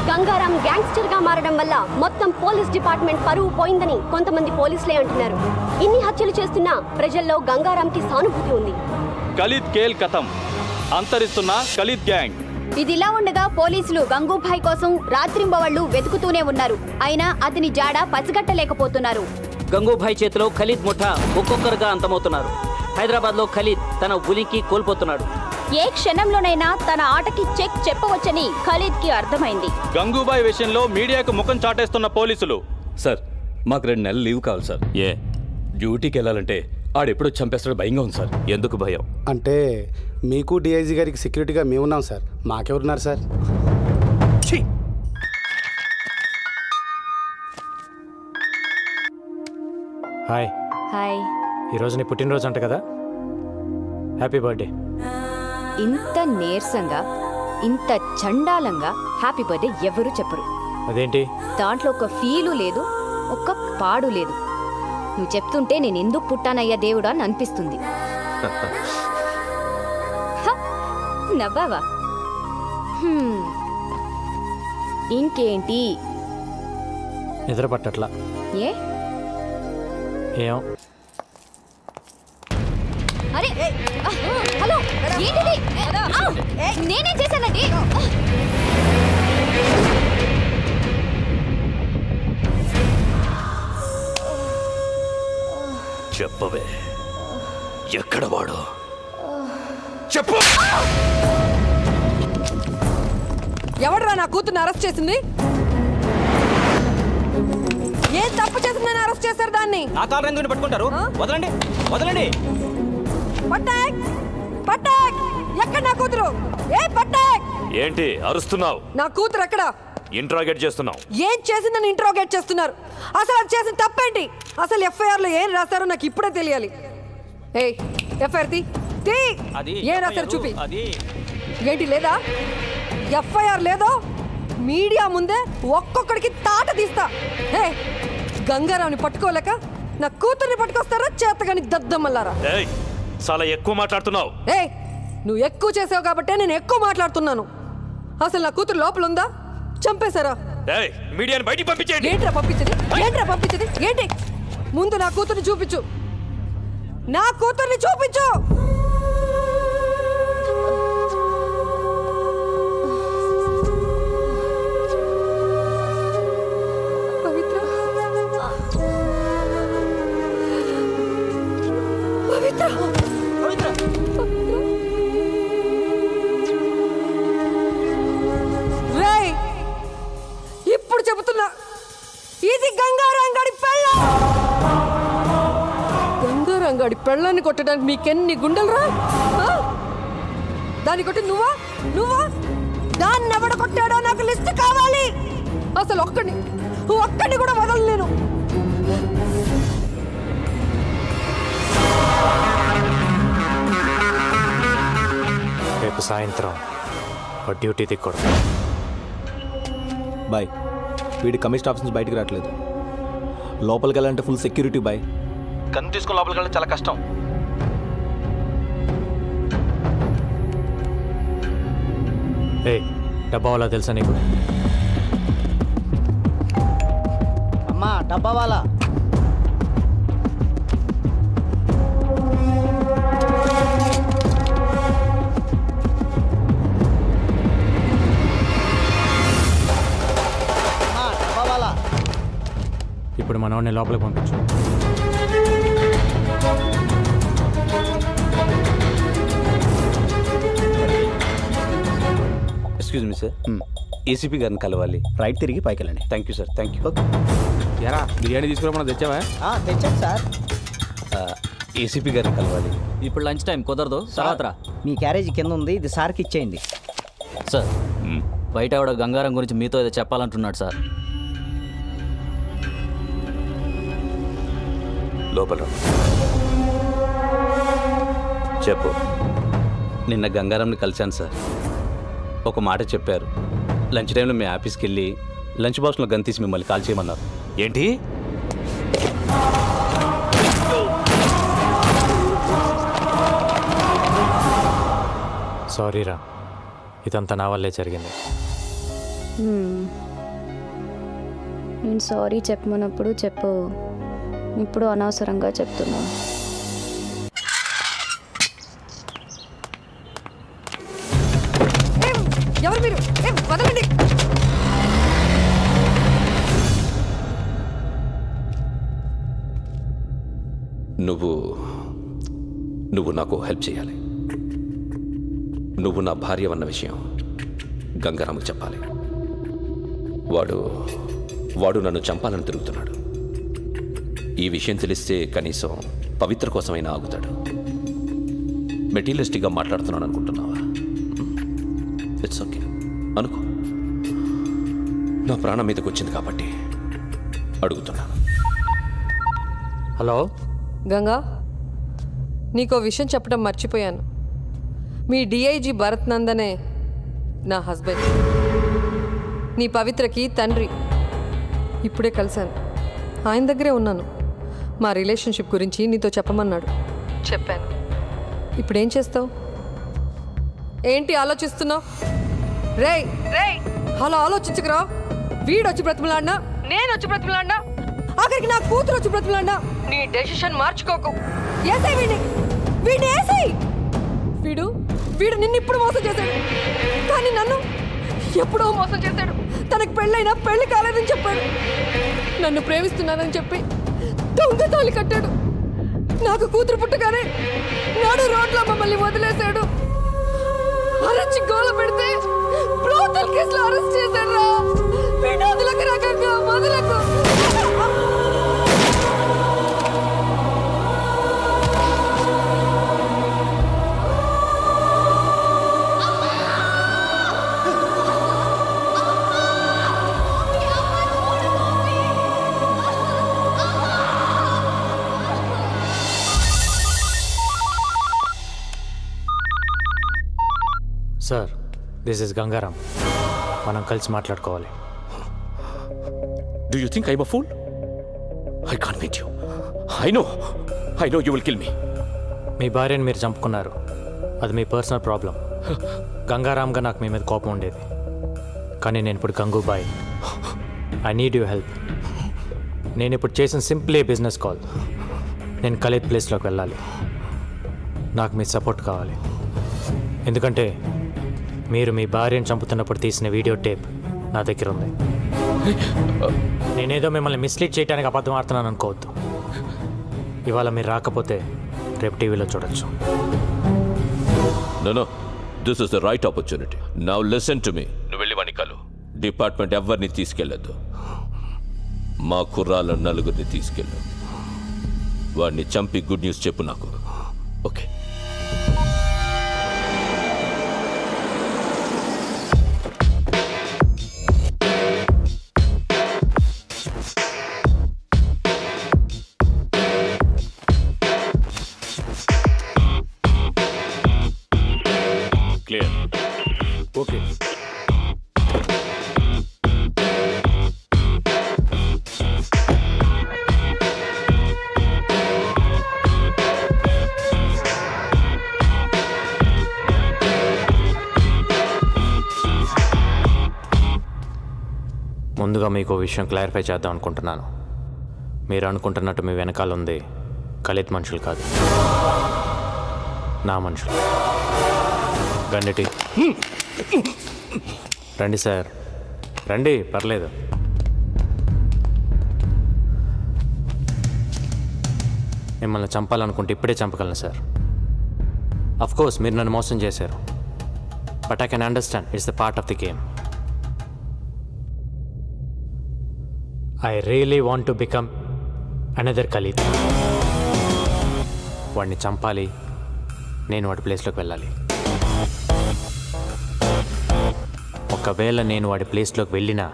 గంగారాం గ్యాంగ్స్టర్ గా మారడం వల్ల మొత్తం పోలీస్ డిపార్ట్మెంట్ పరువు పోయిందని కొంతమంది పోలీసులే అంటున్నారు. ఇన్ని హత్యలు చేస్తున్నా ప్రజల్లో గంగారాంకి సానుభూతి ఉంది. ఖలీద్ కేల్ కథం, అంతరిస్తున్న ఖలీద్ గ్యాంగ్. ఇదిలా ఉండగా పోలీసులు గంగూభాయ్ కోసం రాత్రింబవళ్లు వెతుకుతూనే ఉన్నారు. అయినా అతని జాడ పసిగట్టలేకపోతున్నారు. గంగూభాయ్ చేతిలో ఖలీద్ ముఠా ఒక్కొక్కరుగా అంతమవుతున్నారు. హైదరాబాద్లో ఖలీద్ తన ఉనికి కోల్పోతున్నాడు. ఏ క్షణంలోనైనా తన ఆటకి చెక్ చెప్పవచ్చని ఖలీద్కి అర్థమైంది. గంగూబాయ్ విషయంలో మీడియాకు ముఖం చాటేస్తున్న పోలీసులు. సార్ మాకు 2 నెలలు లీవ్ కావాలి సార్. ఏ డ్యూటీకి వెళ్ళాలంటే ఆడెప్పుడు చంపేస్తాడో భయంగా ఉంది సార్. ఎందుకు భయం అంటే మీకు డిఐజీ గారికి సెక్యూరిటీగా మేమున్నాం సార్, మాకెవరున్నారు సార్? హాయ్. హాయ్. ఈరోజు నీ పుట్టినరోజు అంట కదా, హ్యాపీ బర్త్డే. ఇంత నీరసంగా ఇంత చండాలంగా హ్యాపీ బర్త్డే ఎవరు చెప్పరు. అదేంటి? దాంట్లో ఒక ఫీలు లేదు, ఒక్క పాడు లేదు. నువ్వు చెప్తుంటే నేను ఎందుకు పుట్టానయ్యా దేవుడా అని అనిపిస్తుంది. నవ్వావా? ఇంకేంటి? నిద్ర పట్టట్లా. ఏ? ఏం? అరే హలో, ఏంటిది? నేనేం చేశానండి? చెప్పవే, ఎక్కడ వాడు? చెప్పు. ఎవడరా నా కూతుర్ని అరెస్ట్ చేసింది? ఏం తప్పు చేసిందని అరెస్ట్ చేశారు దాన్ని? ఆ కారు ఎందుకు పట్టుకుంటారు? వదలండి, వదలండి. పట్టాక్, పట్టాక్, ఎక్కడ నా కూతురు? ఏ పట్టాక్! ఏంటి అరుస్తున్నావు? నా కూతురు ఎక్కడ? ఇంట్రాగేట్ చేస్తున్నావు. ఏం చేసిందని ఇంట్రోగేట్ చేస్తున్నారు? అసలు అది చేసిన తప్పేంటి? అసలు ఎఫ్ఐఆర్ లో ఏం రాశారో నాకు ఇప్పుడే తెలియాలి. ఏయ్ ఎఫ్ఐఆర్ తీ. ఏం రాశారు చూపి. ఏంటి లేదా? ఎఫ్ఐఆర్ లేదో మీడియా ముందే ఒక్కొక్కడికి తాట తీస్తా. ఏ గంగారావుని పట్టుకోలేక నా కూతుర్ని పట్టుకొస్తారా చేతగాని దద్దమ్మల్లారా? చాలా ఎక్కువ మాట్లాడుతున్నావు. ఏ నువ్వు ఎక్కువ చేసావు కాబట్టే నేను ఎక్కువ మాట్లాడుతున్నాను. అసలు నా కూతురు లోపల ఉందా? చంపేశారా? మీడియాని బయటికి పంపించేయండి. ఏంట్రా పంపించది? ఏంట్రా పంపించది? ఏంటి? ముందు నా కూతుర్ని చూపించు. నా కూతుర్ని చూపించు. పవిత్ర, పవిత్ర, పవిత్ర. రేయ్, ఇప్పుడు చెబుతున్నా, ఇది గంగారంగడి పెళ్ళం. గంగారంగడి పెళ్ళాన్ని కొట్టడానికి మీకెన్ని గుండెలరా? దాన్ని కొట్టి నువ్వా? దాన్ని ఎవడ కొట్టాడో నాకు లిస్ట్ కావాలి. అసలు ఒక్కడిని కూడా వదలలేను. రేపు సాయంత్రం డ్యూటీ దిక్కూడదు. బాయ్, వీడి కమిషన్ ఆఫీస్ నుంచి బయటికి రావట్లేదు. లోపలికి వెళ్ళాలంటే ఫుల్ సెక్యూరిటీ బాయ్. కన్ను తీసుకుని లోపలికి వెళ్ళడం చాలా కష్టం. డబ్బా వాళ్ళ తెలుసా నీకు? అమ్మా డబ్బా వాళ్ళ. మనోడిని లోపలికి పంపించు. ఎక్స్క్యూజ్ మీ సార్, ఏసీపీ గారిని కలవాలి. రైట్ తిరిగి పైకి వెళ్ళండి. Thank you sir, thank you. ఎరా బిర్యానీ తీసుకురా తెచ్చావా? తెచ్చాను సార్. ఏసీపీ గారిని కలవాలి. ఇప్పుడు లంచ్ టైం కుదరదు, తర్వాత రా. మీ క్యారేజీ కింద ఉంది, ఇది సార్కి ఇచ్చేయండి. సార్, బయట ఆవిడ గంగారం గురించి మీతో ఏదో చెప్పాలంటున్నాడు సార్. లోపల చెప్పు. నిన్న గంగారంని కలిశాను సార్. ఒక మాట చెప్పారు. లంచ్ టైంలో మీ ఆఫీస్కి వెళ్ళి లంచ్ బాక్స్లో గన్ తీసి మిమ్మల్ని కాల్ చేయమన్నారు. ఏంటి? సారీ రా, ఇదంతా నా వల్లే జరిగింది. నేను సారీ చెప్పమన్నప్పుడు చెప్పు, ఇప్పుడు అనవసరంగా చెప్తున్నా. ఎవరు మీరు? వదలండి. నువ్వు నాకు హెల్ప్ చేయాలి. నువ్వు నా భార్య అన్న విషయం గంగారాముకు చెప్పాలి. వాడు నన్ను చంపాలని తిరుగుతున్నాడు. ఈ విషయం తెలిస్తే కనీసం పవిత్ర కోసమైనా ఆగుతాడు. మెటీరియలిస్టిక్గా మాట్లాడుతున్నాను అనుకుంటున్నావా? ఇట్స్ ఓకే అనుకో. నా ప్రాణం మీదకి వచ్చింది కాబట్టి అడుగుతున్నాను. హలో గంగా, నీకో విషయం చెప్పడం మర్చిపోయాను. మీ డిఐజీ భరత్ నందనే నా హస్బెండ్, నీ పవిత్రకి తండ్రి. ఇప్పుడే కలిశాను, ఆయన దగ్గరే ఉన్నాను. మా రిలేషన్షిప్ గురించి నీతో చెప్పమన్నాడు. చెప్పాను. ఇప్పుడేం చేస్తావు? ఏంటి ఆలోచిస్తున్నావు? రేయ్ రేయ్, అలా ఆలోచించకురా. వీడొచ్చి బ్రతిమలాడినా, నేను వచ్చి బ్రతిమలాడినా, ఆఖరికి నా కూతురు వచ్చి బ్రతిమలాడినా నీ డెసిషన్ మార్చుకోకు. ఏసై వీడిని ఏసై. వీడు నిన్ను ఇప్పుడు మోసం చేశాడు, కానీ నన్ను ఎప్పుడో మోసం చేశాడు. తనకు పెళ్ళైనా పెళ్లి కాలేదని చెప్పాడు. నన్ను ప్రేమిస్తున్నానని చెప్పి దొంగ తాళి కట్టాడు. నాకు కూతురు పుట్టగానే నాడు రోడ్లో మమ్మల్ని వదిలేశాడు. అరచి గోల పెడితే బ్రోతల్ కేసులో అరెస్ట్ చేశాడు. వీడు వదలకు రకంగా వదలకు. Sir, this is Gangaram. మనం కలిసి మాట్లాడుకోవాలి. Do you think I'm a fool? I can't meet you. I know you will kill me. మీ భార్యను మీరు చంపుకున్నారు, అది మీ పర్సనల్ ప్రాబ్లం. గంగారాంగా నాకు మీ మీద కోపం ఉండేది, కానీ నేను ఇప్పుడు Gangubai. I need you help. నేను ఇప్పుడు చేసిన సింప్లీ బిజినెస్ కాల్. నేను ఖలీద్ ప్లేస్లోకి వెళ్ళాలి. నాకు మీ సపోర్ట్ కావాలి. ఎందుకంటే మీరు మీ భార్యను చంపుతున్నప్పుడు తీసిన వీడియో టేప్ నా దగ్గర ఉంది. నేనేదో మిమ్మల్ని మిస్లీడ్ చేయడానికి అబద్ధం ఆడుతున్నాను అనుకోవద్దు. ఇవాళ మీరు రాకపోతే రేపు టీవీలో చూడొచ్చు. No, this is the right opportunity. Now listen to me. నువ్వు వెళ్ళి వాడిని కలు. డిపార్ట్మెంట్ ఎవరిని తీసుకెళ్ళద్దు. మా కుర్రాళ్ళ నలుగురిని తీసుకెళ్ళు. వాడిని చంపి గుడ్ న్యూస్ చెప్పు నాకు. ఓకే. క్లియర్. ఓకే. ముందుగా మీకు విషయం క్లారిఫై చేద్దాం అనుకుంటున్నాను. మీరు అనుకుంటున్నట్టు మీ వెనకాల ఉంది ఖలీద్ మనుషులు కాదు, నా మనుషులు. రండి. రండి సార్, రండి, పర్లేదు. మిమ్మల్ని చంపాలనుకుంటే ఇప్పుడే చంపగలను సార్. అఫ్ కోర్స్ మీరు నన్ను మోసం చేశారు, but I can understand it's the part of the game. I really want to become another Khalid. వాడిని చంపాలి, నేను వాడి ప్లేస్లోకి వెళ్ళాలి. ఒకవేళ నేను వాడి ప్లేస్లోకి వెళ్ళినా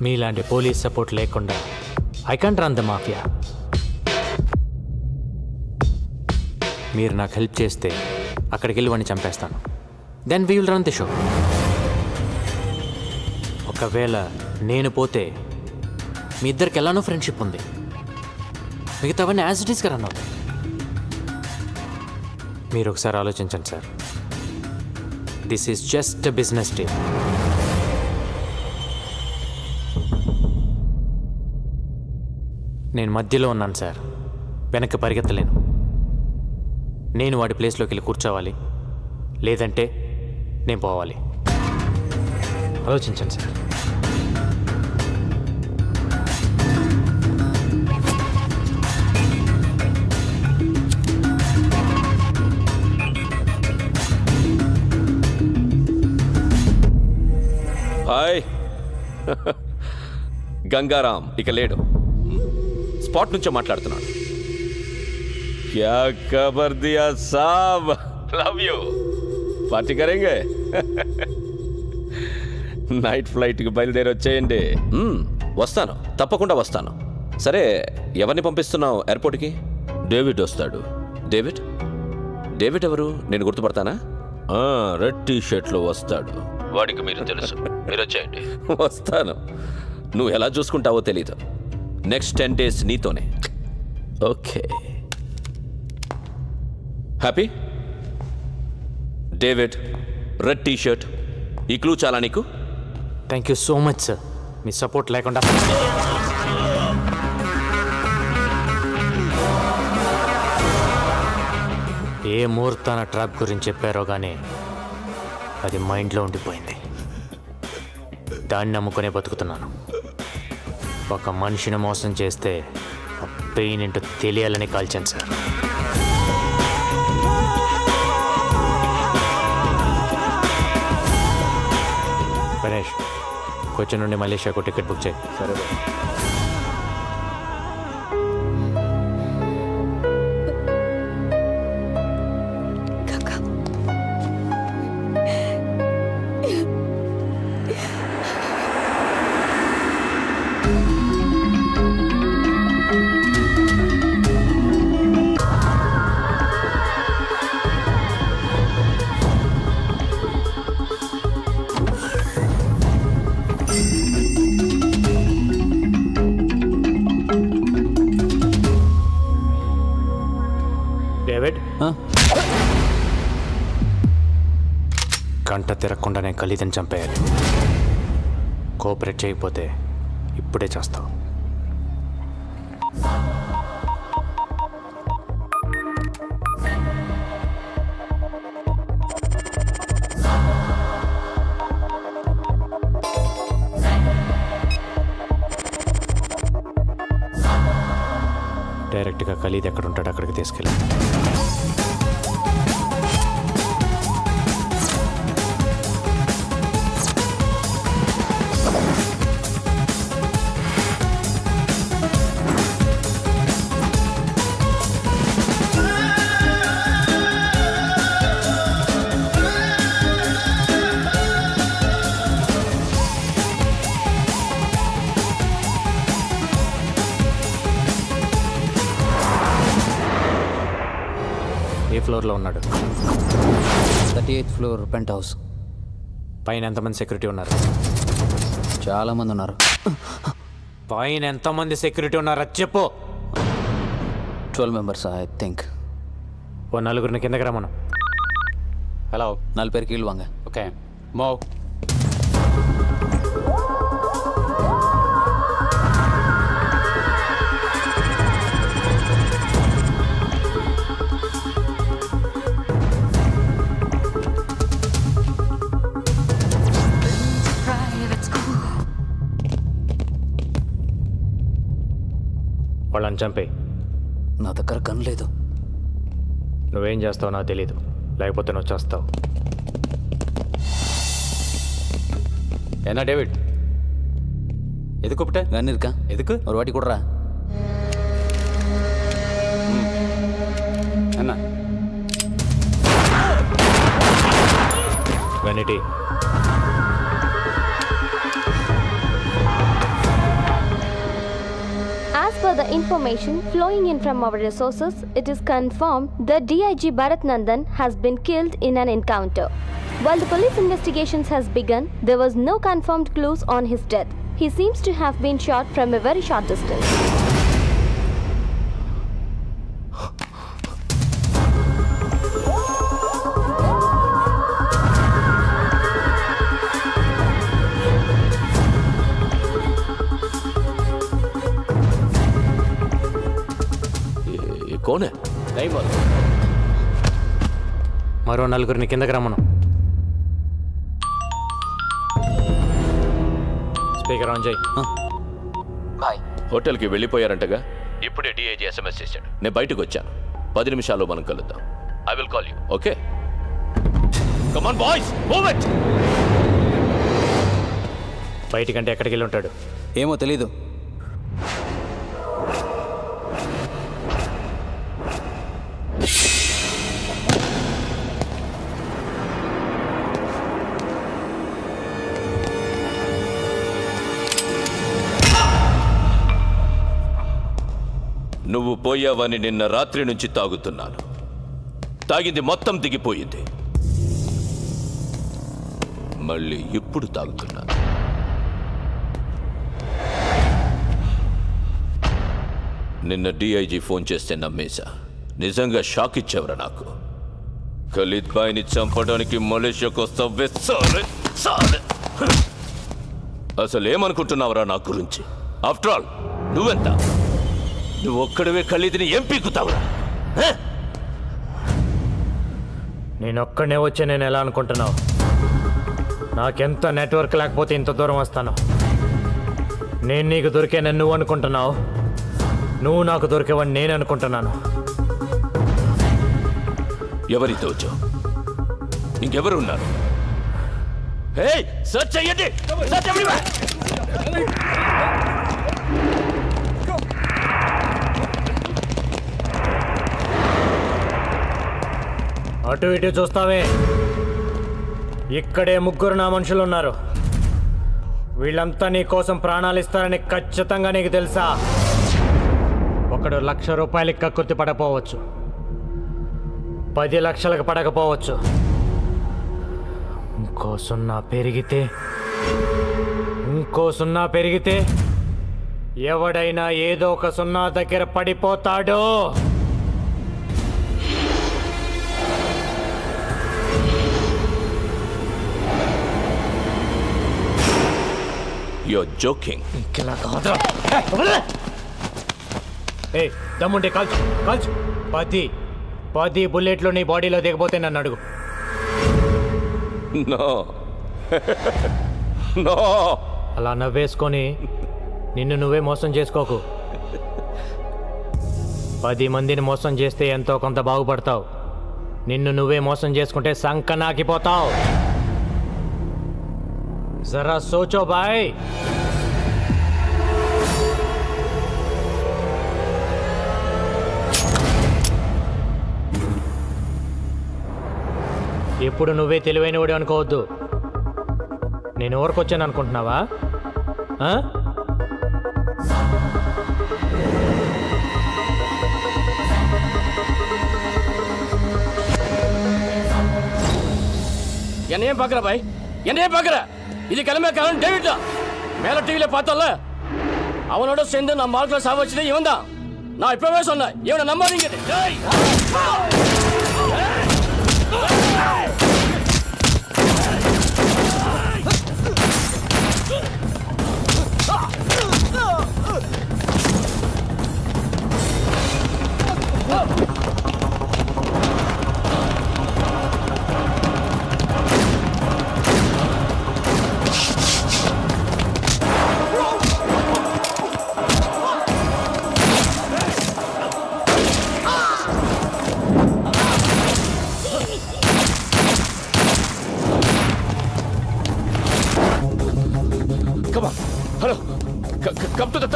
మీలాంటి పోలీస్ సపోర్ట్ లేకుండా I can't run the mafia. మీరు నాకు హెల్ప్ చేస్తే అక్కడికి వెళ్ళి వాడిని చంపేస్తాను. Then we will run the show. ఒకవేళ నేను పోతే మీ ఇద్దరికి ఎలానో ఫ్రెండ్షిప్ ఉంది, మిగతావన్నీ యాజ్ ఇట్ ఈస్గా రన్ అవుతాయి. మీరు ఒకసారి ఆలోచించండి sir. This is just a business deal. నేను మధ్యలో ఉన్నాను సార్, వెనక్కి పరిగెత్తలేను. నేను వాడి ప్లేస్లోకి వెళ్ళి కూర్చోవాలి, లేదంటే నేను పోవాలి. ఆలోచించండి సార్. హాయ్. గంగారాం ఇక లేడు, స్పాట్ నుంచే మాట్లాడుతున్నాడు. క్యా ఖబర్ దియా సాబ్, లవ్ యూ. పార్టీ కరేంగే. నైట్ ఫ్లైట్కి బయలుదేరి వచ్చేయండి. వస్తాను, తప్పకుండా వస్తాను. సరే, ఎవరిని పంపిస్తున్నావు ఎయిర్పోర్ట్కి? డేవిడ్ వస్తాడు. డేవిడ్? డేవిడ్ ఎవరు? నేను గుర్తుపడతానా? రెడ్ టీ షర్ట్లో వస్తాడు. వాడికి మీరు తెలుసు. మీరు వచ్చేయండి. వస్తాను. నువ్వు ఎలా చూసుకుంటావో తెలీదు. నెక్స్ట్ 10 days నీతోనే. Okay, happy? David, red T shirt, ఈ క్లూ చాలా నీకు. Thank you so much sir. Me support లేకుండా ఏ ముహూర్తాన ట్రాప్ గురించి చెప్పారో కానీ అది మైండ్లో ఉండిపోయింది. దాన్ని నమ్ముకునే బతుకుతున్నాను. ఒక మనిషిని మోసం చేస్తే ఆ పెయిన్ ఏంటో తెలియాలని కాల్చాను సార్. గణేష్, కొచ్చి నుండి మలేషియాకు టికెట్ బుక్ చేయి. సరే. డేవిడ్, గంట తిరగకుండానే ఖలీదని చంపేయాలి. కోఆపరేట్ చేయకపోతే ఇప్పుడే చేస్తావు. డైరెక్ట్గా ఖలీద్ ఎక్కడ ఉంటాడో అక్కడికి తీసుకెళ్ళి. ఏ ఫ్లోర్లో ఉన్నాడు? 38th floor pent house. పైన ఎంతమంది సెక్యూరిటీ ఉన్నారు? చాలామంది ఉన్నారు. పైన ఎంతమంది సెక్యూరిటీ ఉన్నారో చెప్పు. 12 members ఐ థింక్. ఓ నలుగురిని కిందకి రమ్మను. హలో, 4 పేరు కీళ్ళు వాంగ. Okay, move. వాళ్ళని చంపే. నా దగ్గర గన్ లేదు. నువ్వేం చేస్తావు నాకు తెలీదు, లేకపోతే నువ్వు చేస్తావు. என்ன டேவிட், எது கூப்பிட்ட? கன் இருக்கா? எதுக்கு? ஒரு வாட்டி கொடுறா. என்ன vanity As per the information flowing in from our resources, it is confirmed that DIG Bharat Nandan has been killed in an encounter. While the police investigations has begun, there was no confirmed clues on his death. He seems to have been shot from a very short distance. కోనే మరో నలుగురిని కిందకి రమ్మను. Speaker on చేయి. హోటల్కి వెళ్ళిపోయారంటగా. ఇప్పుడే DIG SMS చేశాడు. నేను బయటకు వచ్చాను. 10 నిమిషాల్లో మనం కలుద్దాం. I will call you. Okay, come on boys, move it. బయటికంటే ఎక్కడికి వెళ్ళి ఉంటాడు? ఏమో తెలీదు. నువ్వు పోయావని నిన్న రాత్రి నుంచి తాగుతున్నాను. తాగింది మొత్తం దిగిపోయింది. మళ్ళీ ఇప్పుడు తాగుతున్నాను. నిన్న డిఐజీ ఫోన్ చేస్తే నమ్మేశా. నిజంగా షాక్ ఇచ్చేవరా నాకు. ఖలీద్ బాయ్ని చంపడానికి మలేషియాకు వస్తావే సాలే సాలే. అసలు ఏమనుకుంటున్నావురా నా గురించి? ఆఫ్టర్ ఆల్ నువ్వెంత? నువ్వు ఒక్కడవే ఖలీద్ని ఏం పీకుతావురా? నేనొక్కడనే వచ్చే నేను ఎలా అనుకుంటున్నావు? నాకెంత నెట్వర్క్ లేకపోతే ఇంత దూరం వస్తాను. నేను నీకు దొరికానని నువ్వు అనుకుంటున్నావు, నువ్వు నాకు దొరికేవని నేను అనుకుంటున్నాను. ఎవరితో వచ్చావు? ఇంకెవరు ఉన్నారు? సర్చ్ చెయ్యండి. Search everywhere. అటు ఇటు చూస్తావే, ఇక్కడే 3 నా మనుషులు ఉన్నారు. వీళ్ళంతా నీ కోసం ప్రాణాలు ఇస్తారని ఖచ్చితంగా నీకు తెలుసా? ఒకడు 1,00,000 రూపాయలకి కక్కుర్తి పడకపోవచ్చు, 10 లక్షలకు పడకపోవచ్చు. ఇంకో సున్నా పెరిగితే ఎవడైనా ఏదో ఒక సున్నా దగ్గర పడిపోతాడో. You're joking. దమ్ముంటే కాల్చు కాల్చు. 10 బుల్లెట్లు నీ బాడీలో దిగపోతే నన్ను అడుగు. నో అలా నవ్వేసుకొని నిన్ను నువ్వే మోసం చేసుకోకు. 10 మందిని మోసం చేస్తే ఎంతో కొంత బాగుపడతావు. నిన్ను నువ్వే మోసం చేసుకుంటే సంకనాకిపోతావు. జరా సోచో బాయ్. ఎప్పుడు నువ్వే తెలివైన వాడు అనుకోవద్దు. నేను ఊరికొచ్చాను అనుకుంటున్నావా? என்னையும் பார்க்குற பாய், என்னையும் பார்க்குற. இது கிளம்பக்காரன் டேவிட் தான். மேலே டிவியில் பார்த்தோம்ல, அவனோட சேர்ந்து நம்ம ஆட்களை சாவச்சதே இவன் தான். நான் இப்பவே சொன்னேன், இவனை நம்பாதீங்க.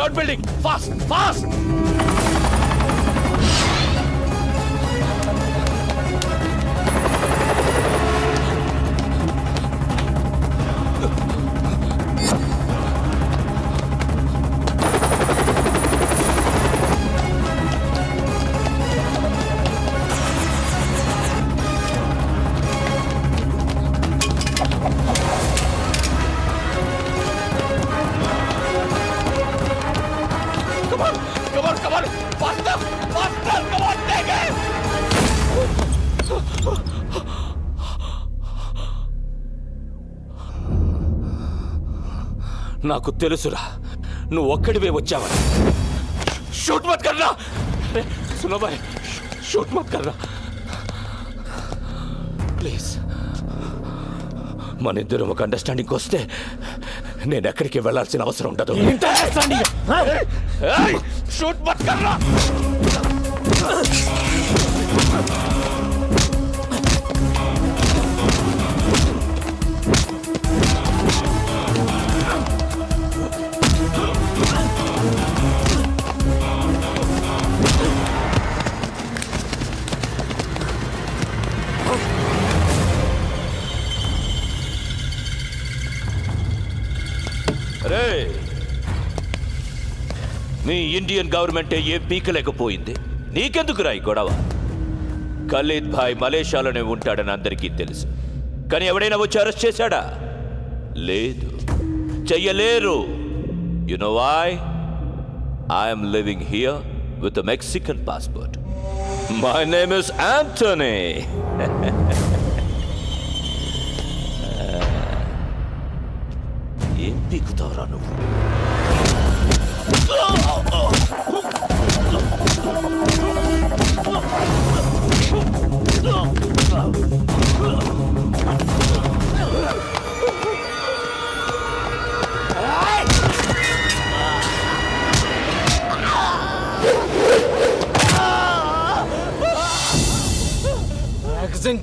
Third building fast fast. నాకు తెలుసురా నువ్వు ఒక్కడివే వచ్చావని. షూట్ మత్ కర్రా సునో భాయ్, షూట్ మత్ కర్రా ప్లీజ్. మన ఇద్దరం ఒక అండర్స్టాండింగ్ వస్తే నేను ఎక్కడికి వెళ్ళాల్సిన అవసరం ఉండదు. షూట్ మత్ కర్రా. రే, మీ ఇండియన్ గవర్నమెంటే ఏం పీకలేకపోయింది. నీకెందుకురా ఈ గొడవ? ఖలీద్ భాయ్ మలేషియాలోనే ఉంటాడని అందరికీ తెలుసు. కానీ ఎవడైనా వచ్చి అరెస్ట్ చేశాడా? లేదు, చెయ్యలేరు. You know why? I'm living here with a Mexican passport. My name is Antony. ఏం పీకుతావురా నువ్వు?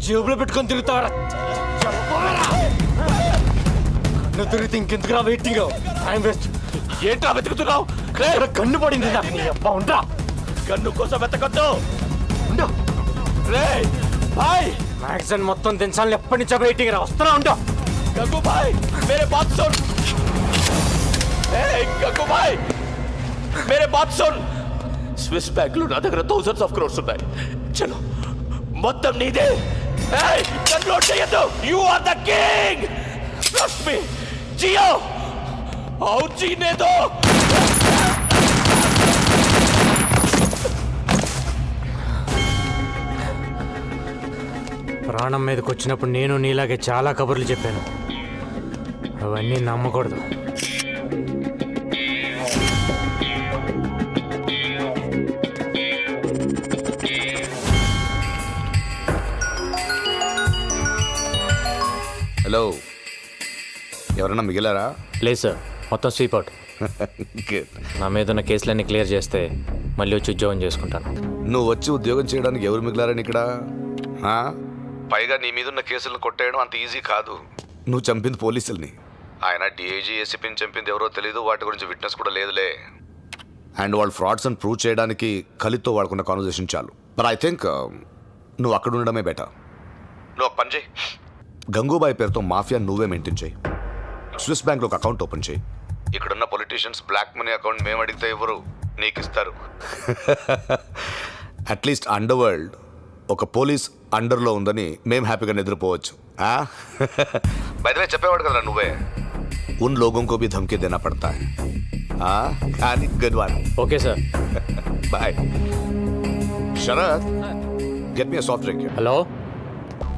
జేబులో పెట్టుకొని తిరుగుతావరా? నువ్వు తిరిగితే ఇంకెందుకురా వెయిటింగ్? Time waste. ఏంట్రా వెతుకుతున్నావు? కన్ను పడింది నాకు. నీ అబ్బా ఉంటా. కన్ను కోసం వెతకొద్దు. మ్యాగజైన్ మొత్తం దించాలని ఎప్పటి నుంచో వెయిటింగ్ రా. వస్తున్నా ఉంటా. గంగు భాయ్ మేరే బాత్ సున్. గంగు భాయ్ మేరే బాత్ సున్. స్విస్ బ్యాంక్ లో నా దగ్గర థౌసండ్స్ ఆఫ్ క్రోర్స్ ఉన్నాయి. చలో మొత్తం నీదే. కన్ను చేయొద్దు. You are the king. Trust me. జియో और जीने दो. ప్రాణం మీదకి వచ్చినప్పుడు నేను నీలాగే చాలా కబుర్లు చెప్పాను. అవన్నీ నమ్మకూడదు. హలో, ఎవరన్నా మిగిలారా? లేదు సార్, మొత్తం స్వీప్ అవుట్. నా మీద ఉన్న కేసులన్నీ క్లియర్ చేస్తే మళ్ళీ వచ్చి ఉద్యోగం చేసుకుంటాను. నువ్వు వచ్చి ఉద్యోగం చేయడానికి ఎవరు మిగిలారని ఇక్కడ? పైగా నీ మీద ఉన్న కేసులను కొట్టేయడం అంత ఈజీ కాదు. నువ్వు చంపింది పోలీసుల్ని. ఆయన డిఐజీ ఏసీపీని చంపింది ఎవరో తెలీదు. వాటి గురించి విట్నెస్ కూడా లేదులే. అండ్ వాళ్ళు ఫ్రాడ్స్ అని ప్రూవ్ చేయడానికి ఖలీద్తో వాడుకున్న కాన్వర్సేషన్ చాలు. బట్ ఐ థింక్ నువ్వు అక్కడ ఉండడమే బెటర్. నువ్వు ఒక పని చేయి, గంగూబాయ్ పేరుతో మాఫియా నువ్వే మెయింటైన్ చేయి. స్విస్ బ్యాంక్లో ఒక అకౌంట్ ఓపెన్ చేయి. ఇక్కడున్న పొలిటీషియన్స్ బ్లాక్ మనీ అకౌంట్ మేము అడిగితే ఎవరు నీకు ఇస్తారు. అట్లీస్ట్ అండర్ వరల్డ్ ఒక పోలీస్ అండర్లో ఉందని మేము హ్యాపీగా నిద్రపోవచ్చు. బయటనే చెప్పేవాడు కదా నువ్వే, ఉన్ లోగోं को भी धमकी देना पड़ता है. కానీ good one. Okay sir, bye. Sharath, get me soft drink. Hello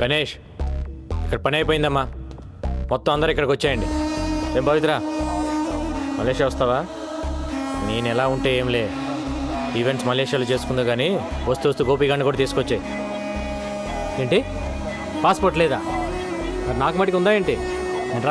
Ganesh, ఇక్కడ పని అయిపోయిందమ్మా. మొత్తం అందరు ఇక్కడికి వచ్చేయండి. ఏం పవిత్ర, మలేషియా వస్తావా? నేను ఎలా ఉంటే ఏంలే, ఈవెంట్స్ మలేషియాలో చేసుకుందా. కానీ వస్తూ గోపిగాన్ని కూడా తీసుకొచ్చాయి. ఏంటి పాస్పోర్ట్ లేదా? నాకు మటుకు ఉందా ఏంటి? నేను